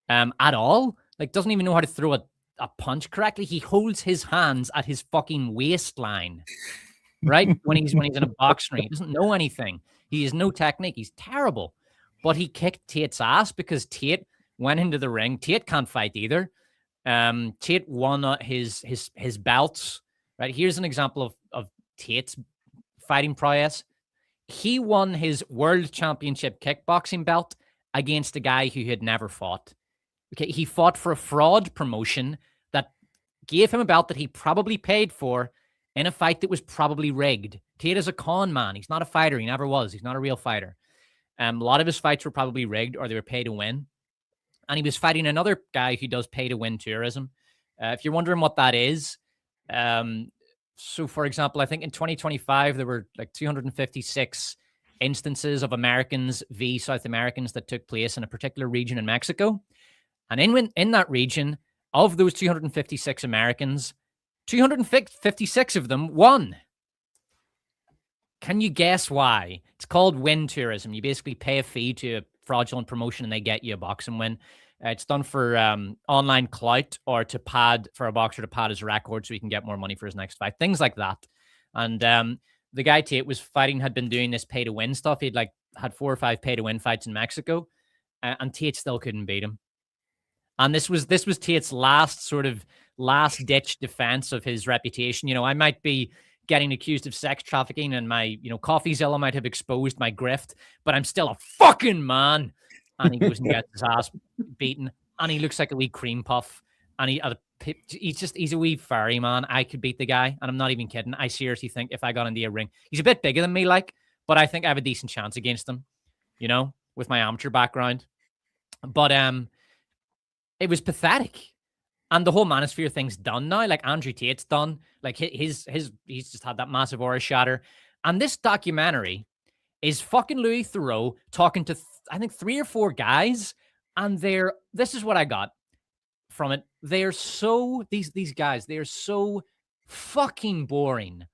at all. Like, doesn't even know how to throw a punch correctly. He holds his hands at his fucking waistline, right? when he's in a box ring. He doesn't know anything. He has no technique. He's terrible. But he kicked Tate's ass because Tate went into the ring. Tate can't fight either. Tate won his belts, right? Here's an example of Tate's fighting prowess. He won his world championship kickboxing belt against a guy who had never fought. Okay, he fought for a fraud promotion that gave him a belt that he probably paid for in a fight that was probably rigged. Tate is a con man. He's not a fighter. He never was. He's not a real fighter. A lot of his fights were probably rigged or they were pay to win. And he was fighting another guy who does pay to win tourism. If you're wondering what that is, so for example, I think in 2025, there were like 256 instances of Americans v. South Americans that took place in a particular region in Mexico. And in that region, of those 256 Americans, 256 of them won. Can you guess why? It's called win tourism. You basically pay a fee to a fraudulent promotion and they get you a boxing win. It's done for online clout or to pad for a boxer to pad his record so he can get more money for his next fight. Things like that. And the guy Tate was fighting had been doing this pay to win stuff. He'd had 4 or 5 pay to win fights in Mexico, and Tate still couldn't beat him. And this was Tate's last ditch defense of his reputation. You know, I might be getting accused of sex trafficking and my, CoffeeZilla might have exposed my grift, but I'm still a fucking man. And he goes and gets his ass beaten, and he looks like a wee cream puff. And he's a wee furry man. I could beat the guy, and I'm not even kidding. I seriously think if I got into a ring, he's a bit bigger than me, but I think I have a decent chance against him, with my amateur background. But it was pathetic. And the whole Manosphere thing's done now. Like, Andrew Tate's done. Like, he's just had that massive aura shatter. And this documentary is fucking Louis Theroux talking to, I think, 3 or 4 guys. And this is what I got from it. They're so, these guys, they are so fucking boring.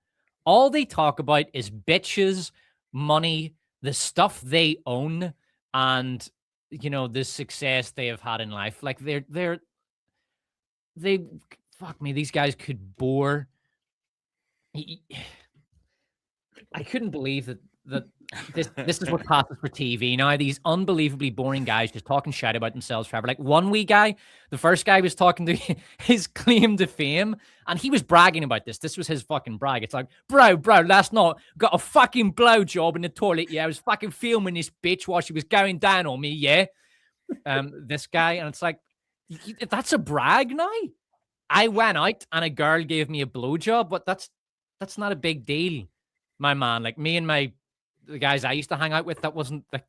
All they talk about is bitches, money, the stuff they own, and, the success they have had in life. Like, fuck me, these guys could bore. I couldn't believe that this is what passes for TV now. These unbelievably boring guys just talking shit about themselves forever. Like, one wee guy, the first guy was talking to his claim to fame, and he was bragging about this. This was his fucking brag. It's like, bro, last night got a fucking blowjob in the toilet. Yeah, I was fucking filming this bitch while she was going down on me. Yeah, this guy, and it's like, that's a brag now. I went out and a girl gave me a blowjob, but that's not a big deal, my man. Like, me and the guys I used to hang out with, that wasn't like,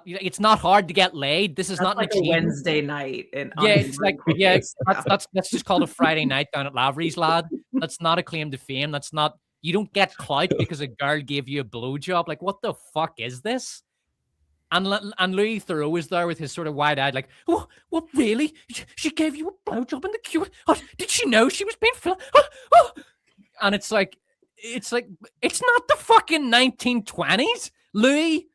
it's not hard to get laid. This is that's not like a Wednesday night. It's like, that's just called a Friday night down at Lavery's, lad. That's not a claim to fame. That's not, you don't get clout because a girl gave you a blowjob. Like, what the fuck is this? And Louis Theroux was there with his sort of wide-eyed, like, "Oh, what, really? She gave you a blowjob in the queue? Oh, did she know she was being filmed?" Oh. And it's like, it's not the fucking 1920s. Louis,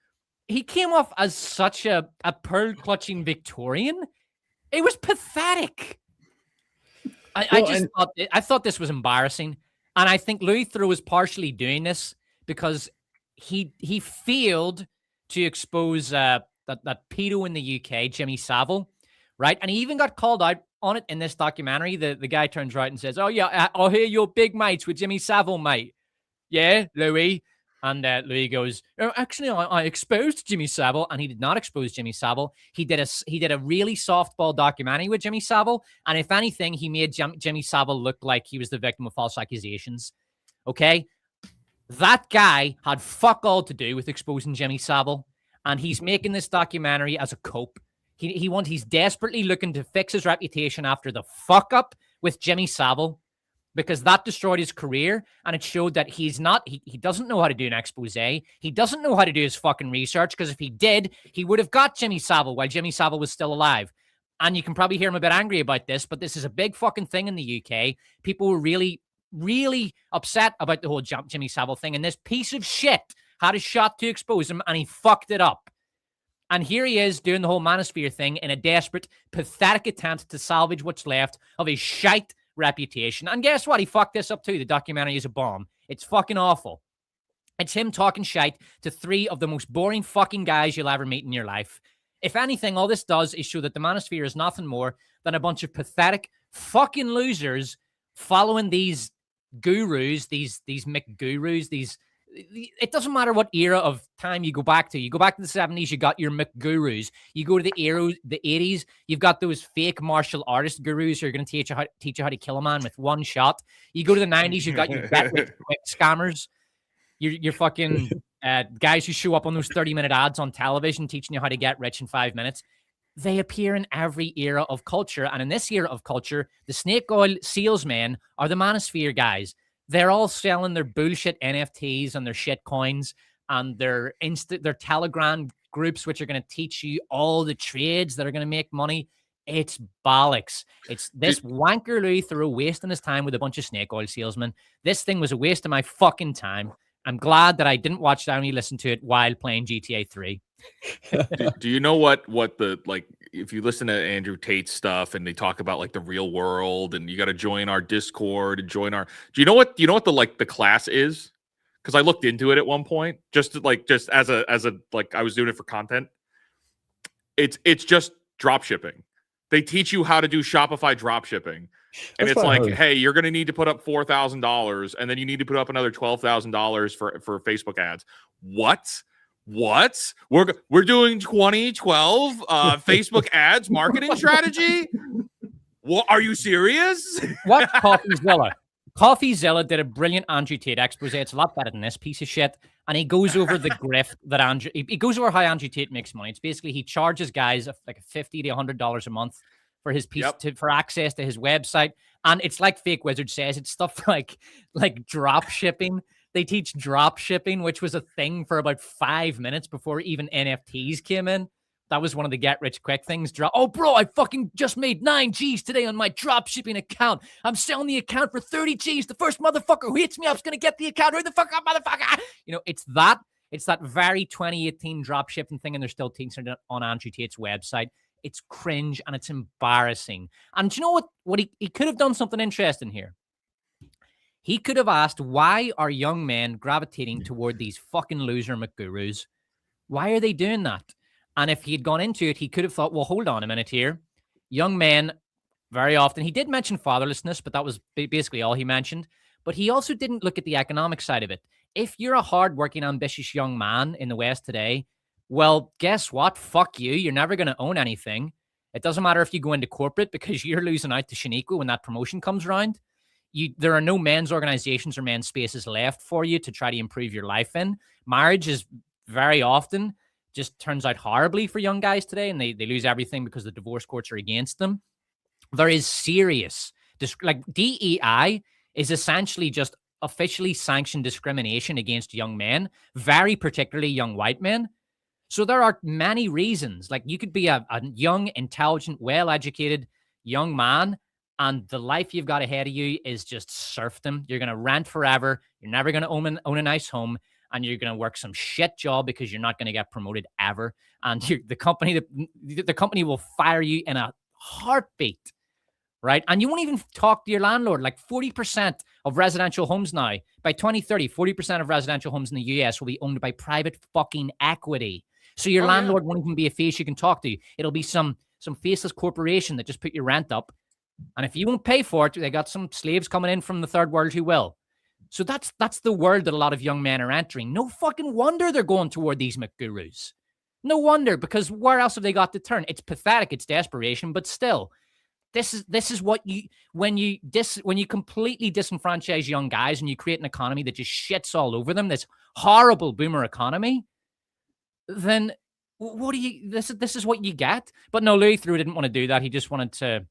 he came off as such a pearl-clutching Victorian. It was pathetic. I thought this was embarrassing. And I think Louis Theroux was partially doing this because he failed to expose that pedo in the UK, Jimmy Savile, right? And he even got called out on it in this documentary. The guy turns right and says, "Oh yeah, I hear you're big mates with Jimmy Savile, mate." "Yeah, Louis." And Louis goes, "Oh, actually, I exposed Jimmy Savile," and he did not expose Jimmy Savile. He did a really softball documentary with Jimmy Savile, and if anything, he made Jimmy Savile look like he was the victim of false accusations. Okay, that guy had fuck all to do with exposing Jimmy Savile, and he's making this documentary as a cope. He's desperately looking to fix his reputation after the fuck up with Jimmy Savile, because that destroyed his career, and it showed that he doesn't know how to do an expose. He doesn't know how to do his fucking research, because if he did, he would have got Jimmy Savile while Jimmy Savile was still alive. And you can probably hear him a bit angry about this, but this is a big fucking thing in the UK. People were really, really upset about the whole Jimmy Savile thing, and this piece of shit had a shot to expose him, and he fucked it up. And here he is doing the whole Manosphere thing in a desperate, pathetic attempt to salvage what's left of his shite reputation. And guess what? He fucked this up too. The documentary is a bomb. It's fucking awful. It's him talking shite to three of the most boring fucking guys you'll ever meet in your life. If anything, all this does is show that the Manosphere is nothing more than a bunch of pathetic fucking losers following these gurus, these McGurus, it doesn't matter what era of time you go back to. You go back to the 70s, you got your McGurus. You go to the 80s, you've got those fake martial artist gurus who are going to teach you how to kill a man with one shot. You go to the 90s, you've got your quick scammers. Your fucking guys who show up on those 30-minute ads on television teaching you how to get rich in 5 minutes. They appear in every era of culture. And in this era of culture, the snake oil salesmen are the Manosphere guys. They're all selling their bullshit NFTs and their shit coins and their Telegram groups, which are going to teach you all the trades that are going to make money. It's bollocks. It's this wanker Louis Theroux wasting his time with a bunch of snake oil salesmen. This thing was a waste of my fucking time. I'm glad that I didn't watch that and only listen to it while playing GTA 3. do you know what the, like, if you listen to Andrew Tate's stuff and they talk about like the real world and you got to join our Discord and do you know what the class is? Because I looked into it at one point just as a like I was doing it for content. It's just drop shipping. They teach you how to do Shopify drop shipping. And it's like, hey, you're going to need to put up $4,000 and then you need to put up another $12,000 for Facebook ads. What? We're doing 2012 Facebook ads marketing strategy? What? Are you serious? What? CoffeeZilla. CoffeeZilla did a brilliant Andrew Tate expose. It's a lot better than this piece of shit. And he goes over the grift that he goes over how Andrew Tate makes money. It's basically he charges guys like $50 to $100 a month for his piece for access to his website. And it's like Fake Wizard says, it's stuff like drop shipping. They teach drop shipping, which was a thing for about 5 minutes before even NFTs came in. That was one of the get rich quick things. Oh, bro, I fucking just made 9 G's today on my drop shipping account. I'm selling the account for 30 G's. The first motherfucker who hits me up is going to get the account. Hurry the fuck up, motherfucker. You know, it's that very 2018 drop shipping thing, and they're still teaching it on Andrew Tate's website. It's cringe and it's embarrassing. And do you know what he could have done something interesting here? He could have asked, why are young men gravitating toward these fucking loser McGurus? Why are they doing that? And if he had gone into it, he could have thought, well, hold on a minute here. Young men, very often, he did mention fatherlessness, but that was basically all he mentioned. But he also didn't look at the economic side of it. If you're a hardworking, ambitious young man in the West today, well, guess what? Fuck you. You're never going to own anything. It doesn't matter if you go into corporate because you're losing out to Shaniqua when that promotion comes around. There are no men's organizations or men's spaces left for you to try to improve your life in. Marriage is very often just turns out horribly for young guys today, and they lose everything because the divorce courts are against them. There is serious, like DEI is essentially just officially sanctioned discrimination against young men, very particularly young white men. So there are many reasons. Like, you could be a young, intelligent, well-educated young man, and the life you've got ahead of you is just serfdom. You're going to rent forever. You're never going to own a nice home, and you're going to work some shit job because you're not going to get promoted ever. And the company will fire you in a heartbeat, right? And you won't even talk to your landlord. Like, 40% of residential homes now, by 2030, 40% of residential homes in the US will be owned by private fucking equity. So your landlord won't even be a face you can talk to. It'll be some faceless corporation that just put your rent up. And if you won't pay for it, they got some slaves coming in from the third world who will. So that's the world that a lot of young men are entering. No fucking wonder they're going toward these McGurus. No wonder, because where else have they got to turn? It's pathetic. It's desperation, but still, this is what when you completely disenfranchise young guys and you create an economy that just shits all over them, this horrible boomer economy, then this is what you get. But no, Louis Theroux didn't want to do that. He just wanted to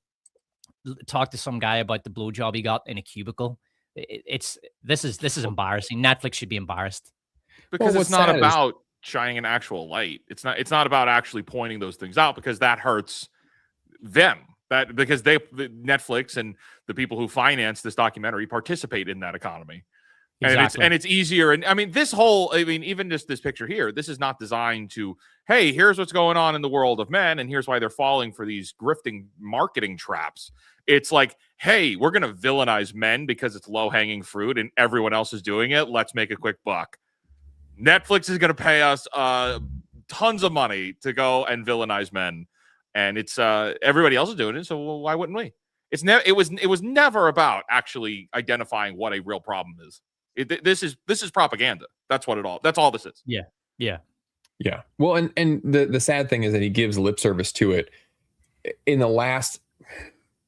talk to some guy about the blowjob he got in a cubicle. This is embarrassing. Netflix should be embarrassed, because it's not about shining an actual light. It's not about actually pointing those things out, because that hurts them. Because Netflix and the people who finance this documentary participate in that economy. Exactly. And it's easier. And I mean, even just this picture here, this is not designed to, hey, here's what's going on in the world of men, and here's why they're falling for these grifting marketing traps. It's like, hey, we're going to villainize men because it's low-hanging fruit and everyone else is doing it. Let's make a quick buck. Netflix is going to pay us tons of money to go and villainize men. And it's everybody else is doing it, so why wouldn't we? It was never about actually identifying what a real problem is. This is propaganda. That's all this is. Yeah. Well, and the sad thing is that he gives lip service to it. In the last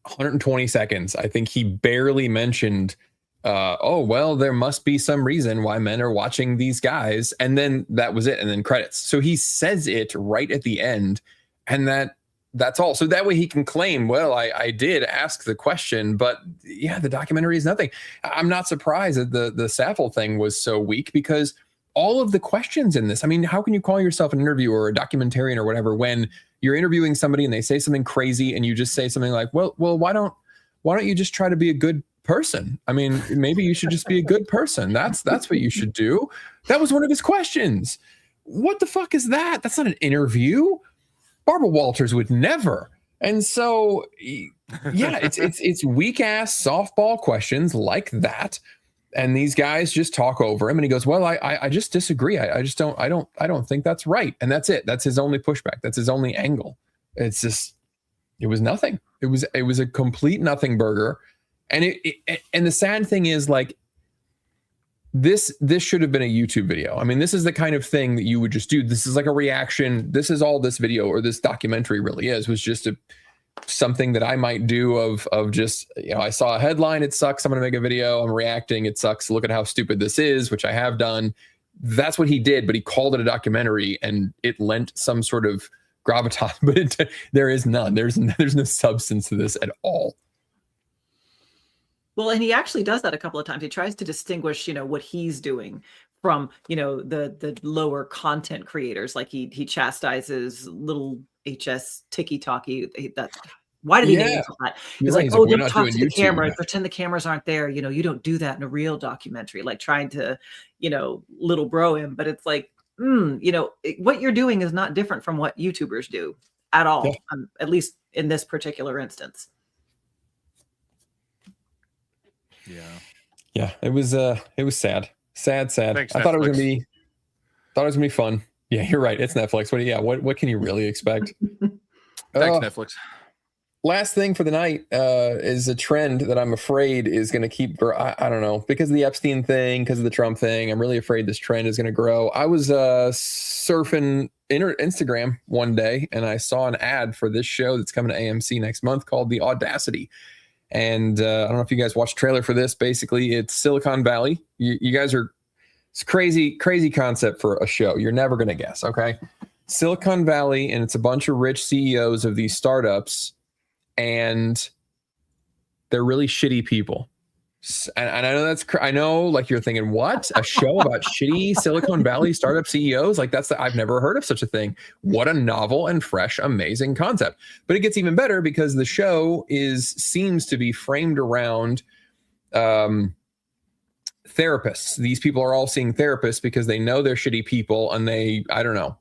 120 seconds, I think he barely mentioned, oh, well, there must be some reason why men are watching these guys. And then that was it. And then credits. So he says it right at the end, and that's all. So that way he can claim, well, I did ask the question, but yeah, the documentary is nothing. I'm not surprised that the Saffold thing was so weak, because all of the questions in this, I mean, how can you call yourself an interviewer or a documentarian or whatever when you're interviewing somebody and they say something crazy and you just say something like, well, why don't you just try to be a good person? I mean, maybe you should just be a good person. That's what you should do. That was one of his questions. What the fuck is that? That's not an interview. Barbara Walters would never. And so, yeah, it's weak ass softball questions like that. And these guys just talk over him, and he goes, well, I just disagree. I don't think that's right. And that's it. That's his only pushback. That's his only angle. It's just, it was nothing. It was a complete nothing burger. And and the sad thing is, like, this should have been a YouTube video. I mean, this is the kind of thing that you would just do. This is like a reaction. This is all this video or this documentary really was just something that I might do of just, I saw a headline, it sucks, I'm going to make a video, I'm reacting, it sucks, look at how stupid this is, which I have done. That's what he did, but he called it a documentary, and it lent some sort of gravitas, but there is none. There's no substance to this at all. Well, and he actually does that a couple of times. He tries to distinguish, what he's doing from, the lower content creators. Like he chastises little HS Tiki-Talkie. Why did he name that? He's like, oh, don't talk to the camera and pretend the cameras aren't there. You don't do that in a real documentary, like trying to, little bro him. But it's like, what you're doing is not different from what YouTubers do at all, at least in this particular instance. Yeah, it was sad. Thanks, I thought it was gonna be fun. Yeah, you're right. It's Netflix. What can you really expect? Thanks, Netflix. Last thing for the night is a trend that I'm afraid is going to keep. I don't know, because of the Epstein thing, because of the Trump thing. I'm really afraid this trend is going to grow. I was surfing Instagram one day, and I saw an ad for this show that's coming to AMC next month called The Audacity. And I don't know if you guys watched the trailer for this. Basically, it's Silicon Valley. You guys are, it's crazy concept for a show. You're never going to guess. Okay. Silicon Valley, and it's a bunch of rich CEOs of these startups, and they're really shitty people. And I know I know, like, you're thinking, what? A show about shitty Silicon Valley startup CEOs? Like, I've never heard of such a thing. What a novel and fresh, amazing concept. But it gets even better because the show seems to be framed around therapists. These people are all seeing therapists because they know they're shitty people, and they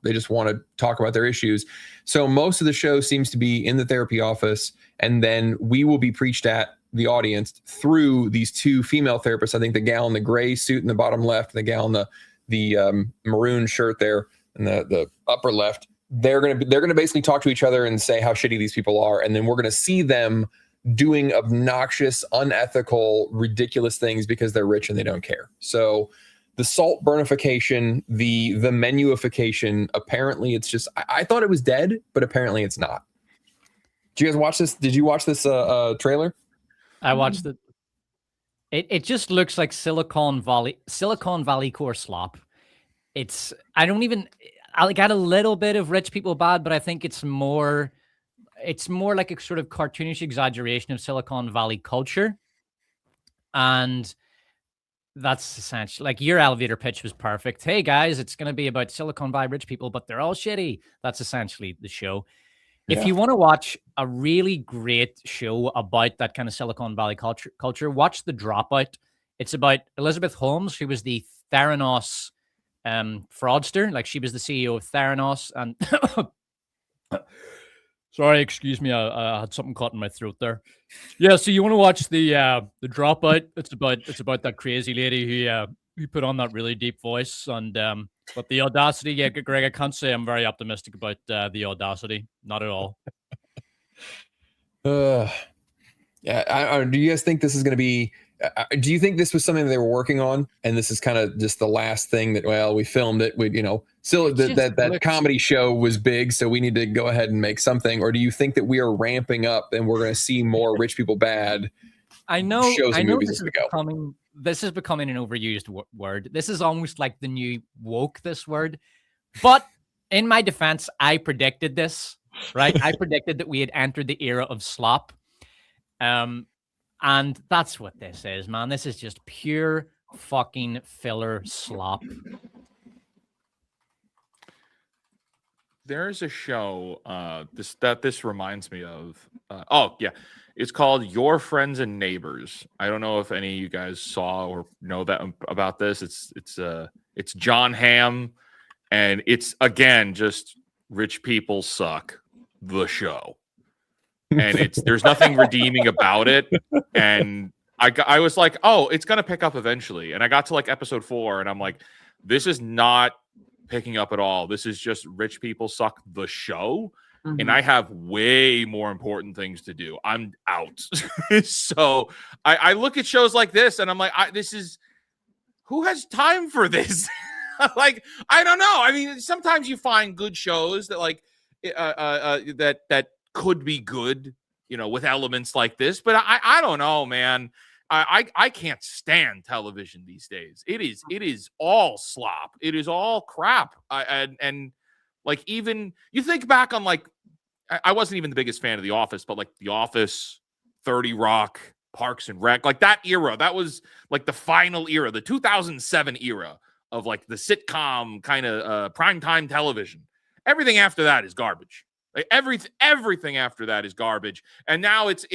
just want to talk about their issues. So most of the show seems to be in the therapy office, and then we will be preached at the audience through these two female therapists. I think the gal in the gray suit in the bottom left, the gal in the maroon shirt there in the upper left. They're gonna basically talk to each other and say how shitty these people are, and then we're gonna see them doing obnoxious, unethical, ridiculous things because they're rich and they don't care. So the salt burnification, the menuification, apparently it's just, I thought it was dead, but apparently it's not. Did you guys watch this? Did you watch this trailer? I watched it. It just looks like Silicon Valley core slop. I got a little bit of rich people bad, but I think it's more like a sort of cartoonish exaggeration of Silicon Valley culture. And that's essentially, like, your elevator pitch was perfect. Hey guys, it's going to be about Silicon Valley rich people, but they're all shitty. That's essentially the show. Yeah. If you want to watch a really great show about that kind of Silicon Valley culture, watch The Dropout. It's about Elizabeth Holmes, who was the Theranos fraudster. Like, she was the CEO of Theranos, and sorry, excuse me, I had something caught in my throat there. Yeah, so you want to watch the Dropout? It's about that crazy lady who put on that really deep voice, and but the Audacity. Yeah, Greg, I can't say I'm very optimistic about the Audacity. Not at all. Yeah. Do you guys think this is going to be? Do you think this was something that they were working on, and this is kind of just the last thing that? Well, we filmed it. Still that comedy show was big, so we need to go ahead and make something. Or do you think that we are ramping up and we're going to see more rich people bad? I know this is becoming an overused word. This is almost like the new woke, this word. But in my defense, I predicted this, right? I predicted that we had entered the era of slop. And that's what this is, man. This is just pure fucking filler slop. There's a show this reminds me of. It's called Your Friends and Neighbors. I don't know if any of you guys saw or know that about this. It's John Hamm, and it's, again, just rich people suck, the show. And there's nothing redeeming about it. And I was like, oh, it's gonna pick up eventually. And I got to like episode 4, and I'm like, this is not picking up at all. This is just rich people suck, the show. Mm-hmm. And I have way more important things to do. I'm out. So I look at shows like this, and I'm like, who has time for this? Like, I don't know. I mean, sometimes you find good shows that like that could be good, with elements like this. But I don't know, man. I can't stand television these days. It is all slop. It is all crap. And like, even you think back on, like, I wasn't even the biggest fan of The Office, but like The Office, 30 Rock, Parks and Rec, like that era, that was like the final era, the 2007 era of like the sitcom kind of primetime television. Everything after that is garbage. Like everything after that is garbage. And now it's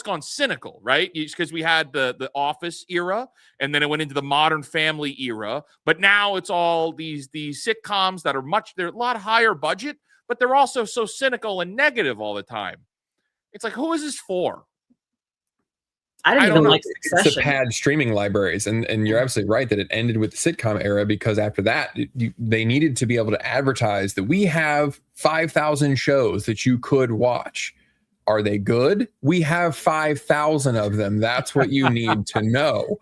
gone cynical, right? Because we had the Office era, and then it went into the Modern Family era. But now it's all these sitcoms that they're a lot higher budget, but they're also so cynical and negative all the time. It's like, who is this for? I don't even like Succession. It's the pad streaming libraries, and you're absolutely right that it ended with the sitcom era, because after that, they needed to be able to advertise that we have 5,000 shows that you could watch. Are they good? We have 5,000 of them. That's what you need to know.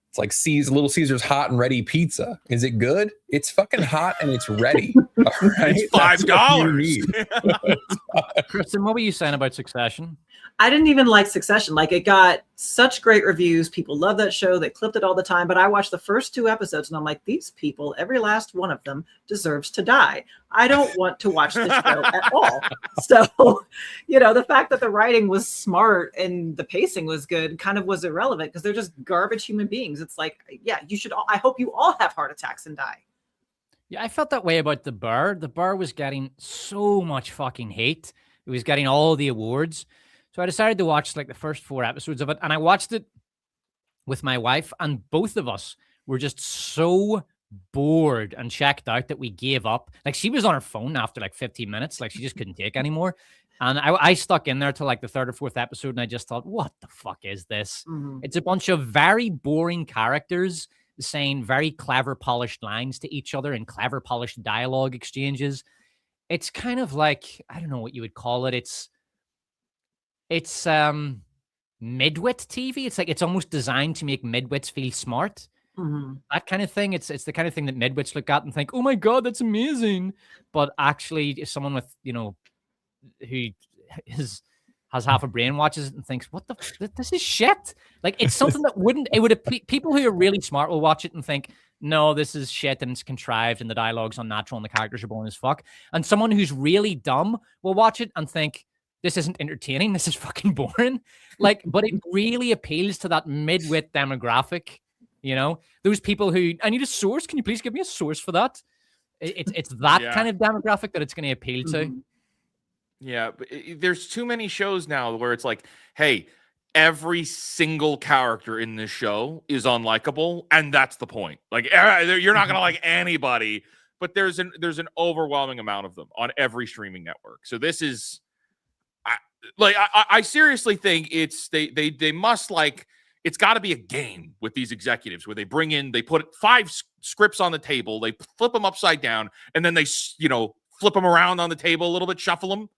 It's like Little Caesar's Hot and Ready Pizza. Is it good? It's fucking hot and it's ready. All right? It's $5. Kristin, what were you saying about Succession? I didn't even like Succession. Like, it got such great reviews. People love that show. They clipped it all the time. But I watched the first 2 episodes and I'm like, these people, every last one of them deserves to die. I don't want to watch this show at all. So, you know, the fact that the writing was smart and the pacing was good kind of was irrelevant because they're just garbage human beings. It's like, yeah, you should all, I hope you all have heart attacks and die. Yeah, I felt that way about The Bear. The Bear was getting so much fucking hate. It was getting all the awards. So I decided to watch like the first 4 episodes of it. And I watched it with my wife, and both of us were just so bored and checked out that we gave up. Like, she was on her phone after like 15 minutes. Like, she just couldn't take anymore. And I stuck in there till like the 3rd or 4th episode, and I just thought, what the fuck is this? Mm-hmm. It's a bunch of very boring characters saying very clever, polished lines to each other in clever, polished dialogue exchanges. It's kind of like, I don't know what you would call it. It's midwit TV. It's like, it's almost designed to make midwits feel smart. Mm-hmm. That kind of thing. It's the kind of thing that midwits look at and think, oh my God, that's amazing. But actually, if someone with, you know, who has half a brain watches it and thinks, what this is shit. Like, it's something that people who are really smart will watch it and think, no, this is shit and it's contrived and the dialogue's unnatural and the characters are boring as fuck. And someone who's really dumb will watch it and think, this isn't entertaining. This is fucking boring. Like, but it really appeals to that midwit demographic. You know, those people who, I need a source. Can you please give me a source for that? It's that kind of demographic that it's going to appeal to. Mm-hmm. Yeah, but there's too many shows now where it's like, hey, every single character in this show is unlikable, and that's the point. Like, you're not gonna like anybody, but there's an overwhelming amount of them on every streaming network. So this is, I seriously think it's they must, like, it's got to be a game with these executives where they put 5 scripts on the table, they flip them upside down, and then they flip them around on the table a little bit, shuffle them.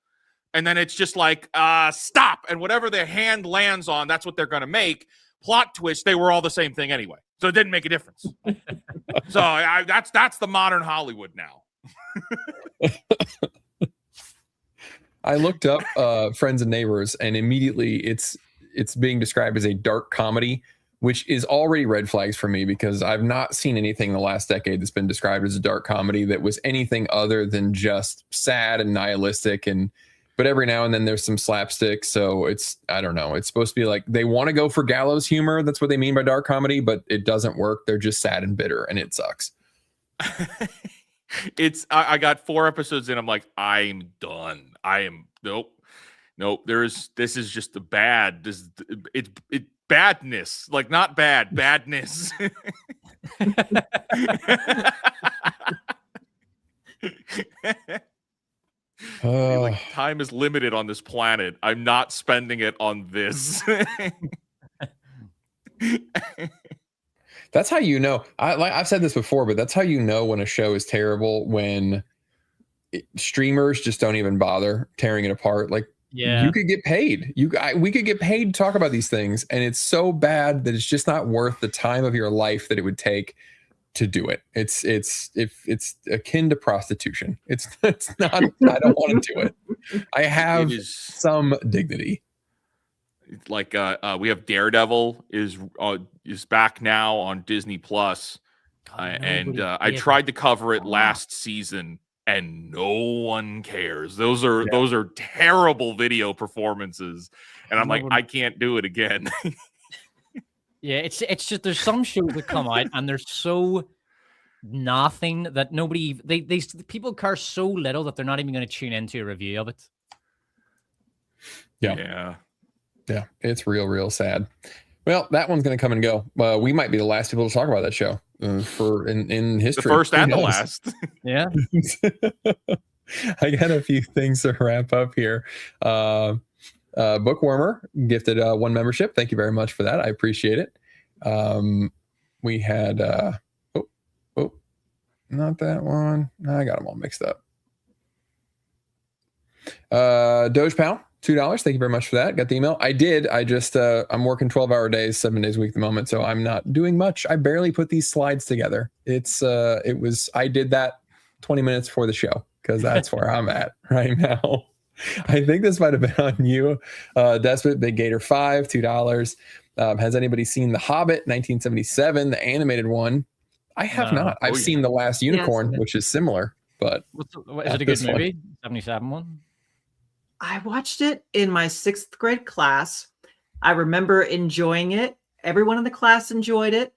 And then it's just like, stop. And whatever their hand lands on, that's what they're going to make. Plot twist, they were all the same thing anyway. So it didn't make a difference. So that's the modern Hollywood now. I looked up Friends and Neighbors, and immediately it's being described as a dark comedy, which is already red flags for me because I've not seen anything in the last decade that's been described as a dark comedy that was anything other than just sad and nihilistic. But every now and then there's some slapstick. So I don't know. It's supposed to be like they want to go for gallows humor. That's what they mean by dark comedy, but it doesn't work. They're just sad and bitter, and it sucks. I got 4 episodes in. I'm like, I'm done. Nope. This is just the bad. It's badness, like not bad, badness. Like, time is limited on this planet. I'm not spending it on this. That's how you know. I've said this before, but that's how you know when a show is terrible, when streamers just don't even bother tearing it apart. Like, you could get paid. We could get paid to talk about these things, and it's so bad that it's just not worth the time of your life that it would take to do it. It's akin to prostitution. It's not. I don't want to do it. I have some dignity. Like we have Daredevil is back now on Disney Plus, and I tried to cover it last season, and no one cares. Those are terrible video performances, and I'm like, I can't do it again. Yeah, it's just there's some shows that come out and they're so nothing that nobody people care so little that they're not even going to tune into a review of it. Yeah, it's real sad. Well, that one's going to come and go. We might be the last people to talk about that show for in history. The first and the last. Yeah. I got a few things to wrap up here. Bookwormer gifted 1 membership. Thank you very much for that. I appreciate it. We had not that one. I got them all mixed up. Doge Pal, $2. Thank you very much for that. Got the email. I just I'm working 12-hour days, 7 days a week at the moment, so I'm not doing much. I barely put these slides together. I did that 20 minutes before the show because that's where I'm at right now. I think this might have been on you, Despot. Big Gator 5, $2. Has anybody seen The Hobbit 1977, the animated one? I have not. I've seen The Last Unicorn, which is similar, but is it a good movie? 77 one. I watched it in my 6th grade class. I remember enjoying it. Everyone in the class enjoyed it.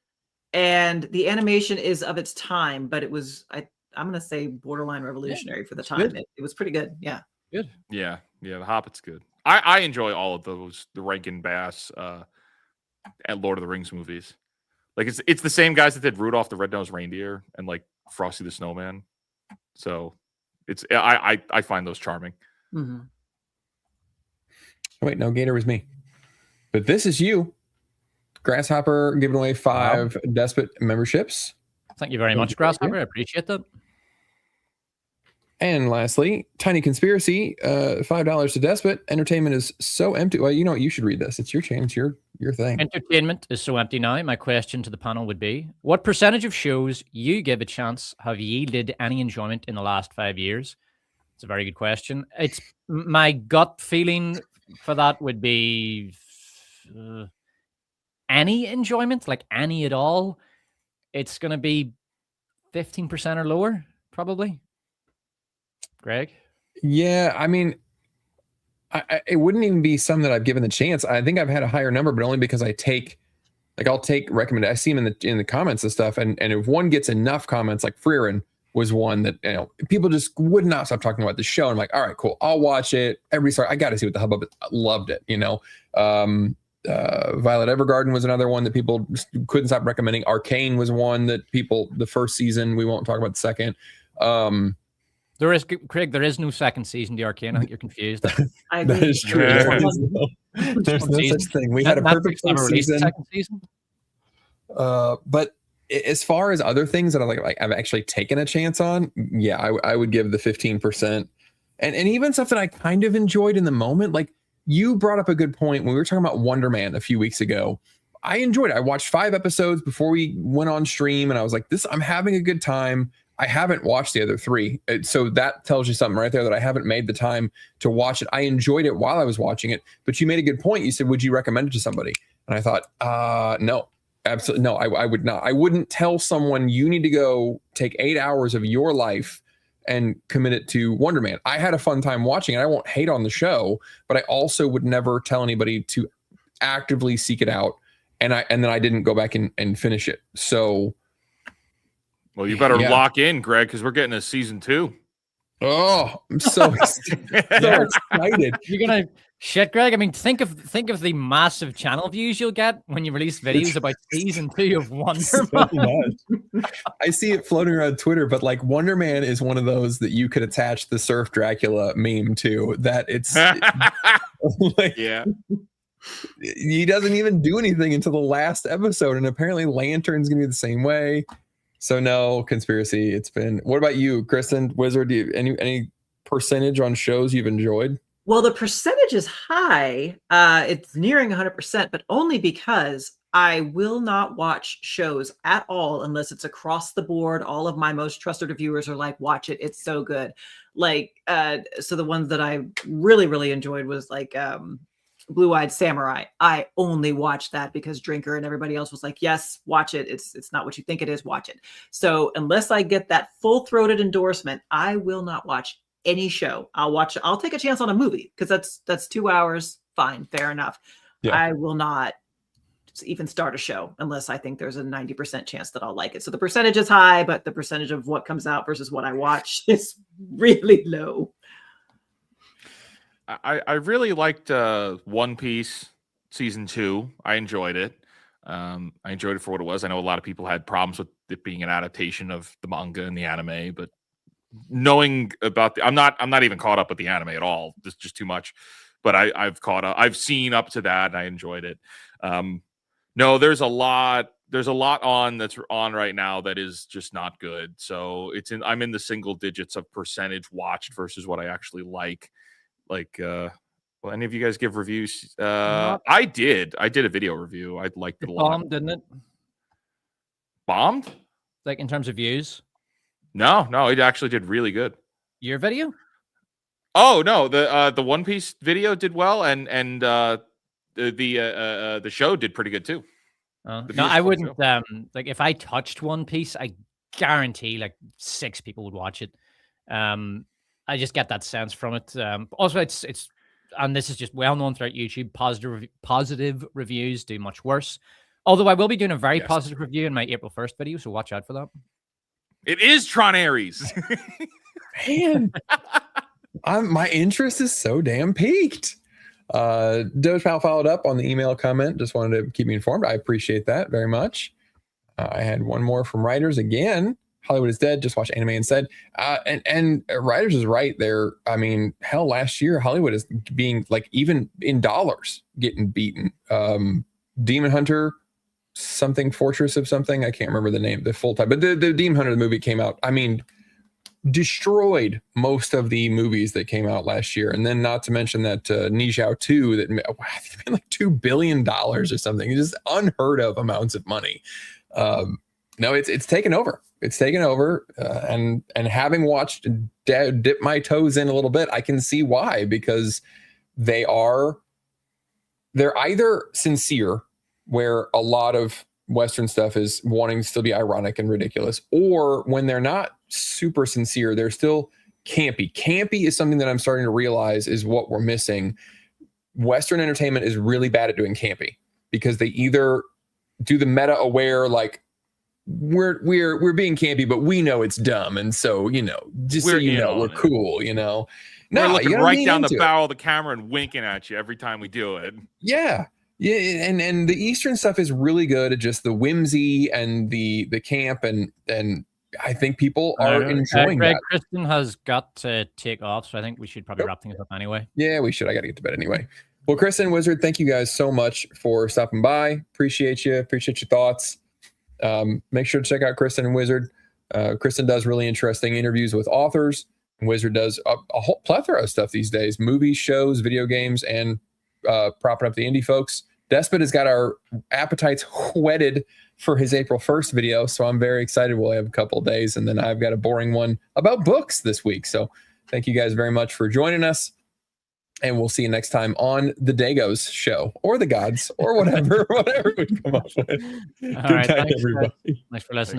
And the animation is of its time, but it was, I'm going to say borderline revolutionary for the time. It was pretty good. Yeah. Good. Yeah. The Hobbit's good. I enjoy all of those, the Rankin Bass at Lord of the Rings movies. Like it's the same guys that did Rudolph the Red-Nosed Reindeer and like Frosty the Snowman. So I find those charming. Mm-hmm. Wait, no, Gator was me. But this is you. Grasshopper giving away 5 Despot memberships. Thank you very much, Grasshopper. I appreciate that. And lastly, Tiny Conspiracy, $5 to Despot. Entertainment is so empty. Well, you know what? You should read this. It's your change, your thing. Entertainment is so empty now. My question to the panel would be, what percentage of shows you give a chance have yielded any enjoyment in the last 5 years? It's a very good question. It's my gut feeling for that would be any enjoyment, like any at all. It's going to be 15% or lower, probably. Greg? Yeah, I mean, it wouldn't even be some that I've given the chance. I think I've had a higher number, but only because I'll take recommended. I see them in the comments and stuff, and if one gets enough comments, like Freerin was one that people just would not stop talking about the show. And I'm like, all right, cool, I'll watch it. I got to see what the hubbub is. I loved it. Violet Evergarden was another one that people just couldn't stop recommending. Arcane was one that people, the first season, we won't talk about the second. There is, Craig, there is no second season to Arcane. I think you're confused. I agree. That is true. There's no such thing. We had a perfect second season. But as far as other things that I've actually taken a chance on, yeah, I would give the 15%. And even stuff that I kind of enjoyed in the moment, like you brought up a good point when we were talking about Wonder Man a few weeks ago. I enjoyed it. I watched 5 episodes before we went on stream, and I was like, I'm having a good time. I haven't watched the other 3. So that tells you something right there, that I haven't made the time to watch it. I enjoyed it while I was watching it, but you made a good point. You said, would you recommend it to somebody? And I thought, no, absolutely. No, I would not. I wouldn't tell someone you need to go take 8 hours of your life and commit it to Wonder Man. I had a fun time watching it. I won't hate on the show, but I also would never tell anybody to actively seek it out. And then I didn't go back and finish it. So, well, you better lock in, Greg, because we're getting a season 2. Oh, I'm so excited. You're gonna shit, Greg. I mean, think of the massive channel views you'll get when you release videos about season 2 of Wonder Man. I see it floating around Twitter, but like Wonder Man is one of those that you could attach the Surf Dracula meme to. That it's he doesn't even do anything until the last episode, and apparently Lantern's gonna be the same way. So no, Conspiracy. It's been. What about you, Kristin, Wizard? Do you any percentage on shows you've enjoyed? Well, the percentage is high. It's nearing 100%, but only because I will not watch shows at all unless it's across the board. All of my most trusted reviewers are like, watch it. It's so good. Like, so the ones that I really, really enjoyed was like Blue-Eyed Samurai. I only watched that because Drinker and everybody else was like, yes, watch it. It's not what you think it is. Watch it. So unless I get that full-throated endorsement, I will not watch any show. I'll take a chance on a movie because that's 2 hours. Fine. Fair enough. Yeah. I will not even start a show unless I think there's a 90% chance that I'll like it. So the percentage is high, but the percentage of what comes out versus what I watch is really low. I really liked One Piece season 2. I enjoyed it. I enjoyed it for what it was. I know a lot of people had problems with it being an adaptation of the manga and the anime, but knowing about I'm not even caught up with the anime at all. It's just too much. But I've caught up. I've seen up to that, and I enjoyed it. No, there's a lot on that's on right now that is just not good. So I'm in the single digits of percentage watched versus what I actually like. Like Well, any of you guys give reviews? Not- I did a video review. I liked it a lot. Bombed, didn't it? Bombed? Like in terms of views? No, it actually did really good. Your video? Oh no, the One Piece video did well, and the show did pretty good too. No, I wouldn't. Like if I touched One Piece, I guarantee like 6 people would watch it. I just get that sense from it. Also, it's and this is just well known throughout YouTube. Positive reviews do much worse. Although I will be doing a very positive review in my April 1st video, so watch out for that. It is Tron Ares. Man, my interest is so damn peaked. Despot followed up on the email comment. Just wanted to keep me informed. I appreciate that very much. I had one more from Writers again. Hollywood is dead. Just watch anime instead. And Writers is right there. I mean, hell, last year Hollywood is being like even in dollars getting beaten. Demon Hunter, something Fortress of something. I can't remember the name, the full time. But the Demon Hunter movie came out. I mean, destroyed most of the movies that came out last year. And then not to mention that Nijao 2 that made like $2 billion or something. It's just unheard of amounts of money. No, it's taken over. It's taken over. And having watched dip my toes in a little bit, I can see why, because they're either sincere, where a lot of Western stuff is wanting to still be ironic and ridiculous, or when they're not super sincere, they're still campy. Campy is something that I'm starting to realize is what we're missing. Western entertainment is really bad at doing campy because they either do the meta aware, like we're being campy, but we know it's dumb, and so just so you know, we're cool. No, we're looking right down the barrel of the camera and winking at you every time we do it. Yeah, and the Eastern stuff is really good at just the whimsy and the camp, and I think people are enjoying Greg, that. Kristin has got to take off, so I think we should probably wrap things up anyway. Yeah, we should. I got to get to bed anyway. Well, Kristin, Wizard, thank you guys so much for stopping by. Appreciate you. Appreciate your thoughts. Make sure to check out Kristin and Wizard. Kristin does really interesting interviews with authors. And Wizard does a whole plethora of stuff these days: movies, shows, video games, and propping up the indie folks. Despot has got our appetites whetted for his April 1st video, so I'm very excited. We'll have a couple of days, and then I've got a boring one about books this week. So thank you guys very much for joining us, and we'll see you next time on the Dagos show, or the Gods, or whatever we come up with. Good night, everybody. Thanks for listening.